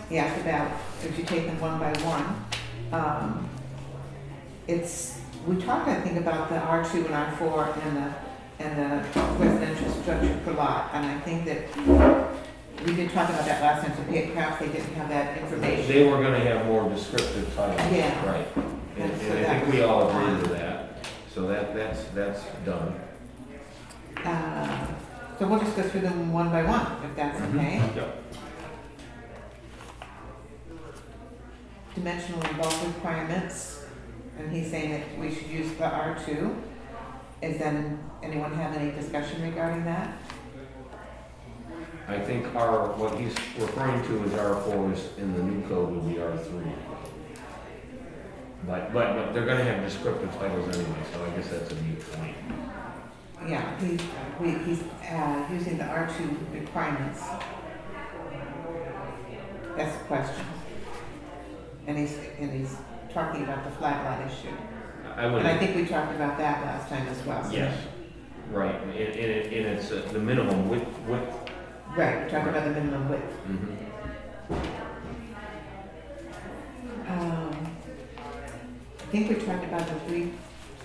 He asked about, if you take them one by one, we talked, I think, about the R2 and R4 and the residential structure per lot, and I think that we did talk about that last time, so perhaps they didn't have that information. They were gonna have more descriptive titles. Yeah. Right. And so I that think we was all fine. agree to that. So that's done. So we'll just go through them one by one, if that's okay. Yep. Dimensional and bulk requirements, and he's saying that we should use the R2. Is then, anyone have any discussion regarding that? I think what he's referring to as R4 is in the new code would be R3. But they're gonna have descriptive titles anyway, so I guess that's a neat point. Yeah, he's using the R2 requirements. That's the question. And he's talking about the flat lot issue. And I think we talked about that last time as well. Yes, right, and it's the minimum width. Right, we're talking about the minimum width. I think we talked about the 3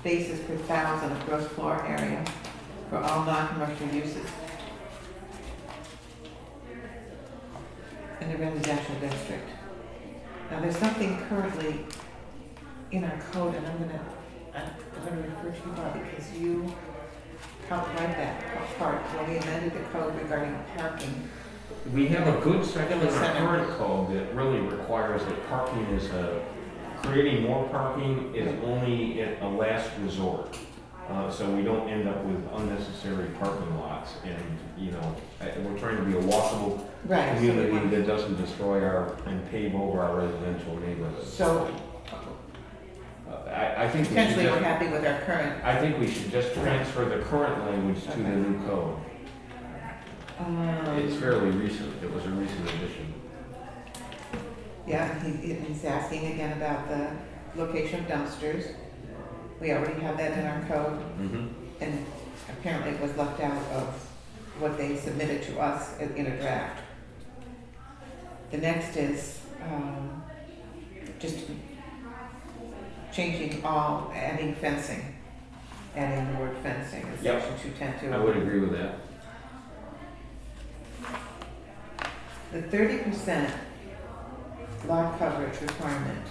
spaces per 1,000 of gross floor area for all non-commercial uses in the residential district. Now, there's something currently in our code, and I'm gonna refer to you, Bob, because you helped write that part, when we amended the code regarding parking. We have a good section in our current code that really requires that parking is creating more parking is only a last resort. So we don't end up with unnecessary parking lots, and we're trying to be a walkable community that doesn't destroy and pave over our residential neighborhoods. So I think potentially we're happy with our current. I think we should just transfer the current language to the new code. It's fairly recent. It was a recent addition. Yeah, he's asking again about the location of dumpsters. We already have that in our code, and apparently it was left out of what they submitted to us in a draft. The next is just changing adding fencing, adding the word fencing in section 210. I would agree with that. The 30% lot coverage requirement.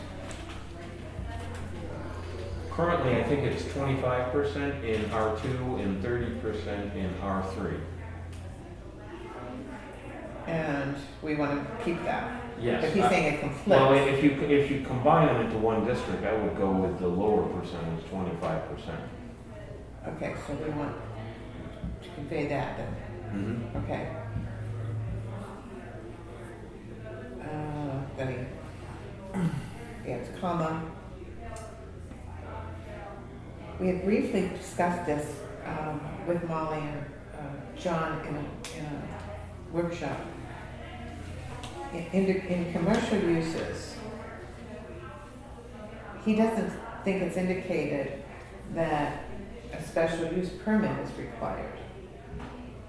Currently, I think it's 25% in R2 and 30% in R3. And we want to keep that. Yes. But he's saying it conflicts. Well, if you combine them into one district, I would go with the lower percentage, 25%. Okay, so we want to convey that then. Okay. It's comma. We had briefly discussed this with Molly and John in a workshop. In commercial uses, he doesn't think it's indicated that a special use permit is required.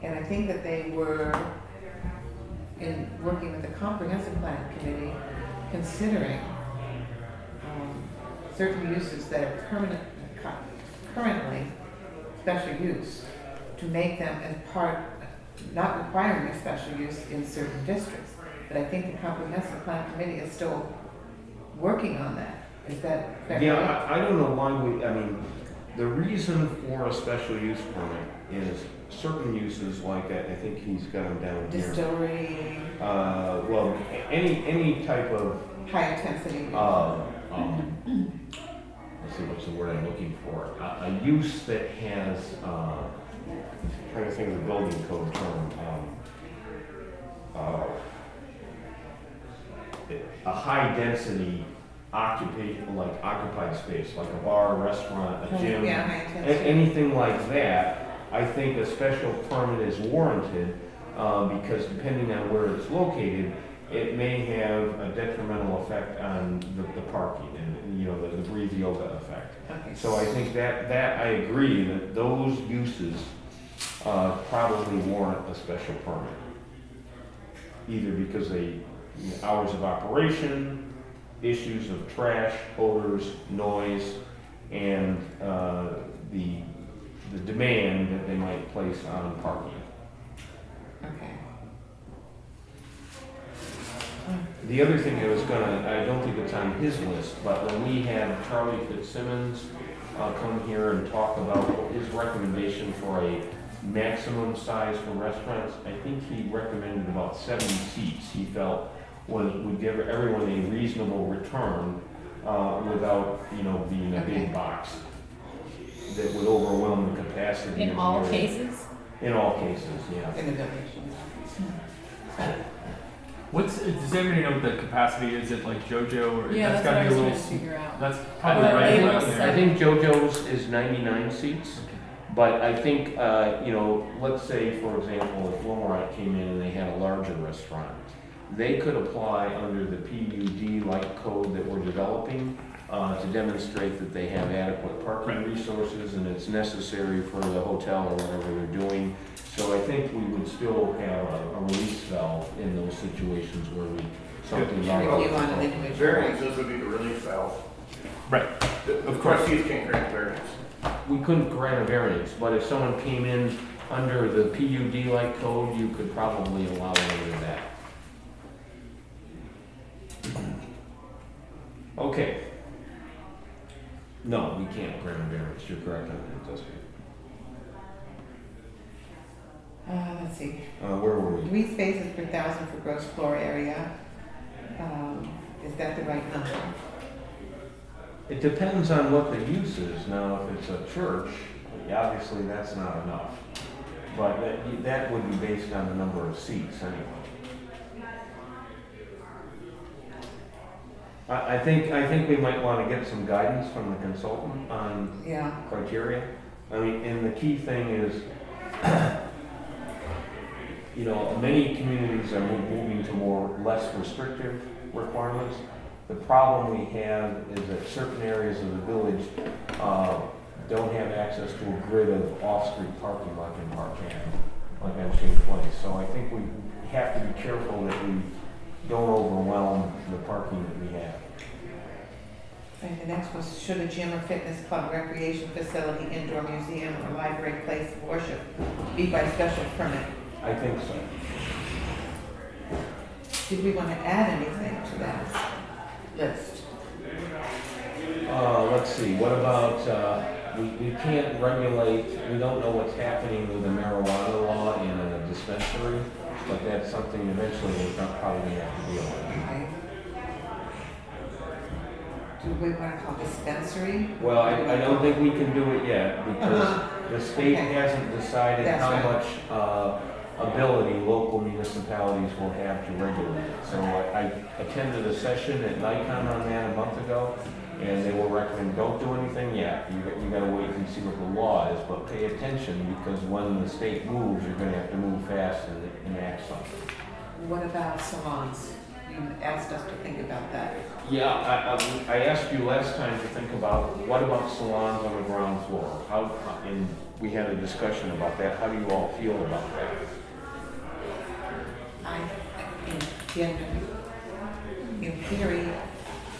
And I think that they were, in working with the comprehensive plan committee, considering certain uses that are currently special use, to make them as part, not requiring a special use in certain districts. But I think the comprehensive plan committee is still working on that. Is that correct? Yeah, I don't know why the reason for a special use permit is certain uses like that. I think he's got them down here. Distillery. Well, any type of high intensity. Let's see, what's the word I'm looking for? A use that has, I'm trying to think of the building code term. A high density occupied space, like a bar, a restaurant, a gym, anything like that. I think a special permit is warranted because depending on where it's located, it may have a detrimental effect on the parking and the breathe yoga effect. Okay. So I think that I agree that those uses probably warrant a special permit. Either because they, hours of operation, issues of trash, odors, noise, and the demand that they might place on parking. Okay. The other thing I don't think it's on his list, but when we had Charlie Fitzsimmons come here and talk about his recommendation for a maximum size for restaurants, I think he recommended about 70 seats. He felt would give everyone a reasonable return without, being a big box that would overwhelm the capacity. In all cases? In all cases, yeah. In the village. Does anybody know what the capacity is at like JoJo or? Yeah, that's that's what gotta I be was a trying little. to figure out. That's probably Well, right they around will there. I think JoJo's is 99 seats. But I think, let's say, for example, if Wilmorite came in and they had a larger restaurant, they could apply under the PUD-like code that we're developing to demonstrate that they have adequate parking resources and it's necessary for the hotel or whatever they're doing. So I think we would still have a release valve in those situations where something like Review on an individual. Variances would be the relief valve. Right. The trustees can't grant variance. We couldn't grant a variance, but if someone came in under the PUD-like code, you could probably allow them under that. Okay. No, we can't grant a variance, you're correct on that, Jessica. Let's see. Where were we? 3 spaces per 1,000 for gross floor area. Is that the right number? It depends on what the use is. Now, if it's a church, obviously that's not enough. But that would be based on the number of seats anyway. I think we might want to get some guidance from the consultant on criteria. I mean, and the key thing is, many communities are moving to less restrictive requirements. The problem we have is that certain areas of the village don't have access to a grid of off-street parking like in Parkland, like on Shea Place. So I think we have to be careful that we don't overwhelm the parking that we have. And the next was, should a gym or fitness club, recreation facility, indoor museum, or library place of worship be by special permit? I think so. Did we want to add anything to that list? Let's see, what about, we can't regulate, we don't know what's happening with the marijuana law in a dispensary, but that's something eventually we're probably have to deal with. Okay. Do we want to call dispensary? Well, I don't think we can do it yet because the state hasn't decided That's how right. much ability local municipalities will have to regulate it. So I attended a session at Nikon on that a month ago, and they will recommend don't do anything yet. You got to wait and see what the law is, but pay attention because when the state moves, you're going to have to move fast and enact something. What about salons? You asked us to think about that. Yeah, I asked you last time to think about what about salons on the ground floor? And we had a discussion about that. How do you all feel about that? In theory,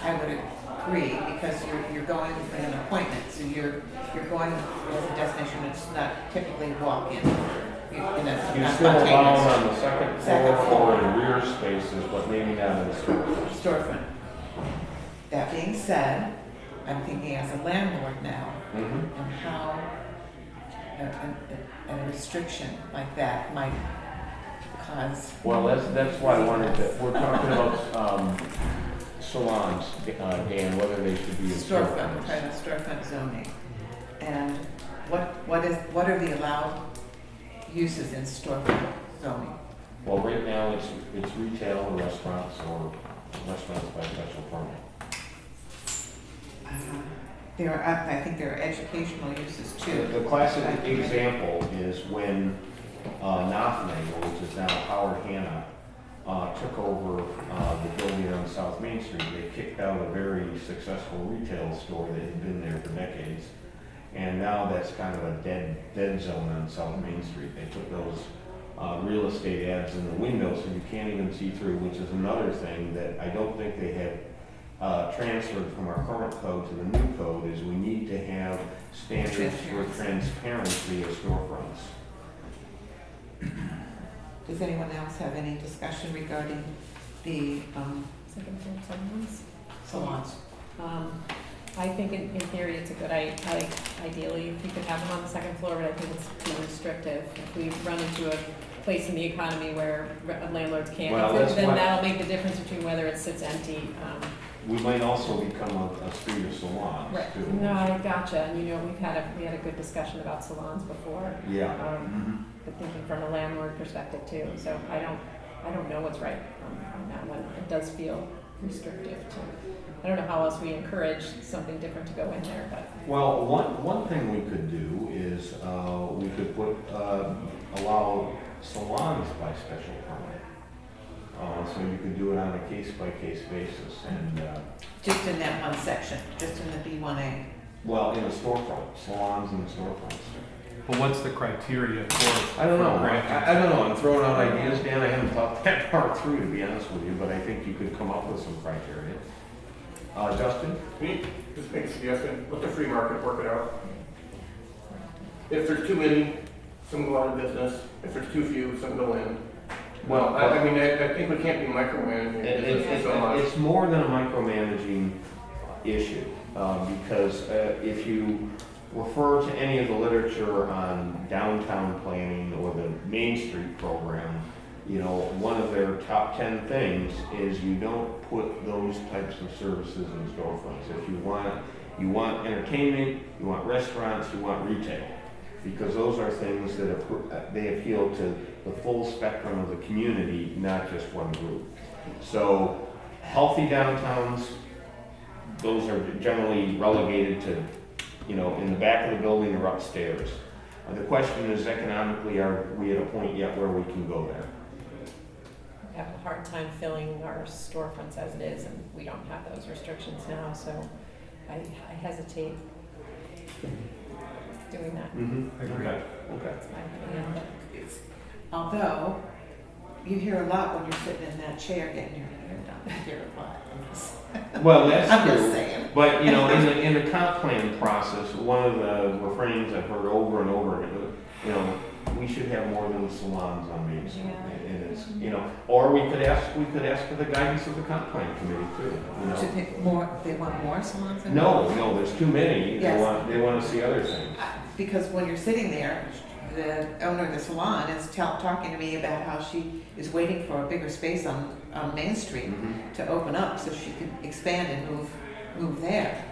I would agree because you're going for an appointment, so you're going as a destination. It's not typically walk-in. You still allow them on the second floor or in rear spaces, but maybe not in the storefront. That being said, I'm thinking as a landlord now, and how a restriction like that might cause. Well, that's why I wanted to. We're talking about salons, Dan, whether they should be in storefront. We're talking about storefront zoning, and what are the allowed uses in storefront zoning? Well, right now it's retail or restaurants by special permit. I think there are educational uses too. The classic example is when Nafne, which is now Howard Hanna, took over the building on South Main Street. They kicked out a very successful retail store that had been there for decades. And now that's kind of a dead zone on South Main Street. They took those real estate ads in the windows so you can't even see through, which is another thing that I don't think they have transferred from our current code to the new code, is we need to have standards for transparency of storefronts. Does anyone else have any discussion regarding the Second floor salons? salons? I think in theory it's a good ideally if you could have them on the second floor, but I think it's too restrictive. If we run into a place in the economy where landlords can't, then that'll make the difference between whether it sits empty. We might also become a street of salons Right. too. No, I gotcha. And we had a good discussion about salons before. Yeah. But thinking from a landlord perspective too. So I don't know what's right on that one. It does feel restrictive to. I don't know how else we encourage something different to go in there, but. Well, one thing we could do is we could allow salons by special permit. So you could do it on a case-by-case basis, and Just in that one section, just in the B1A. well, in a storefront, salons in the storefronts. But what's the criteria for? I don't know. granting? I don't know. I'm throwing out ideas, Dan. I haven't thought that part through, to be honest with you, but I think you could come up with some criteria. Justin? Me, just make a suggestion, let the free market work it out. If there's too many, some go out of business. If there's too few, some go in. Well, I mean, I think we can't be micromanaging business so much. It's more than a micromanaging issue, because if you refer to any of the literature on downtown planning or the Main Street program, one of their top 10 things is you don't put those types of services in storefronts. If you want entertainment, you want restaurants, you want retail, because those are things that they appeal to the full spectrum of the community, not just one group. So healthy downtowns, those are generally relegated to, in the back of the building or upstairs. The question is, economically, are we at a point yet where we can go there? We have a hard time filling our storefronts as it is, and we don't have those restrictions now, so I hesitate doing that. I agree. Okay. That's my opinion, but Although, you hear a lot when you're sitting in that chair getting your hair done. You hear a lot. Well, that's I'm true. just saying. But in the comp plan process, one of the refrains I've heard over and over again, we should have more than salons on Main Street. Yeah. And it's, or we could ask for the guidance of the comp plan committee too. Should they want more salons? No, there's too many. Yes. They want to see other things. Because when you're sitting there, the owner of the salon is talking to me about how she is waiting for a bigger space on Main Street to open up so she can expand and move there.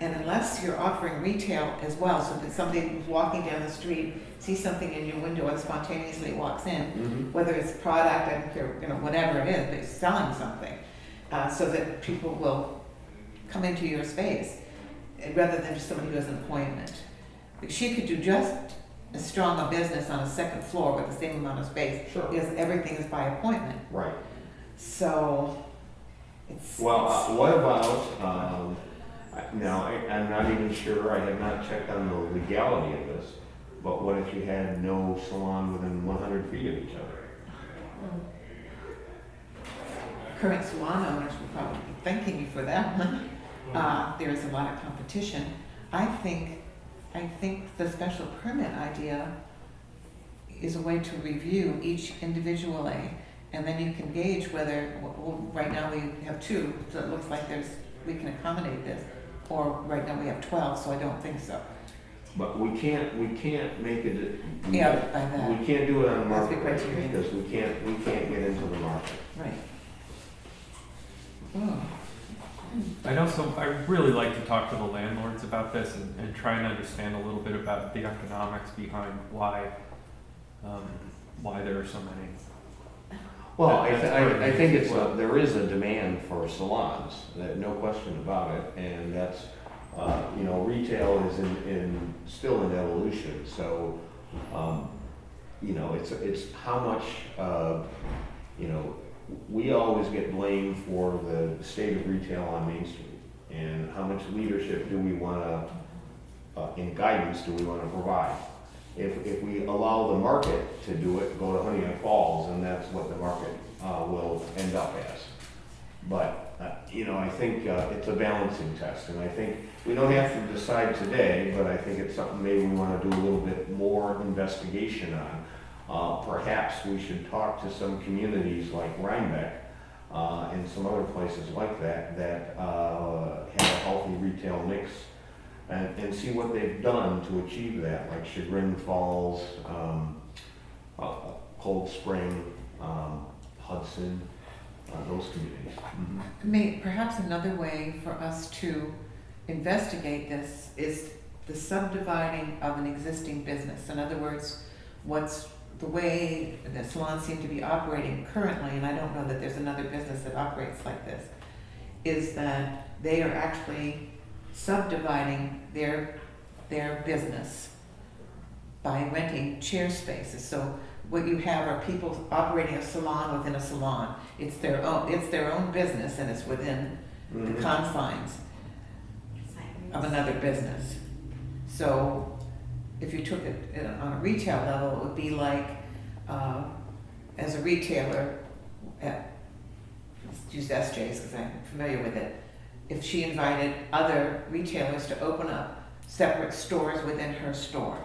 And unless you're offering retail as well, so that somebody who's walking down the street sees something in your window and spontaneously walks in, whether it's product, I don't care, whatever it is, but it's selling something, so that people will come into your space rather than just somebody who has an appointment. She could do just as strong a business on a second floor with the same amount of space, because everything is by appointment. Right. So it's What about? Now, I'm not even sure. I have not checked on the legality of this. But what if you had no salon within 100 feet of each other? current salon owners would probably be thanking you for that one. There's a lot of competition. I think the special permit idea is a way to review each individually, and then you can gauge whether, well, right now we have 2, so it looks like we can accommodate this, or right now we have 12, so I don't think so. But we can't make it. Yeah, by that. We can't do it on the That's the market criteria. because we can't get into the market. Right. Oh. I'd really like to talk to the landlords about this and try and understand a little bit about the economics behind why there are so many. Well, I think there is a demand for salons, no question about it, and that's, retail is still in evolution, so, it's how much, we always get blamed for the state of retail on Main Street. And how much leadership do we want to, in guidance, do we want to provide? If we allow the market to do it, go to Honeyett Falls, and that's what the market will end up as. But, I think it's a balancing test, and I think we don't have to decide today, but I think it's something maybe we want to do a little bit more investigation on. Perhaps we should talk to some communities like Rhinebeck and some other places like that have a healthy retail mix and see what they've done to achieve that, like Chagrin Falls, Cold Spring, Hudson, those communities. Perhaps another way for us to investigate this is the subdividing of an existing business. In other words, what's the way the salons seem to be operating currently, and I don't know that there's another business that operates like this, is that they are actually subdividing their business by renting chair spaces. So what you have are people operating a salon within a salon. It's their own business, and it's within the confines of another business. So if you took it on a retail level, it would be like, as a retailer, let's use SJ's because I'm familiar with it, if she invited other retailers to open up separate stores within her store.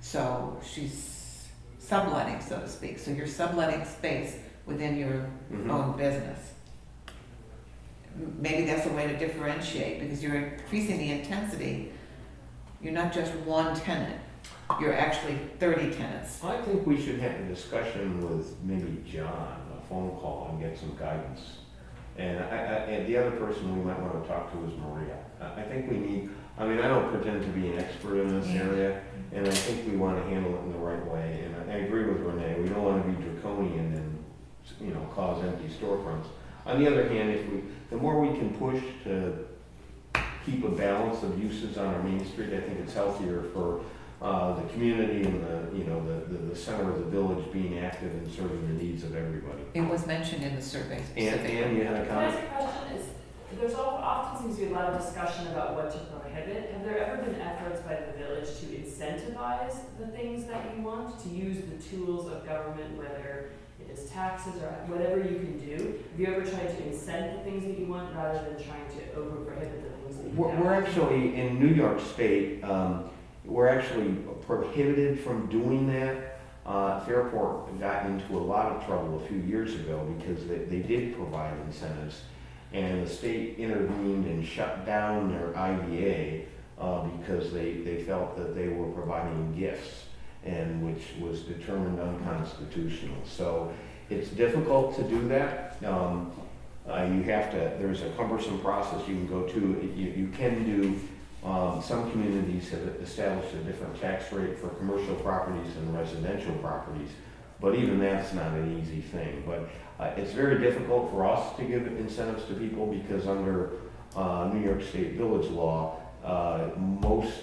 So she's subletting, so to speak. So you're subletting space within your own business. Maybe that's a way to differentiate, because you're increasing the intensity. You're not just one tenant, you're actually 30 tenants. I think we should have a discussion with maybe John, a phone call, and get some guidance. And the other person we might want to talk to is Maria. I think we need, I don't pretend to be an expert in this area, and I think we want to handle it in the right way. And I agree with Renee, we don't want to be draconian and, cause empty storefronts. On the other hand, the more we can push to keep a balance of uses on our Main Street, I think it's healthier for the community and the center of the village being active and serving the needs of everybody. It was mentioned in the survey. And you had a Can I ask comment? a question? There's often seems to be a lot of discussion about what to prohibit. Have there ever been efforts by the village to incentivize the things that you want, to use the tools of government, whether it is taxes or whatever you can do? Have you ever tried to incent the things that you want rather than trying to over prohibit the things that you don't? We're actually, in New York State, we're actually prohibited from doing that. Fairport got into a lot of trouble a few years ago because they did provide incentives, and the state intervened and shut down their IVA because they felt that they were providing gifts, and which was determined unconstitutional. So it's difficult to do that. You have to, there's a cumbersome process you can go to. You can do, some communities have established a different tax rate for commercial properties and residential properties, but even that's not an easy thing. But it's very difficult for us to give incentives to people because under New York State village law, most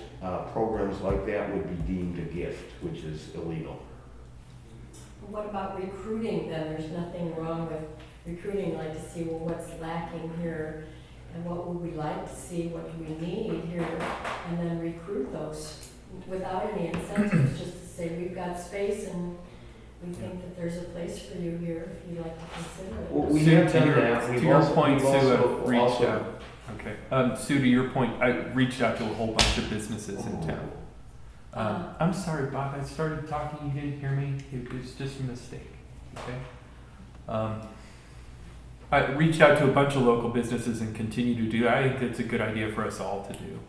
programs like that would be deemed a gift, which is illegal. What about recruiting then? There's nothing wrong with recruiting, like to see, well, what's lacking here and what would we like to see, what do we need here, and then recruit those without any incentives, just to say, we've got space and we think that there's a place for you here if you'd like to consider it. Well, we have done that. To your point, Sue, I've reached out. Okay. Sue, to your point, I reached out to a whole bunch of businesses in town. I'm sorry, Bob, I started talking, you didn't hear me. It was just a mistake, okay? I reached out to a bunch of local businesses and continue to do that. I think that's a good idea for us all to do.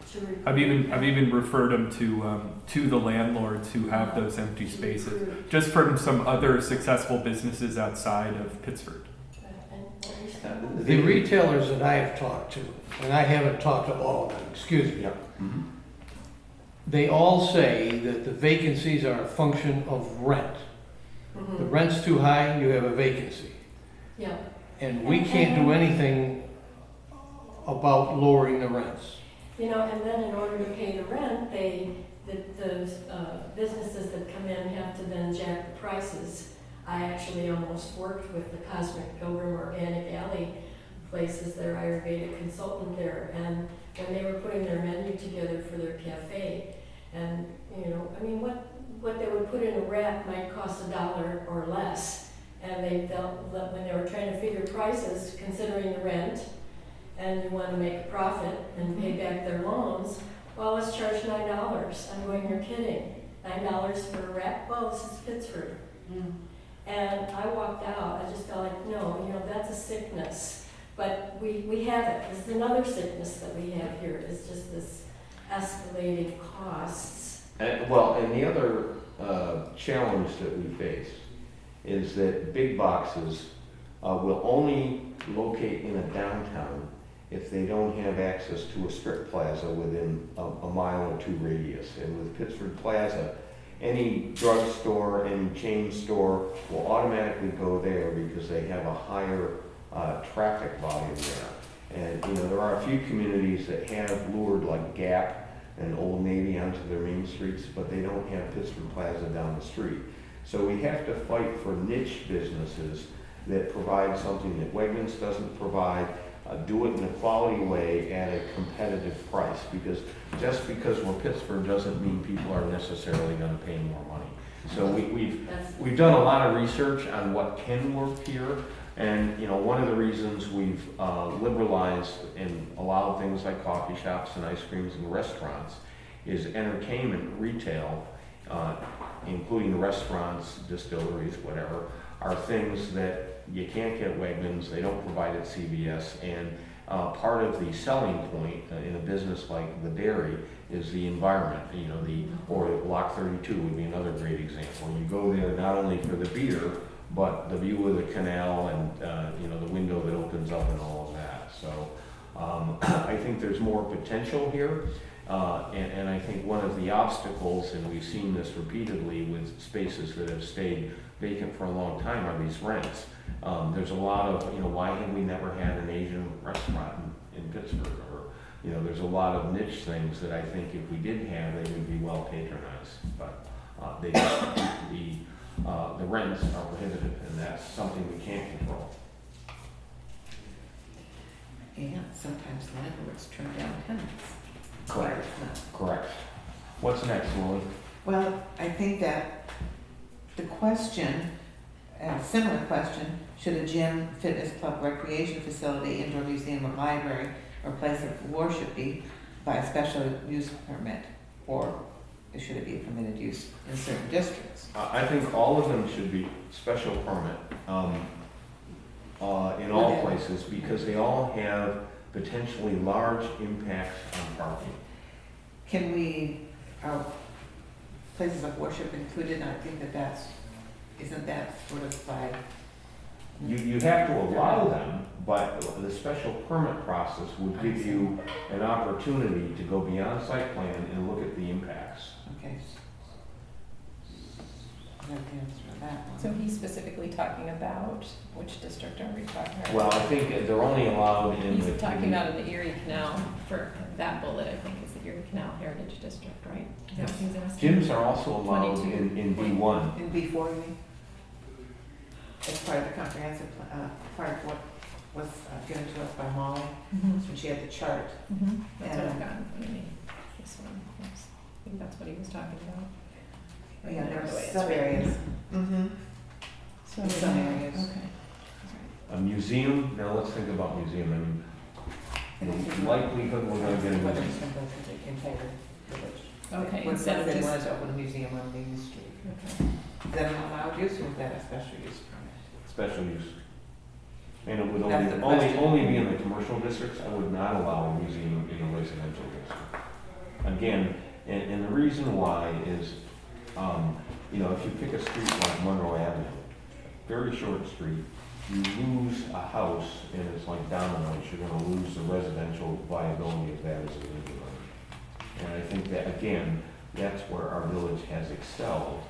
I've even referred them to the landlords who have those empty spaces, just from some other successful businesses outside of Pittsford. The retailers that I have talked to, and I haven't talked to all of them, excuse me, they all say that the vacancies are a function of rent. The rent's too high, you have a vacancy. Yeah. And we can't do anything about lowering the rents. And then in order to pay the rent, the businesses that come in have to then jack the prices I actually almost worked with the Cosmic Pilgrim Organic Alley places, their Ayurvedic consultant there, and when they were putting their menu together for their cafe, and, you know, I mean, what they would put in a wrap might cost $1 or less, and they felt that when they were trying to figure prices, considering the rent, and you want to make a profit and pay back their loans, well, let's charge $9. I'm going, you're kidding. $9 for a wrap? Well, this is Pittsburgh. And I walked out, I just felt like, no, you know, that's a sickness. But we have it. This is another sickness that we have here. It's just this escalating costs. And the other challenge that we face is that big boxes will only locate in a downtown if they don't have access to a strip plaza within a mile or two radius. And with Pittsford Plaza, any drugstore, any chain store will automatically go there because they have a higher traffic volume there. And you know, there are a few communities that have lured like Gap and Old Navy onto their main streets, but they don't have Pittsford Plaza down the street. So we have to fight for niche businesses that provide something that Wegmans doesn't provide, do it in a quality way at a competitive price, because just because we're Pittsburgh doesn't mean people are necessarily going to pay more money. So we've done a lot of research on what can work here, and you know, one of the reasons we've liberalized and allowed things like coffee shops and ice creams and restaurants is entertainment retail, including restaurants, distilleries, whatever, are things that you can't get Wegmans, they don't provide at CVS, and part of the selling point in a business like the dairy is the environment, you know, or Lock 32 would be another great example. You go there not only for the beer, but the view of the canal and, you know, the window that opens up and all of that. So I think there's more potential here. And I think one of the obstacles, and we've seen this repeatedly with spaces that have stayed vacant for a long time, are these rents. There's a lot of, you know, why have we never had an Asian restaurant in Pittsburgh? Or, you know, there's a lot of niche things that I think if we did have, they would be well patronized. But the rents are prohibitive, and that's something we can't control. And sometimes landlords turn down tenants. Correct. Correct. What's next, Lily? Well, I think that the question, a similar question, should a gym, fitness club, recreation facility, indoor museum or library, or place of worship be by a special use permit, or should it be a permitted use in certain districts? I think all of them should be special permit in all places, because they all have potentially large impacts on parking. Can we, are places of worship included? I think isn't that sort of by? You have to allow them, but the special permit process would give you an opportunity to go beyond site plan and look at the impacts. Okay. That answer that one. So he's specifically talking about, which district are we talking about? Well, I think they're only allowed in the. He's talking about in the Erie Canal, for that bullet, I think, is the Erie Canal Heritage District, right? Is that what he's asking? Gyms are also allowed 22. in B1. In B4, you mean? As part of the comprehensive, part of what was given to us by Molly, when she had the chart. That's what I've got in front of me. This one, yes. I think that's what he was talking about. Yeah, there are The way it's some written. areas. So, In some areas. Okay. A museum, now let's think about museum. I mean, the likelihood we're gonna get a Whether museum. it's going to take entire village. Okay, What instead if of they just- wanted to open a museum on Main Street? Okay. Is that an allowed use, or is that a special use permit? Special use. And it would That's the only question. be in the commercial districts. I would not allow a museum in a residential district. Again, and the reason why is, you know, if you pick a street like Monroe Avenue, very short street, you lose a house and it's like dominoes, you're gonna lose the residential viability of that as a neighborhood. And I think that, again, that's where our village has excelled,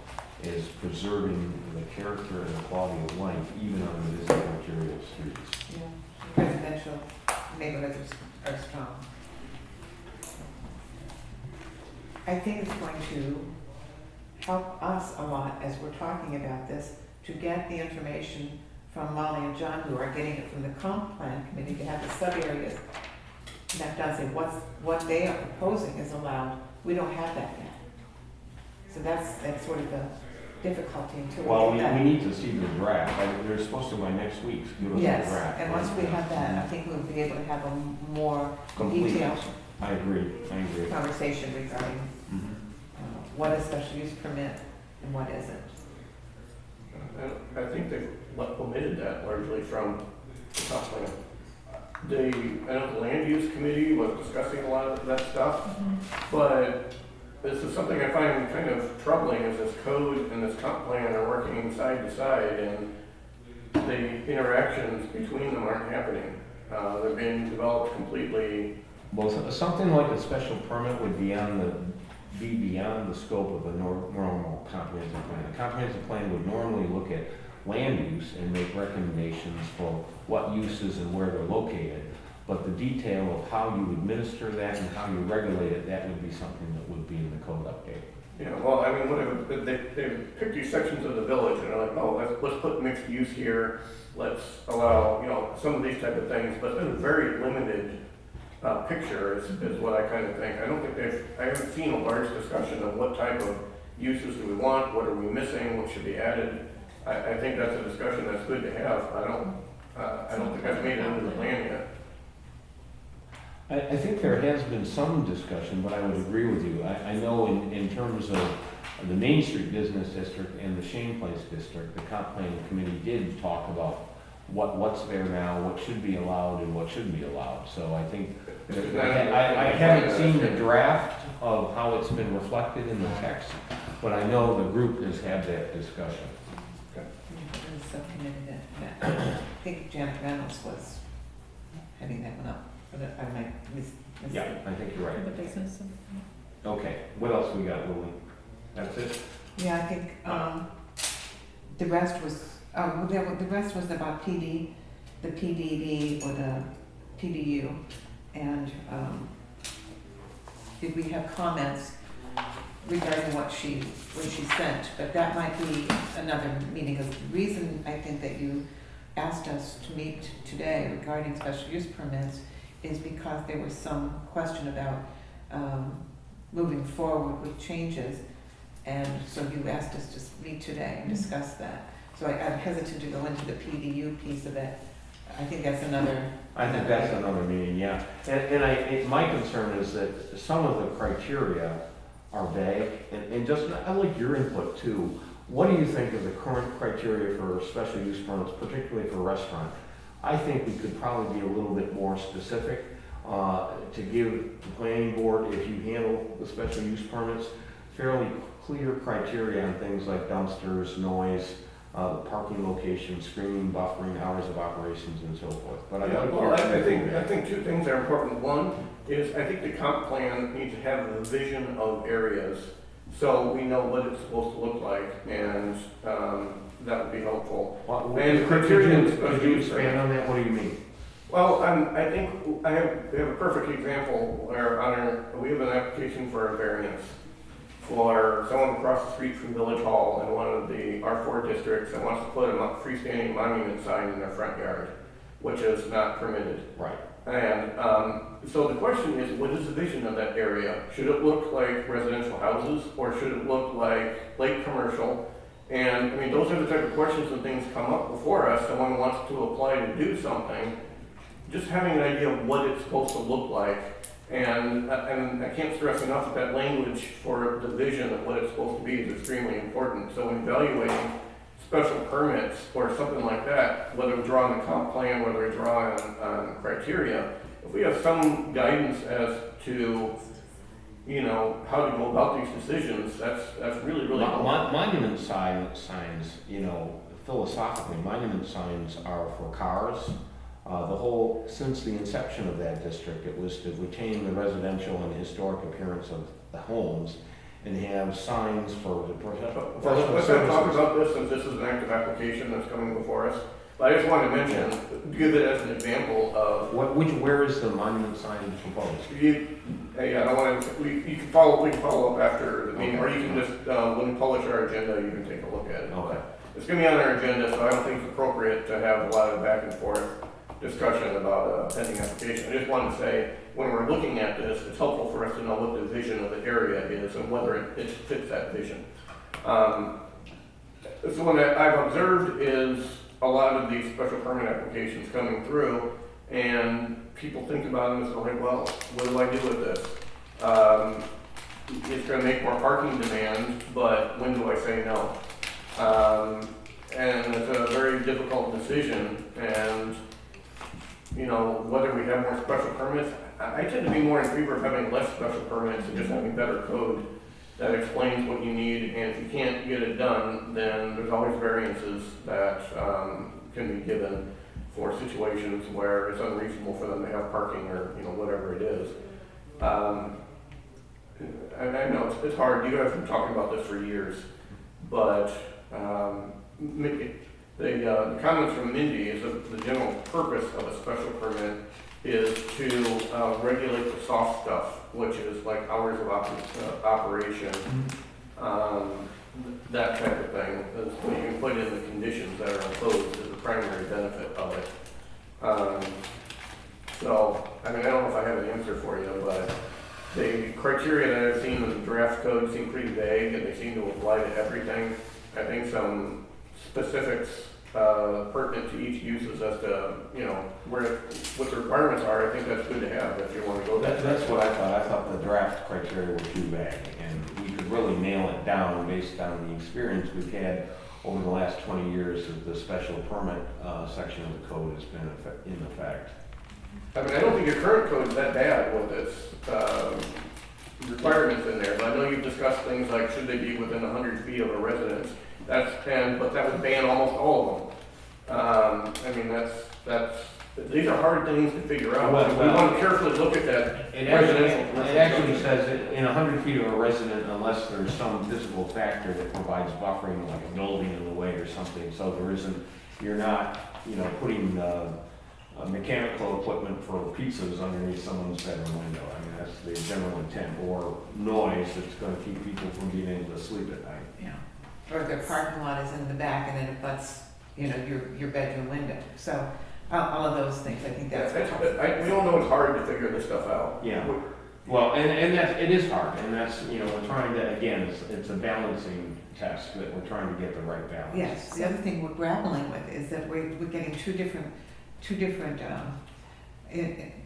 is preserving the character and the quality of life, even on the busy arterial streets. Yeah. Residential neighborhoods are strong. I think it's going to help us a lot as we're talking about this, to get the information from Molly and John, who are getting it from the comp plan committee, to have the sub-areas mapped out, say what they are proposing is allowed. We don't have that yet. So that's sort of the difficulty until Well, we get that. we need to see the draft. They're supposed to by next week give us the Yes, draft. and once we have that, I think we'll be able to have a more Complete. detailed I agree. conversation regarding Mhm. what is special use permit and what isn't. I think they omitted that largely from the comp plan. I know the land use committee was discussing a lot of that stuff, but this is something I find kind of troubling, is this code and this comp plan are working side to side, and the interactions between them aren't happening. They're being developed completely. Well, something like a special permit would be beyond the scope of a normal comprehensive plan. A comprehensive plan would normally look at land use and make recommendations for what uses and where they're located. But the detail of how you administer that and how you regulate it, that would be something that would be in the code update. Yeah, well, I mean, whatever, they picked these sections of the village and are like, oh, let's put mixed use here, let's allow, some of these type of things, but it's been a very limited picture is what I kind of think. I don't think I haven't seen a large discussion of what type of uses do we want, what are we missing, what should be added. I think that's a discussion that's good to have. I don't think that's made it into the plan yet. I think there has been some discussion, but I would agree with you. I know in terms of the Main Street Business District and the Shane Place District, the comp planning committee did talk about what's there now, what should be allowed and what shouldn't be allowed. So I think, I haven't seen the draft of how it's been reflected in the text, but I know the group has had that discussion. The subcommittee that I think Janet Reynolds was heading that one up. I might Yeah, I think you're right. The business. Okay, what else we got, Lily? That's it? Yeah, I think the rest was, the rest was about the PDD or the PDU. And did we have comments regarding what she sent? But that might be another meeting. The reason I think that you asked us to meet today regarding special use permits is because there was some question about moving forward with changes. And so you asked us to meet today and discuss that. So I'm hesitant to go into the PDU piece of it. I think that's another. I think that's another meeting, yeah. And my concern is that some of the criteria are vague, and just, I like your input too. What do you think of the current criteria for special use permits, particularly for restaurant? I think we could probably be a little bit more specific to give the planning board, if you handle the special use permits, fairly clear criteria on things like dumpsters, noise, the parking location, screening, buffering, hours of operations, and so forth. But I think two things are important. One is I think the comp plan needs to have a vision of areas so we know what it's supposed to look like, and that would be helpful. And could you expand on that? What do you mean? Well, I think we have a perfect example where we have an application for a variance for someone across the street from Village Hall in one of the R4 districts that wants to put a freestanding monument sign in their front yard, which is not permitted. Right. And so the question is, what is the vision of that area? Should it look like residential houses, or should it look like light commercial? And I mean, those are the type of questions and things come up before us. Someone wants to apply to do something. Just having an idea of what it's supposed to look like. And I can't stress enough that language for the vision of what it's supposed to be is extremely important. So when evaluating special permits or something like that, whether we draw on the comp plan, whether we draw on criteria, if we have some guidance as to, how to go about these decisions, that's really, really helpful. Monument signs, philosophically, monument signs are for cars. Since the inception of that district, it was to retain the residential and historic appearance of the homes and have signs for the professional Let's not talk about this, since this is an active application that's coming before us. But I just wanted to mention, give it as an example of where is the monument sign proposed? We can follow up after the meeting, or you can just, when we publish our agenda, you can take a look at it. Okay. it's gonna be on our agenda, so I don't think it's appropriate to have a lot of back and forth discussion about a pending application. I just wanted to say, when we're looking at this, it's helpful for us to know what the vision of the area is and whether it fits that vision. So what I've observed is a lot of these special permit applications coming through, and people think about them as like, well, what do I do with this? It's going to make more parking demand, but when do I say no? And it's a very difficult decision, and you know, whether we have more special permits, I tend to be more in favor of having less special permits and just having better code that explains what you need, and if you can't get it done, then there's always variances that can be given for situations where it's unreasonable for them to have parking or, you know, whatever it is. And I know it's hard, you guys have been talking about this for years, but the comments from Mindy is that the general purpose of a special permit is to regulate the soft stuff, which is like hours of operation, that type of thing. Is when you can put in the conditions that are imposed is the primary benefit of it. So, I mean, I don't know if I have an answer for you, but the criteria that I've seen in the draft code seem pretty vague, and they seem to apply to everything. I think some specifics pertinent to each uses as to, you know, what the requirements are. I think that's good to have if you want to go that. That's what I thought. I thought the draft criteria were too vague, and we could really nail it down based on the experience we've had over the last 20 years of the special permit section of the code has been in effect. I mean, I don't think your current code is that bad with its requirements in there, but I know you've discussed things like should they be within 100 feet of a residence. But that would ban almost all of them. I mean, these are hard things to figure out. We want to carefully look at that. It actually says in 100 feet of a resident, unless there's some physical factor that provides buffering, like a building in the way or something, so there isn't, you're not, you know, putting mechanical equipment for pizzas underneath someone's bedroom window. I mean, that's the general intent, or noise that's going to keep people from being able to sleep at night. Yeah. Or their parking lot is in the back and then it butts, you know, your bedroom window. So all of those things, I think that's what we all know it's hard to figure this stuff out. Yeah. Well, and that it is hard, and that's, you know, we're trying to, again, it's a balancing test that we're trying to get the right balance. Yes. The other thing we're grappling with is that we're getting two different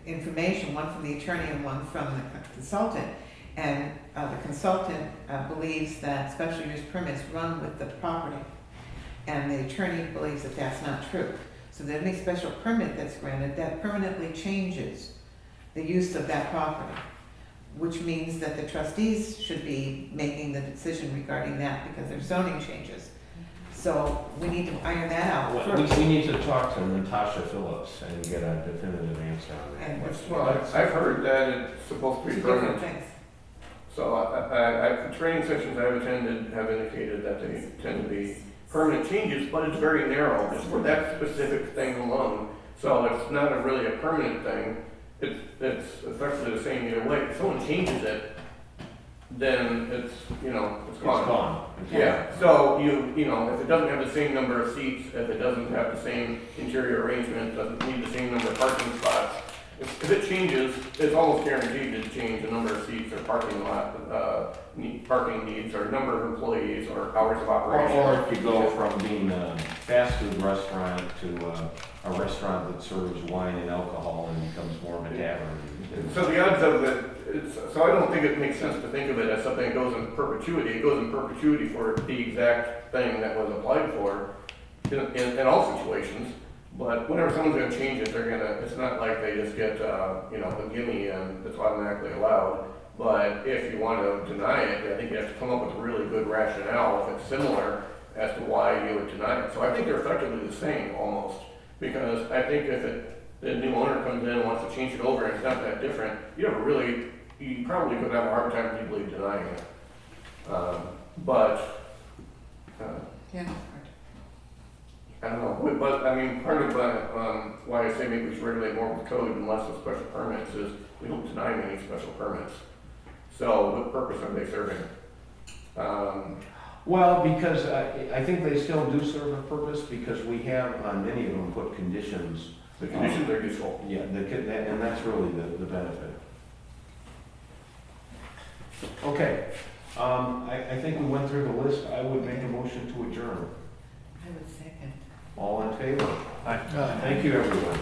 information, one from the attorney and one from the consultant. And the consultant believes that special use permits run with the property, and the attorney believes that that's not true. So that any special permit that's granted, that permanently changes the use of that property, which means that the trustees should be making the decision regarding that because there's zoning changes. So we need to iron that out Well, first. we need to talk to Natasha Phillips and get a definitive answer on that. And Well, I've heard that it's supposed to be different permanent. things. So the training sessions I've attended have indicated that they tend to be permanent changes, but it's very narrow. It's for that specific thing alone. So it's not really a permanent thing. It's effectively the same either way. If someone changes it, then it's, you know, it's gone. It's gone. Yeah, so you know, if it doesn't have the same number of seats, if it doesn't have the same interior arrangement, doesn't need the same number of parking spots, if it changes, it's almost guaranteed to change the number of seats or parking lot, parking needs, or number of employees, or hours of operation. Or if you go from being a fast food restaurant to a restaurant that serves wine and alcohol and becomes more of a tavern. So the odds of it, so I don't think it makes sense to think of it as something that goes in perpetuity. It goes in perpetuity for the exact thing that was applied for in all situations. But whenever someone's going to change it, it's not like they just get, you know, a gimme and it's automatically allowed. But if you want to deny it, I think you have to come up with a really good rationale if it's similar as to why you would deny it. So I think they're effectively the same almost. Because I think if the new owner comes in and wants to change it over and it's not that different, you probably could have a hard time legally denying it. Yeah. I don't know, but I mean, part of why I say maybe we should regulate more with code and less with special permits is we don't deny many special permits. So what purpose are they serving? Well, because I think they still do serve a purpose, because we have, on many of them, put conditions. The conditions are useful. Yeah, and that's really the benefit. Okay, I think we went through the list. I would make a motion to adjourn. I would second. All in favor? Aye. Thank you, everyone.